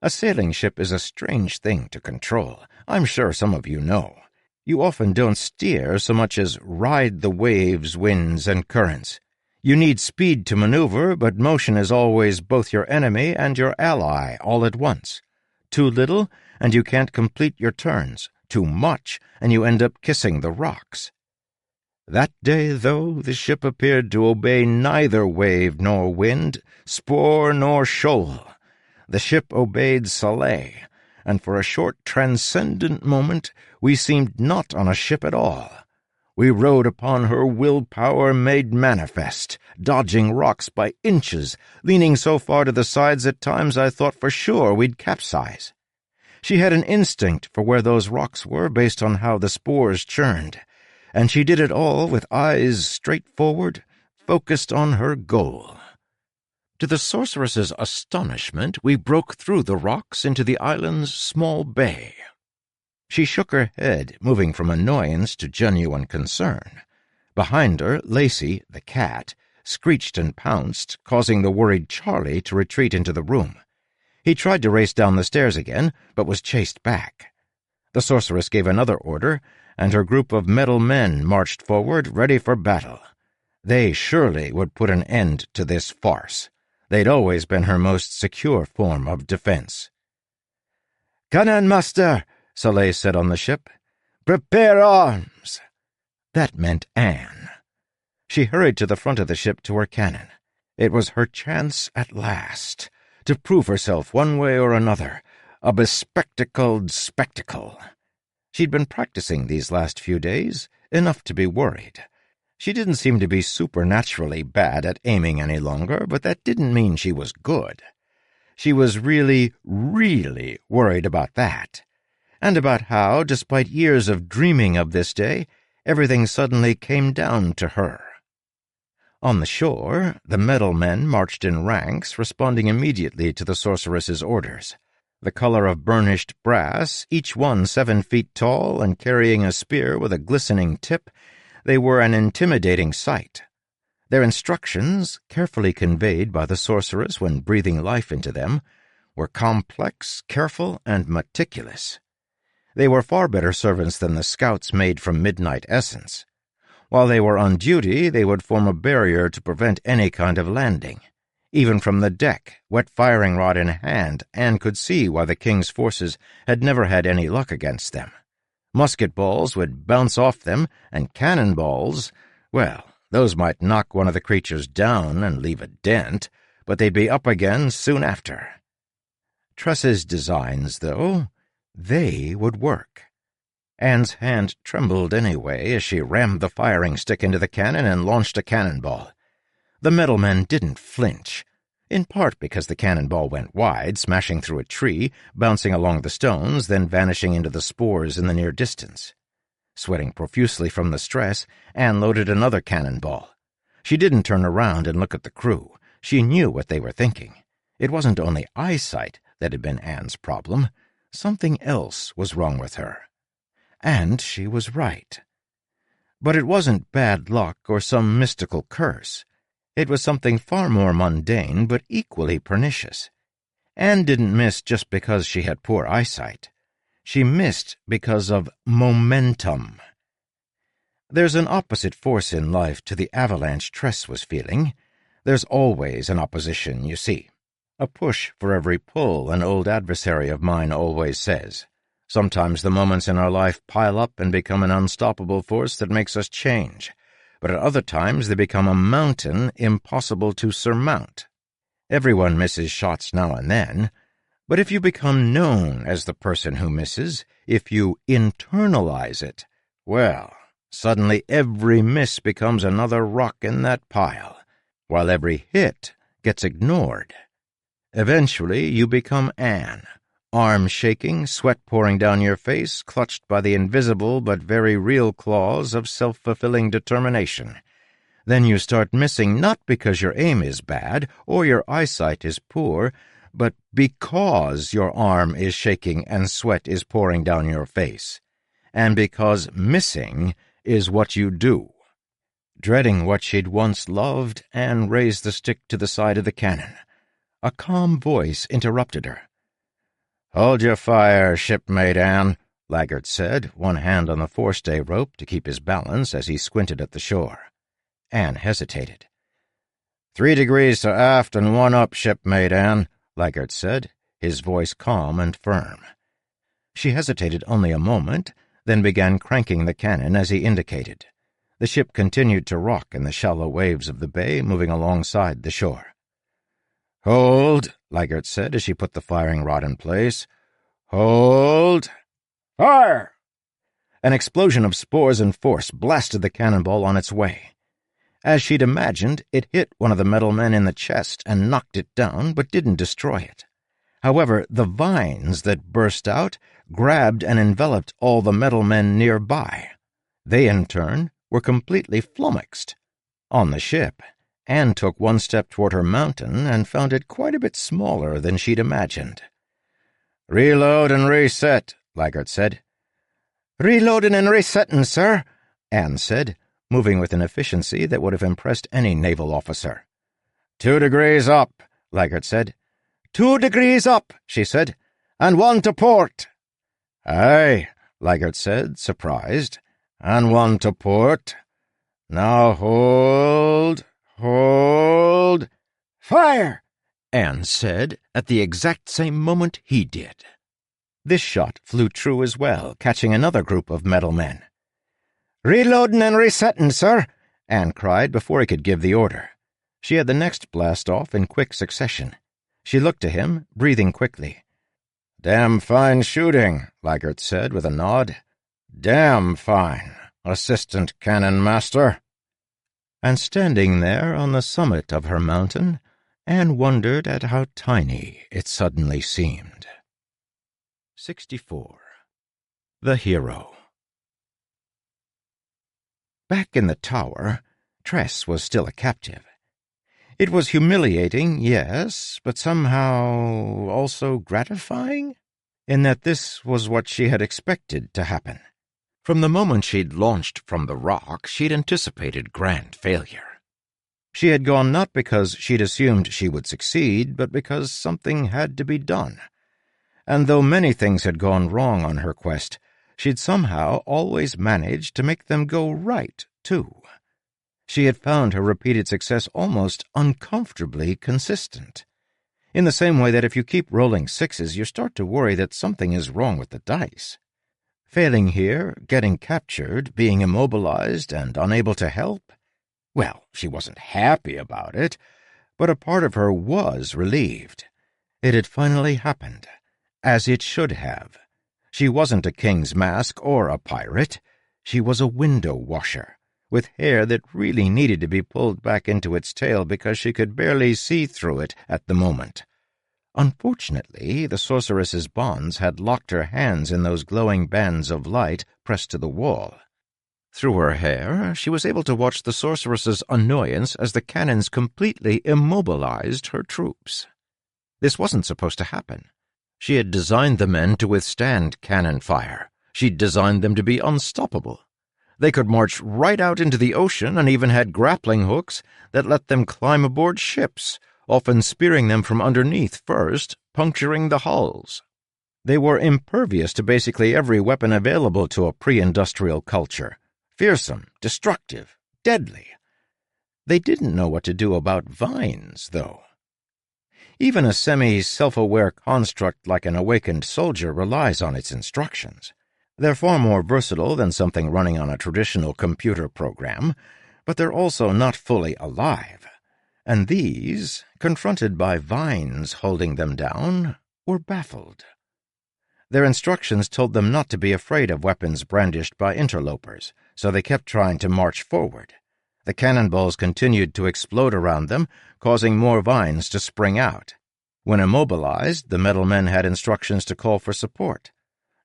A sailing ship is a strange thing to control. I'm sure some of you know. You often don't steer so much as ride the waves, winds, and currents. You need speed to maneuver, but motion is always both your enemy and your ally all at once. Too little, and you can't complete your turns. Too much, and you end up kissing the rocks. That day, though, the ship appeared to obey neither wave nor wind, spore nor shoal. The ship obeyed Saleh, and for a short transcendent moment we seemed not on a ship at all. We rode upon her willpower made manifest, dodging rocks by inches, leaning so far to the sides at times I thought for sure we'd capsize. She had an instinct for where those rocks were based on how the spores churned, and she did it all with eyes straight forward, focused on her goal. To the sorceress's astonishment, we broke through the rocks into the island's small bay. She shook her head, moving from annoyance to genuine concern. Behind her, Lacey, the cat, screeched and pounced, causing the worried Charlie to retreat into the room. He tried to race down the stairs again, but was chased back. The sorceress gave another order, and her group of metal men marched forward, ready for battle. They surely would put an end to this farce. They'd always been her most secure form of defense. "Cannon master," Saleh said on the ship. "Prepare arms." That meant Anne. She hurried to the front of the ship to her cannon. It was her chance at last, to prove herself one way or another, a bespectacled spectacle. She'd been practicing these last few days, enough to be worried. She didn't seem to be supernaturally bad at aiming any longer, but that didn't mean she was good. She was really, really worried about that, and about how, despite years of dreaming of this day, everything suddenly came down to her. On the shore, the metal men marched in ranks, responding immediately to the sorceress's orders. The color of burnished brass, each one 7 feet tall and carrying a spear with a glistening tip, they were an intimidating sight. Their instructions, carefully conveyed by the sorceress when breathing life into them, were complex, careful, and meticulous. They were far better servants than the scouts made from midnight essence. While they were on duty, they would form a barrier to prevent any kind of landing. Even from the deck, wet firing rod in hand, Anne could see why the king's forces had never had any luck against them. Musket balls would bounce off them, and cannon balls, well, those might knock one of the creatures down and leave a dent, but they'd be up again soon after. Tress's designs, though, they would work. Anne's hand trembled anyway as she rammed the firing stick into the cannon and launched a cannonball. The metal men didn't flinch, in part because the cannonball went wide, smashing through a tree, bouncing along the stones, then vanishing into the spores in the near distance. Sweating profusely from the stress, Anne loaded another cannonball. She didn't turn around and look at the crew. She knew what they were thinking. It wasn't only eyesight that had been Anne's problem. Something else was wrong with her. And she was right. But it wasn't bad luck or some mystical curse. It was something far more mundane but equally pernicious. Anne didn't miss just because she had poor eyesight. She missed because of momentum. There's an opposite force in life to the avalanche Tress was feeling. There's always an opposition, you see. A push for every pull, an old adversary of mine always says. Sometimes the moments in our life pile up and become an unstoppable force that makes us change, but at other times they become a mountain impossible to surmount. Everyone misses shots now and then, but if you become known as the person who misses, if you internalize it, well, suddenly every miss becomes another rock in that pile, while every hit gets ignored. Eventually you become Anne, arms shaking, sweat pouring down your face, clutched by the invisible but very real claws of self-fulfilling determination. Then you start missing not because your aim is bad or your eyesight is poor, but because your arm is shaking and sweat is pouring down your face, and because missing is what you do. Dreading what she'd once loved, Anne raised the stick to the side of the cannon. A calm voice interrupted her. "Hold your fire, shipmate Anne," Laggert said, one hand on the forestay rope to keep his balance as he squinted at the shore. Anne hesitated. 3 degrees to aft and 1 up, shipmate Anne, Laggert said, his voice calm and firm. She hesitated only a moment, then began cranking the cannon as he indicated. The ship continued to rock in the shallow waves of the bay, moving alongside the shore. "Hold," Leigert said as she put the firing rod in place. "Hold. Fire!" An explosion of spores and force blasted the cannonball on its way. As she'd imagined, it hit one of the metal men in the chest and knocked it down, but didn't destroy it. However, the vines that burst out grabbed and enveloped all the metal men nearby. They, in turn, were completely flummoxed. On the ship, Anne took one step toward her mountain and found it quite a bit smaller than she'd imagined. "Reload and reset," Leigert said. "Reloading and resetting, sir," Anne said, moving with an efficiency that would have impressed any naval officer. 2 degrees up, Leigert said. 2 degrees up, she said, and 1 to port. Aye, Leigert said, surprised, and 1 to port. Now hold, fire, Anne said at the exact same moment he did. This shot flew true as well, catching another group of metal men. "Reloading and resetting, sir," Anne cried before he could give the order. She had the next blast off in quick succession. She looked to him, breathing quickly. "Damn fine shooting," Leigert said with a nod. "Damn fine, Assistant Cannon Master." And standing there on the summit of her mountain, Anne wondered at how tiny it suddenly seemed. 64. The Hero. Back in the tower, Tress was still a captive. It was humiliating, yes, but somehow also gratifying, in that this was what she had expected to happen. From the moment she'd launched from the rock, she'd anticipated grand failure. She had gone not because she'd assumed she would succeed, but because something had to be done. And though many things had gone wrong on her quest, she'd somehow always managed to make them go right, too. She had found her repeated success almost uncomfortably consistent. In the same way that if you keep rolling sixes, you start to worry that something is wrong with the dice. Failing here, getting captured, being immobilized, and unable to help? Well, she wasn't happy about it, but a part of her was relieved. It had finally happened, as it should have. She wasn't a king's mask or a pirate. She was a window washer, with hair that really needed to be pulled back into its tail because she could barely see through it at the moment. Unfortunately, the sorceress's bonds had locked her hands in those glowing bands of light pressed to the wall. Through her hair, she was able to watch the sorceress's annoyance as the cannons completely immobilized her troops. This wasn't supposed to happen. She had designed the men to withstand cannon fire. She'd designed them to be unstoppable. They could march right out into the ocean and even had grappling hooks that let them climb aboard ships, often spearing them from underneath first, puncturing the hulls. They were impervious to basically every weapon available to a pre-industrial culture. Fearsome, destructive, deadly. They didn't know what to do about vines, though. Even a semi-self-aware construct like an awakened soldier relies on its instructions. They're far more versatile than something running on a traditional computer program, but they're also not fully alive. And these, confronted by vines holding them down, were baffled. Their instructions told them not to be afraid of weapons brandished by interlopers, so they kept trying to march forward. The cannonballs continued to explode around them, causing more vines to spring out. When immobilized, the metal men had instructions to call for support.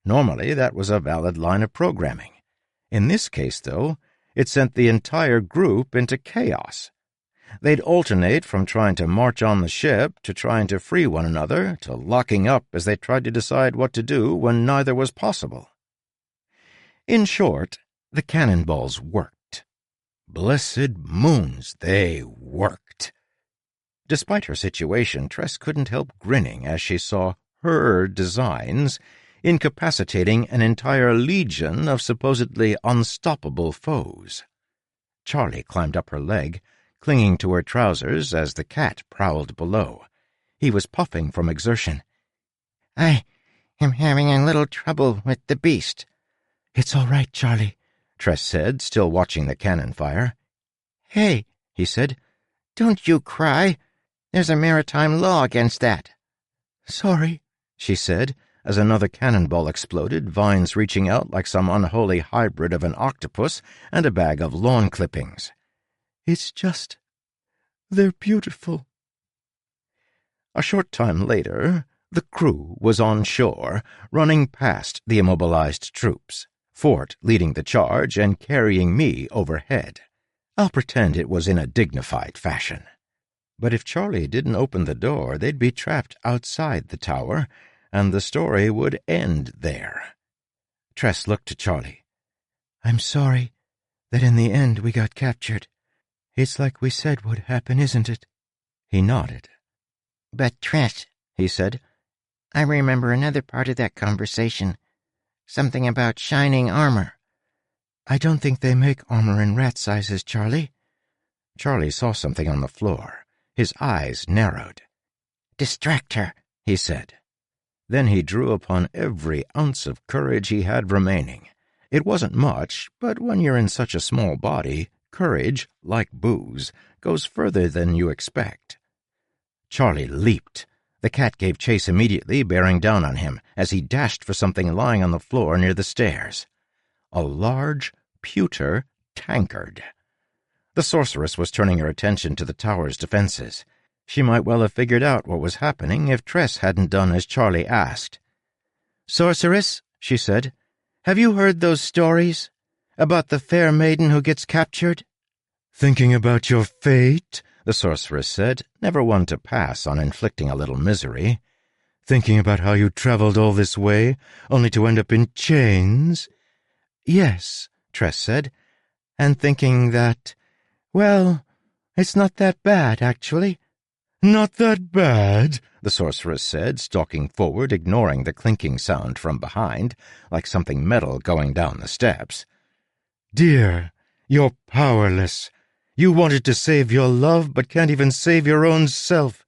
Normally, that was a valid line of programming. In this case, though, it sent the entire group into chaos. They'd alternate from trying to march on the ship to trying to free one another to locking up as they tried to decide what to do when neither was possible. In short, the cannonballs worked. Blessed moons, they worked. Despite her situation, Tress couldn't help grinning as she saw her designs incapacitating an entire legion of supposedly unstoppable foes. Charlie climbed up her leg, clinging to her trousers as the cat prowled below. He was puffing from exertion. I I'm having a little trouble with the beast." "It's all right, Charlie," Tress said, still watching the cannon fire. "Hey," he said, "don't you cry. There's a maritime law against that." "Sorry," she said, as another cannonball exploded, vines reaching out like some unholy hybrid of an octopus and a bag of lawn clippings. "It's just... they're beautiful." A short time later, the crew was on shore, running past the immobilized troops, Fort leading the charge and carrying me overhead. I'll pretend it was in a dignified fashion. But if Charlie didn't open the door, they'd be trapped outside the tower, and the story would end there. Tress looked to Charlie. "I'm sorry that in the end we got captured. It's like we said would happen, isn't it?" He nodded. "But Tress," he said, "I remember another part of that conversation. Something about shining armor." "I don't think they make armor in rat sizes, Charlie." Charlie saw something on the floor. His eyes narrowed. "Distract her," he said. Then he drew upon every ounce of courage he had remaining. It wasn't much, but when you're in such a small body, courage, like booze, goes further than you expect. Charlie leaped. The cat gave chase immediately, bearing down on him as he dashed for something lying on the floor near the stairs. A large, pewter tankard. The sorceress was turning her attention to the tower's defenses. She might well have figured out what was happening if Tress hadn't done as Charlie asked. "Sorceress," she said, "have you heard those stories about the fair maiden who gets captured?" "Thinking about your fate?" the sorceress said, never one to pass on inflicting a little misery. "Thinking about how you traveled all this way, only to end up in chains?" "Yes," Tress said, "and thinking that, well, it's not that bad, actually." "Not that bad," the sorceress said, stalking forward, ignoring the clinking sound from behind, like something metal going down the steps. "Dear, you're powerless. You wanted to save your love, but can't even save your own self.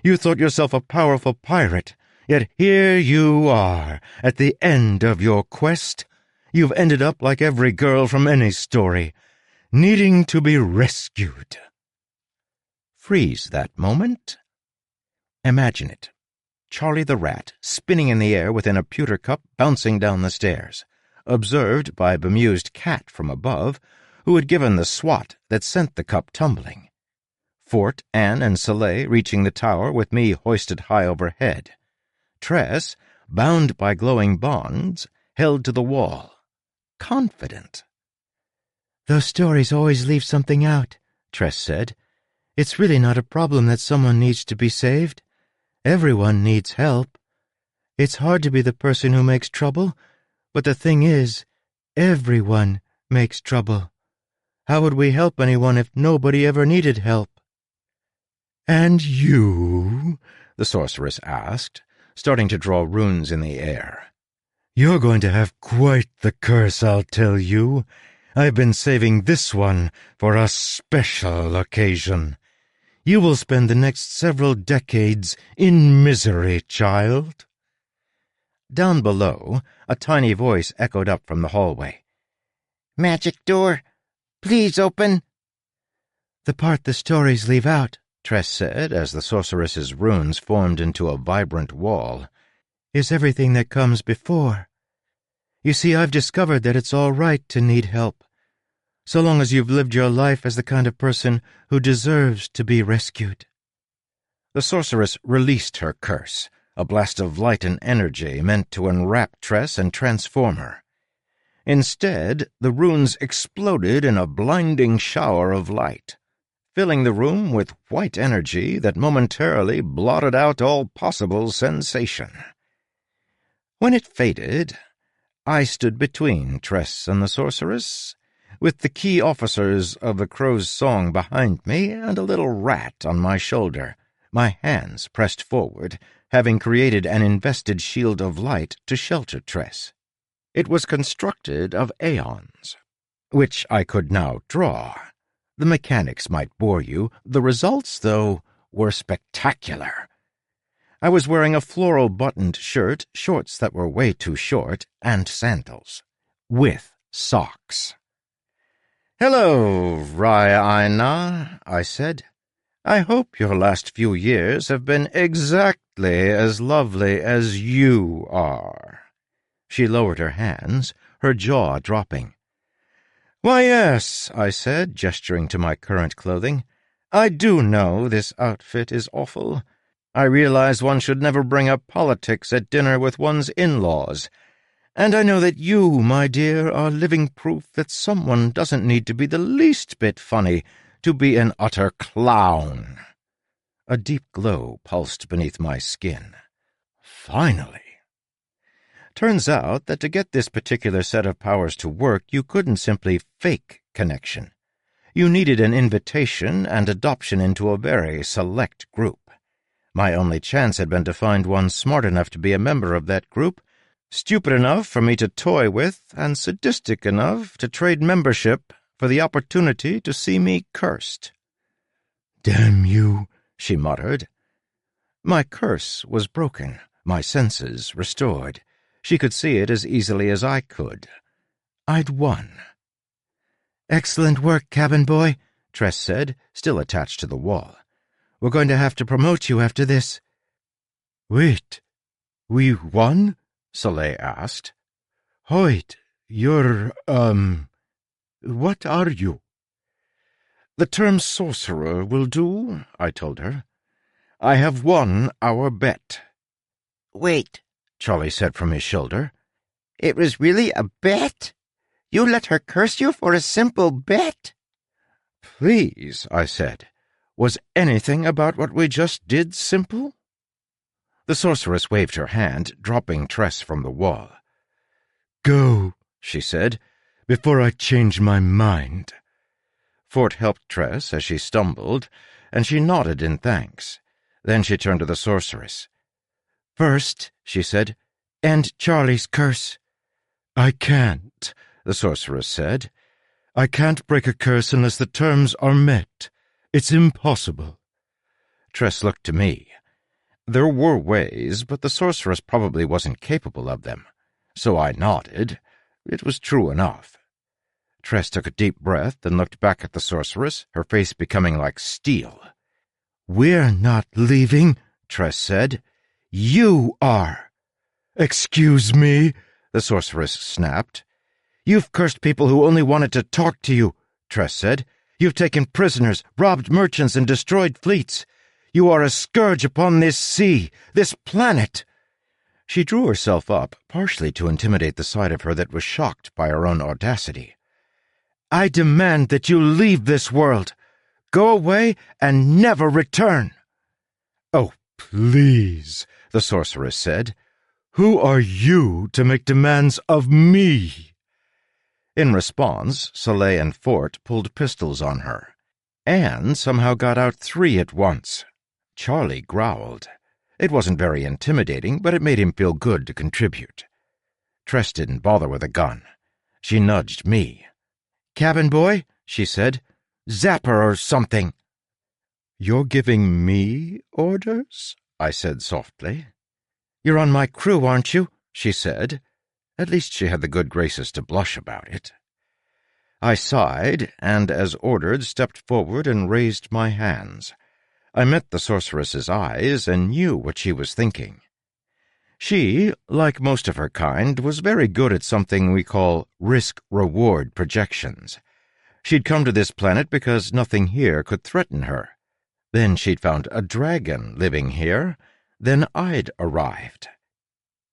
You thought yourself a powerful pirate, yet here you are, at the end of your quest. You've ended up like every girl from any story, needing to be rescued." Freeze that moment. Imagine it. Charlie the Rat, spinning in the air within a pewter cup bouncing down the stairs, observed by a bemused cat from above, who had given the swat that sent the cup tumbling. Fort, Anne, and Soleil reaching the tower with me hoisted high overhead. Tress, bound by glowing bonds, held to the wall, confident. "Those stories always leave something out," Tress said. "It's really not a problem that someone needs to be saved. Everyone needs help. It's hard to be the person who makes trouble, but the thing is, everyone makes trouble. How would we help anyone if nobody ever needed help?" "And you?" the sorceress asked, starting to draw runes in the air. "You're going to have quite the curse, I'll tell you. I've been saving this one for a special occasion. You will spend the next several decades in misery, child." Down below, a tiny voice echoed up from the hallway. "Magic door, please open." "The part the stories leave out," Tress said as the sorceress's runes formed into a vibrant wall, "is everything that comes before. You see, I've discovered that it's all right to need help, so long as you've lived your life as the kind of person who deserves to be rescued." The sorceress released her curse, a blast of light and energy meant to enwrap Tress and transform her. Instead, the runes exploded in a blinding shower of light, filling the room with white energy that momentarily blotted out all possible sensation. When it faded, I stood between Tress and the sorceress, with the key officers of the Crow's Song behind me and a little rat on my shoulder, my hands pressed forward, having created an invested shield of light to shelter Tress. It was constructed of aeons, which I could now draw. The mechanics might bore you, the results, though, were spectacular. I was wearing a floral buttoned shirt, shorts that were way too short, and sandals. With socks. "Hello, Ra'ayna," I said. "I hope your last few years have been exactly as lovely as you are." She lowered her hands, her jaw dropping. "Why, yes," I said, gesturing to my current clothing. "I do know this outfit is awful. I realize one should never bring up politics at dinner with one's in-laws. And I know that you, my dear, are living proof that someone doesn't need to be the least bit funny to be an utter clown." A deep glow pulsed beneath my skin. Finally. Turns out that to get this particular set of powers to work, you couldn't simply fake connection. You needed an invitation and adoption into a very select group. My only chance had been to find one smart enough to be a member of that group, stupid enough for me to toy with, and sadistic enough to trade membership for the opportunity to see me cursed. "Damn you," she muttered. My curse was broken, my senses restored. She could see it as easily as I could. I'd won. "Excellent work, cabin boy," Tress said, still attached to the wall. "We're going to have to promote you after this." "Wait, we won?" Soleil asked. "Hoyt, you're, what are you?" "The term sorcerer will do," I told her. "I have won our bet." "Wait," Charlie said from his shoulder. "it was really a bet? You let her curse you for a simple bet?" "Please," I said. "Was anything about what we just did simple?" The sorceress waved her hand, dropping Tress from the wall. "Go," she said, "before I change my mind." Fort helped Tress as she stumbled, and she nodded in thanks. Then she turned to the sorceress. "First," she said, "end Charlie's curse." "I can't," the sorceress said. "I can't break a curse unless the terms are met. It's impossible." Tress looked to me. There were ways, but the sorceress probably wasn't capable of them. So I nodded. It was true enough. Tress took a deep breath and looked back at the sorceress, her face becoming like steel. "We're not leaving," Tress said. "You are." "Excuse me," the sorceress snapped. "You've cursed people who only wanted to talk to you," Tress said. "You've taken prisoners, robbed merchants, and destroyed fleets. You are a scourge upon this sea, this planet." She drew herself up, partially to intimidate the side of her that was shocked by her own audacity. "I demand that you leave this world. Go away and never return." "Oh, please," the sorceress said. "Who are you to make demands of me?" In response, Soleil and Fort pulled pistols on her, and somehow got out 3 at once. Charlie growled. It wasn't very intimidating, but it made him feel good to contribute. Tress didn't bother with a gun. She nudged me. "Cabin boy," she said, "zap her or something." "You're giving me orders?" I said softly. "You're on my crew, aren't you?" she said. At least she had the good graces to blush about it. I sighed, and as ordered, stepped forward and raised my hands. I met the sorceress's eyes and knew what she was thinking. She, like most of her kind, was very good at something we call risk-reward projections. She'd come to this planet because nothing here could threaten her. Then she'd found a dragon living here. Then I'd arrived.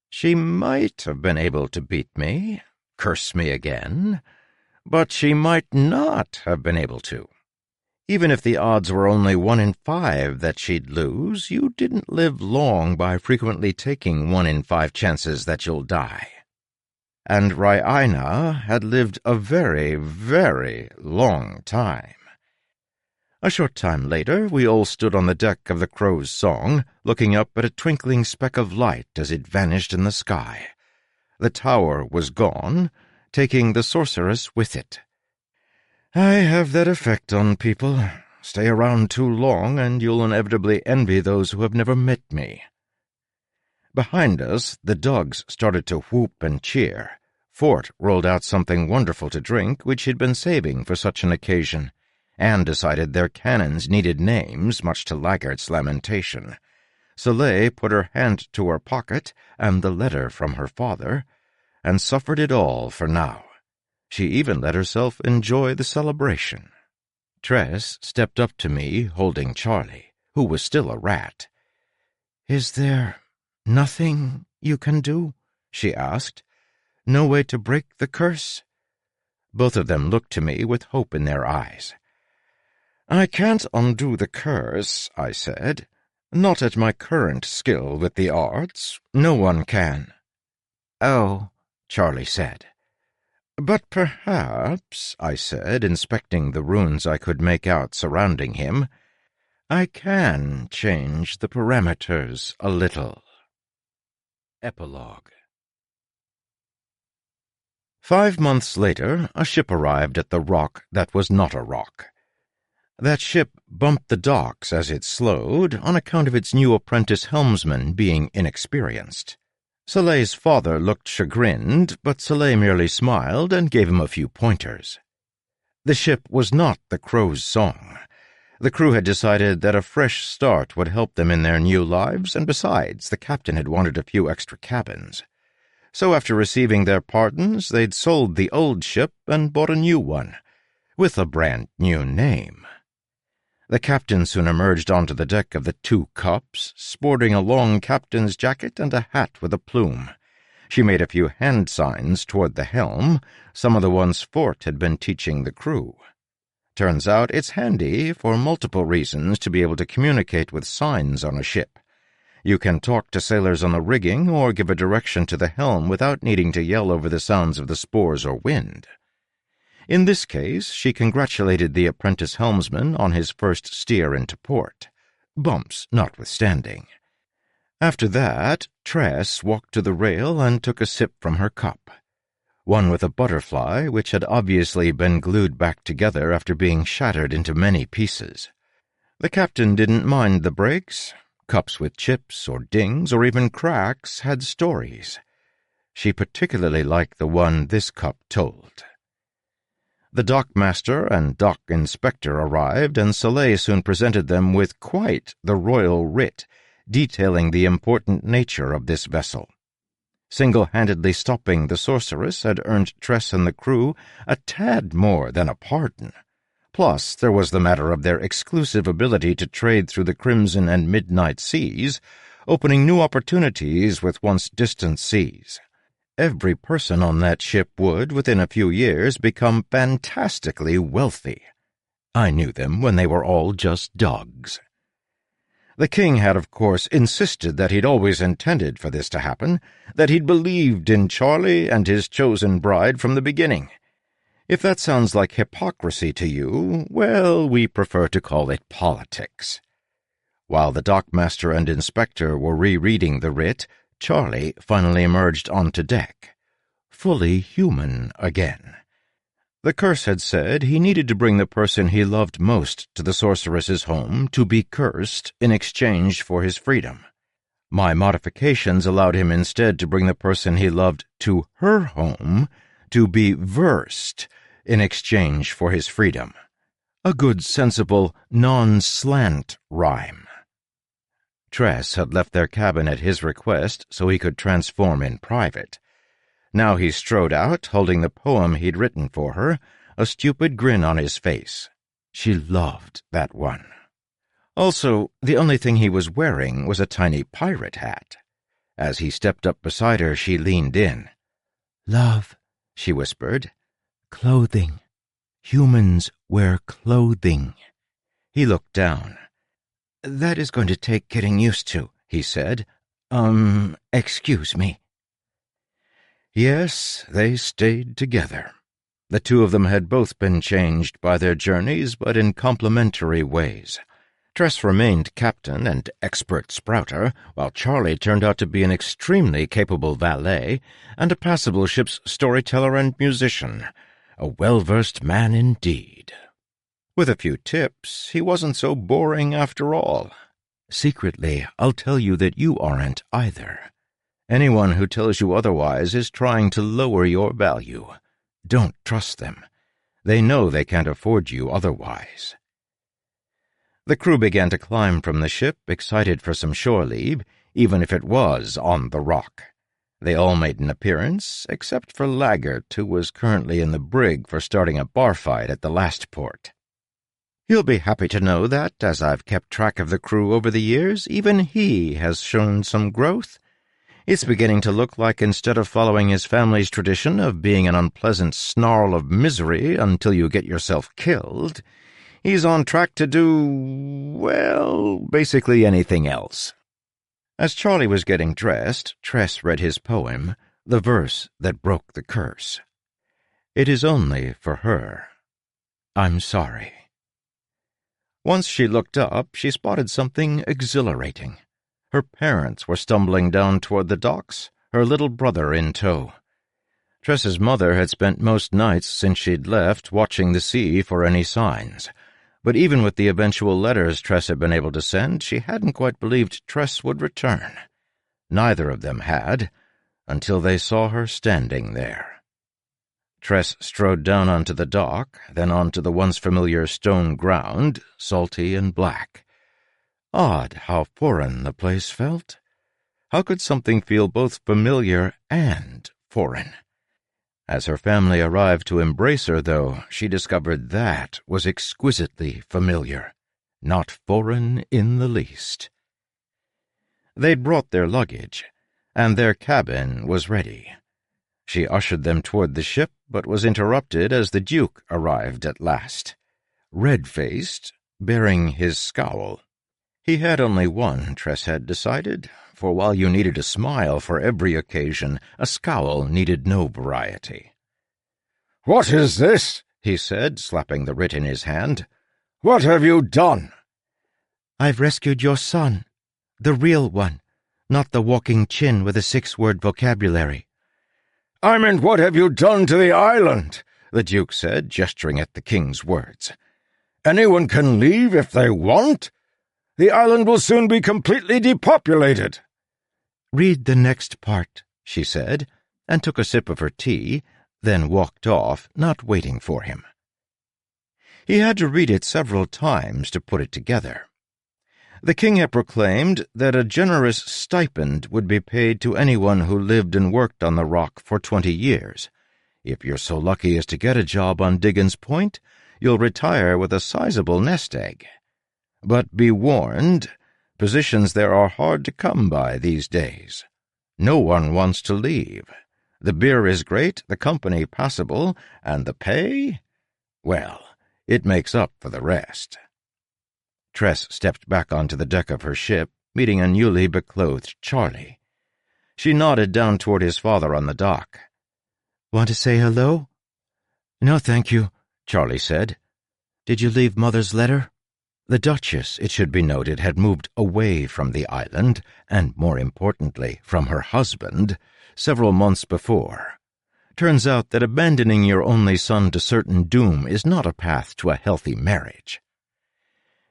She might have been able to beat me, curse me again, but she might not have been able to. Even if the odds were only 1 in 5 that she'd lose, you didn't live long by frequently taking 1 in 5 chances that you'll die. And Ra'ayna had lived a very, very long time. A short time later, we all stood on the deck of the Crow's Song, looking up at a twinkling speck of light as it vanished in the sky. The tower was gone, taking the sorceress with it. I have that effect on people. Stay around too long, and you'll inevitably envy those who have never met me. Behind us, the dogs started to whoop and cheer. Fort rolled out something wonderful to drink, which he'd been saving for such an occasion. Anne decided their cannons needed names, much to Laggart's lamentation. Soleil put her hand to her pocket and the letter from her father, and suffered it all for now. She even let herself enjoy the celebration. Tress stepped up to me, holding Charlie, who was still a rat. "Is there nothing you can do?" she asked. "No way to break the curse?" Both of them looked to me with hope in their eyes. "I can't undo the curse," I said. "Not at my current skill with the arts. No one can." "Oh," Charlie said. "But perhaps," I said, inspecting the runes I could make out surrounding him, "I can change the parameters a little." Epilogue. 5 months later, a ship arrived at the rock that was not a rock. That ship bumped the docks as it slowed on account of its new apprentice helmsman being inexperienced. Soleil's father looked chagrined, but Soleil merely smiled and gave him a few pointers. The ship was not the Crow's song. The crew had decided that a fresh start would help them in their new lives, and besides, the captain had wanted a few extra cabins. So after receiving their pardons, they'd sold the old ship and bought a new one, with a brand new name. The captain soon emerged onto the deck of the Two Cups, sporting a long captain's jacket and a hat with a plume. She made a few hand signs toward the helm, some of the ones Fort had been teaching the crew. Turns out it's handy, for multiple reasons, to be able to communicate with signs on a ship. You can talk to sailors on the rigging or give a direction to the helm without needing to yell over the sounds of the spores or wind. In this case, she congratulated the apprentice helmsman on his first steer into port, bumps notwithstanding. After that, Tress walked to the rail and took a sip from her cup, one with a butterfly which had obviously been glued back together after being shattered into many pieces. The captain didn't mind the breaks. Cups with chips or dings or even cracks had stories. She particularly liked the one this cup told. The dockmaster and dock inspector arrived, and Soleil soon presented them with quite the royal writ, detailing the important nature of this vessel. Single-handedly stopping the sorceress had earned Tress and the crew a tad more than a pardon. Plus, there was the matter of their exclusive ability to trade through the Crimson and Midnight Seas, opening new opportunities with once distant seas. Every person on that ship would, within a few years, become fantastically wealthy. I knew them when they were all just dogs. The king had, of course, insisted that he'd always intended for this to happen, that he'd believed in Charlie and his chosen bride from the beginning. If that sounds like hypocrisy to you, well, we prefer to call it politics. While the dockmaster and inspector were rereading the writ, Charlie finally emerged onto deck, fully human again. The curse had said he needed to bring the person he loved most to the sorceress's home to be cursed in exchange for his freedom. My modifications allowed him instead to bring the person he loved to her home to be versed in exchange for his freedom. A good, sensible, non-slant rhyme. Tress had left their cabin at his request so he could transform in private. Now he strode out, holding the poem he'd written for her, a stupid grin on his face. She loved that one. Also, the only thing he was wearing was a tiny pirate hat. As he stepped up beside her, she leaned in. "Love," she whispered. "Clothing. Humans wear clothing." He looked down. "That is going to take getting used to," he said. Excuse me." Yes, they stayed together. The two of them had both been changed by their journeys, but in complementary ways. Tress remained captain and expert sprouter, while Charlie turned out to be an extremely capable valet and a passable ship's storyteller and musician, a well-versed man indeed. With a few tips, he wasn't so boring after all. "Secretly, I'll tell you that you aren't either," Anyone who tells you otherwise is trying to lower your value. Don't trust them. They know they can't afford you otherwise. The crew began to climb from the ship, excited for some shore leave, even if it was on the Rock. They all made an appearance, except for Laggart, who was currently in the brig for starting a bar fight at the last port. You'll be happy to know that, as I've kept track of the crew over the years, even he has shown some growth. It's beginning to look like, instead of following his family's tradition of being an unpleasant snarl of misery until you get yourself killed, he's on track to do, well, basically anything else. As Charlie was getting dressed, Tress read his poem, The Verse That Broke the Curse. It is only for her. I'm sorry. Once she looked up, she spotted something exhilarating. Her parents were stumbling down toward the docks, her little brother in tow. Tress's mother had spent most nights since she'd left watching the sea for any signs. But even with the eventual letters Tress had been able to send, she hadn't quite believed Tress would return. Neither of them had, until they saw her standing there. Tress strode down onto the dock, then onto the once familiar stone ground, salty and black. Odd how foreign the place felt. How could something feel both familiar and foreign? As her family arrived to embrace her, though, she discovered that was exquisitely familiar, not foreign in the least. They'd brought their luggage, and their cabin was ready. She ushered them toward the ship, but was interrupted as the Duke arrived at last, red-faced, bearing his scowl. He had only one, Tress had decided, for while you needed a smile for every occasion, a scowl needed no variety. "What is this?" he said, slapping the writ in his hand. "What have you done?" I've rescued your son, the real one, not the walking chin with a 6-word vocabulary. "I meant, what have you done to the island?" the Duke said, gesturing at the king's words. "Anyone can leave if they want. The island will soon be completely depopulated." Read the next part, she said, and took a sip of her tea, then walked off, not waiting for him. He had to read it several times to put it together. The king had proclaimed that a generous stipend would be paid to anyone who lived and worked on the Rock for 20 years. If you're so lucky as to get a job on Diggins Point, you'll retire with a sizable nest egg. But be warned, positions there are hard to come by these days. No one wants to leave. The beer is great, the company passable, and the pay? Well, it makes up for the rest. Tress stepped back onto the deck of her ship, meeting a newly beclothed Charlie. She nodded down toward his father on the dock. Want to say hello? No, thank you, Charlie said. Did you leave Mother's letter? The Duchess, it should be noted, had moved away from the island, and more importantly, from her husband, several months before. Turns out that abandoning your only son to certain doom is not a path to a healthy marriage.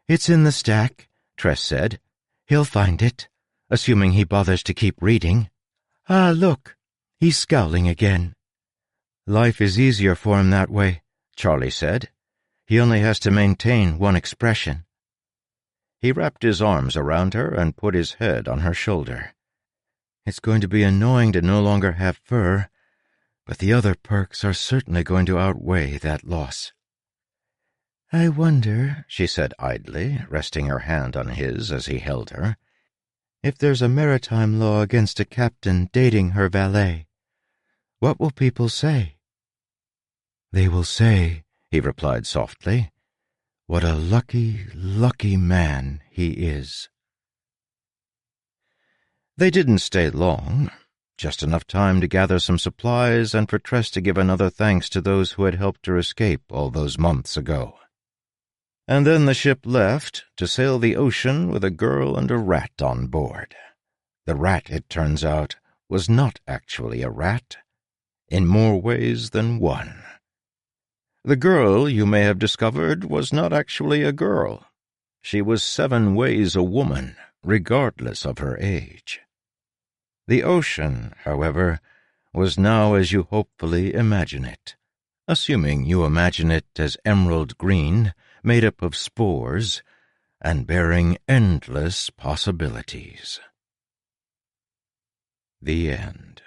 It's in the stack, Tress said. He'll find it, assuming he bothers to keep reading. Ah, look, he's scowling again. Life is easier for him that way, Charlie said. He only has to maintain one expression. He wrapped his arms around her and put his head on her shoulder. It's going to be annoying to no longer have fur, but the other perks are certainly going to outweigh that loss. I wonder, she said idly, resting her hand on his as he held her, if there's a maritime law against a captain dating her valet. What will people say? They will say, he replied softly, what a lucky, lucky man he is. They didn't stay long, just enough time to gather some supplies and for Tress to give another thanks to those who had helped her escape all those months ago. And then the ship left to sail the ocean with a girl and a rat on board. The rat, it turns out, was not actually a rat, in more ways than one. The girl, you may have discovered, was not actually a girl. She was 7 ways a woman, regardless of her age. The ocean, however, was now as you hopefully imagine it, assuming you imagine it as emerald green, made up of spores, and bearing endless possibilities. The end.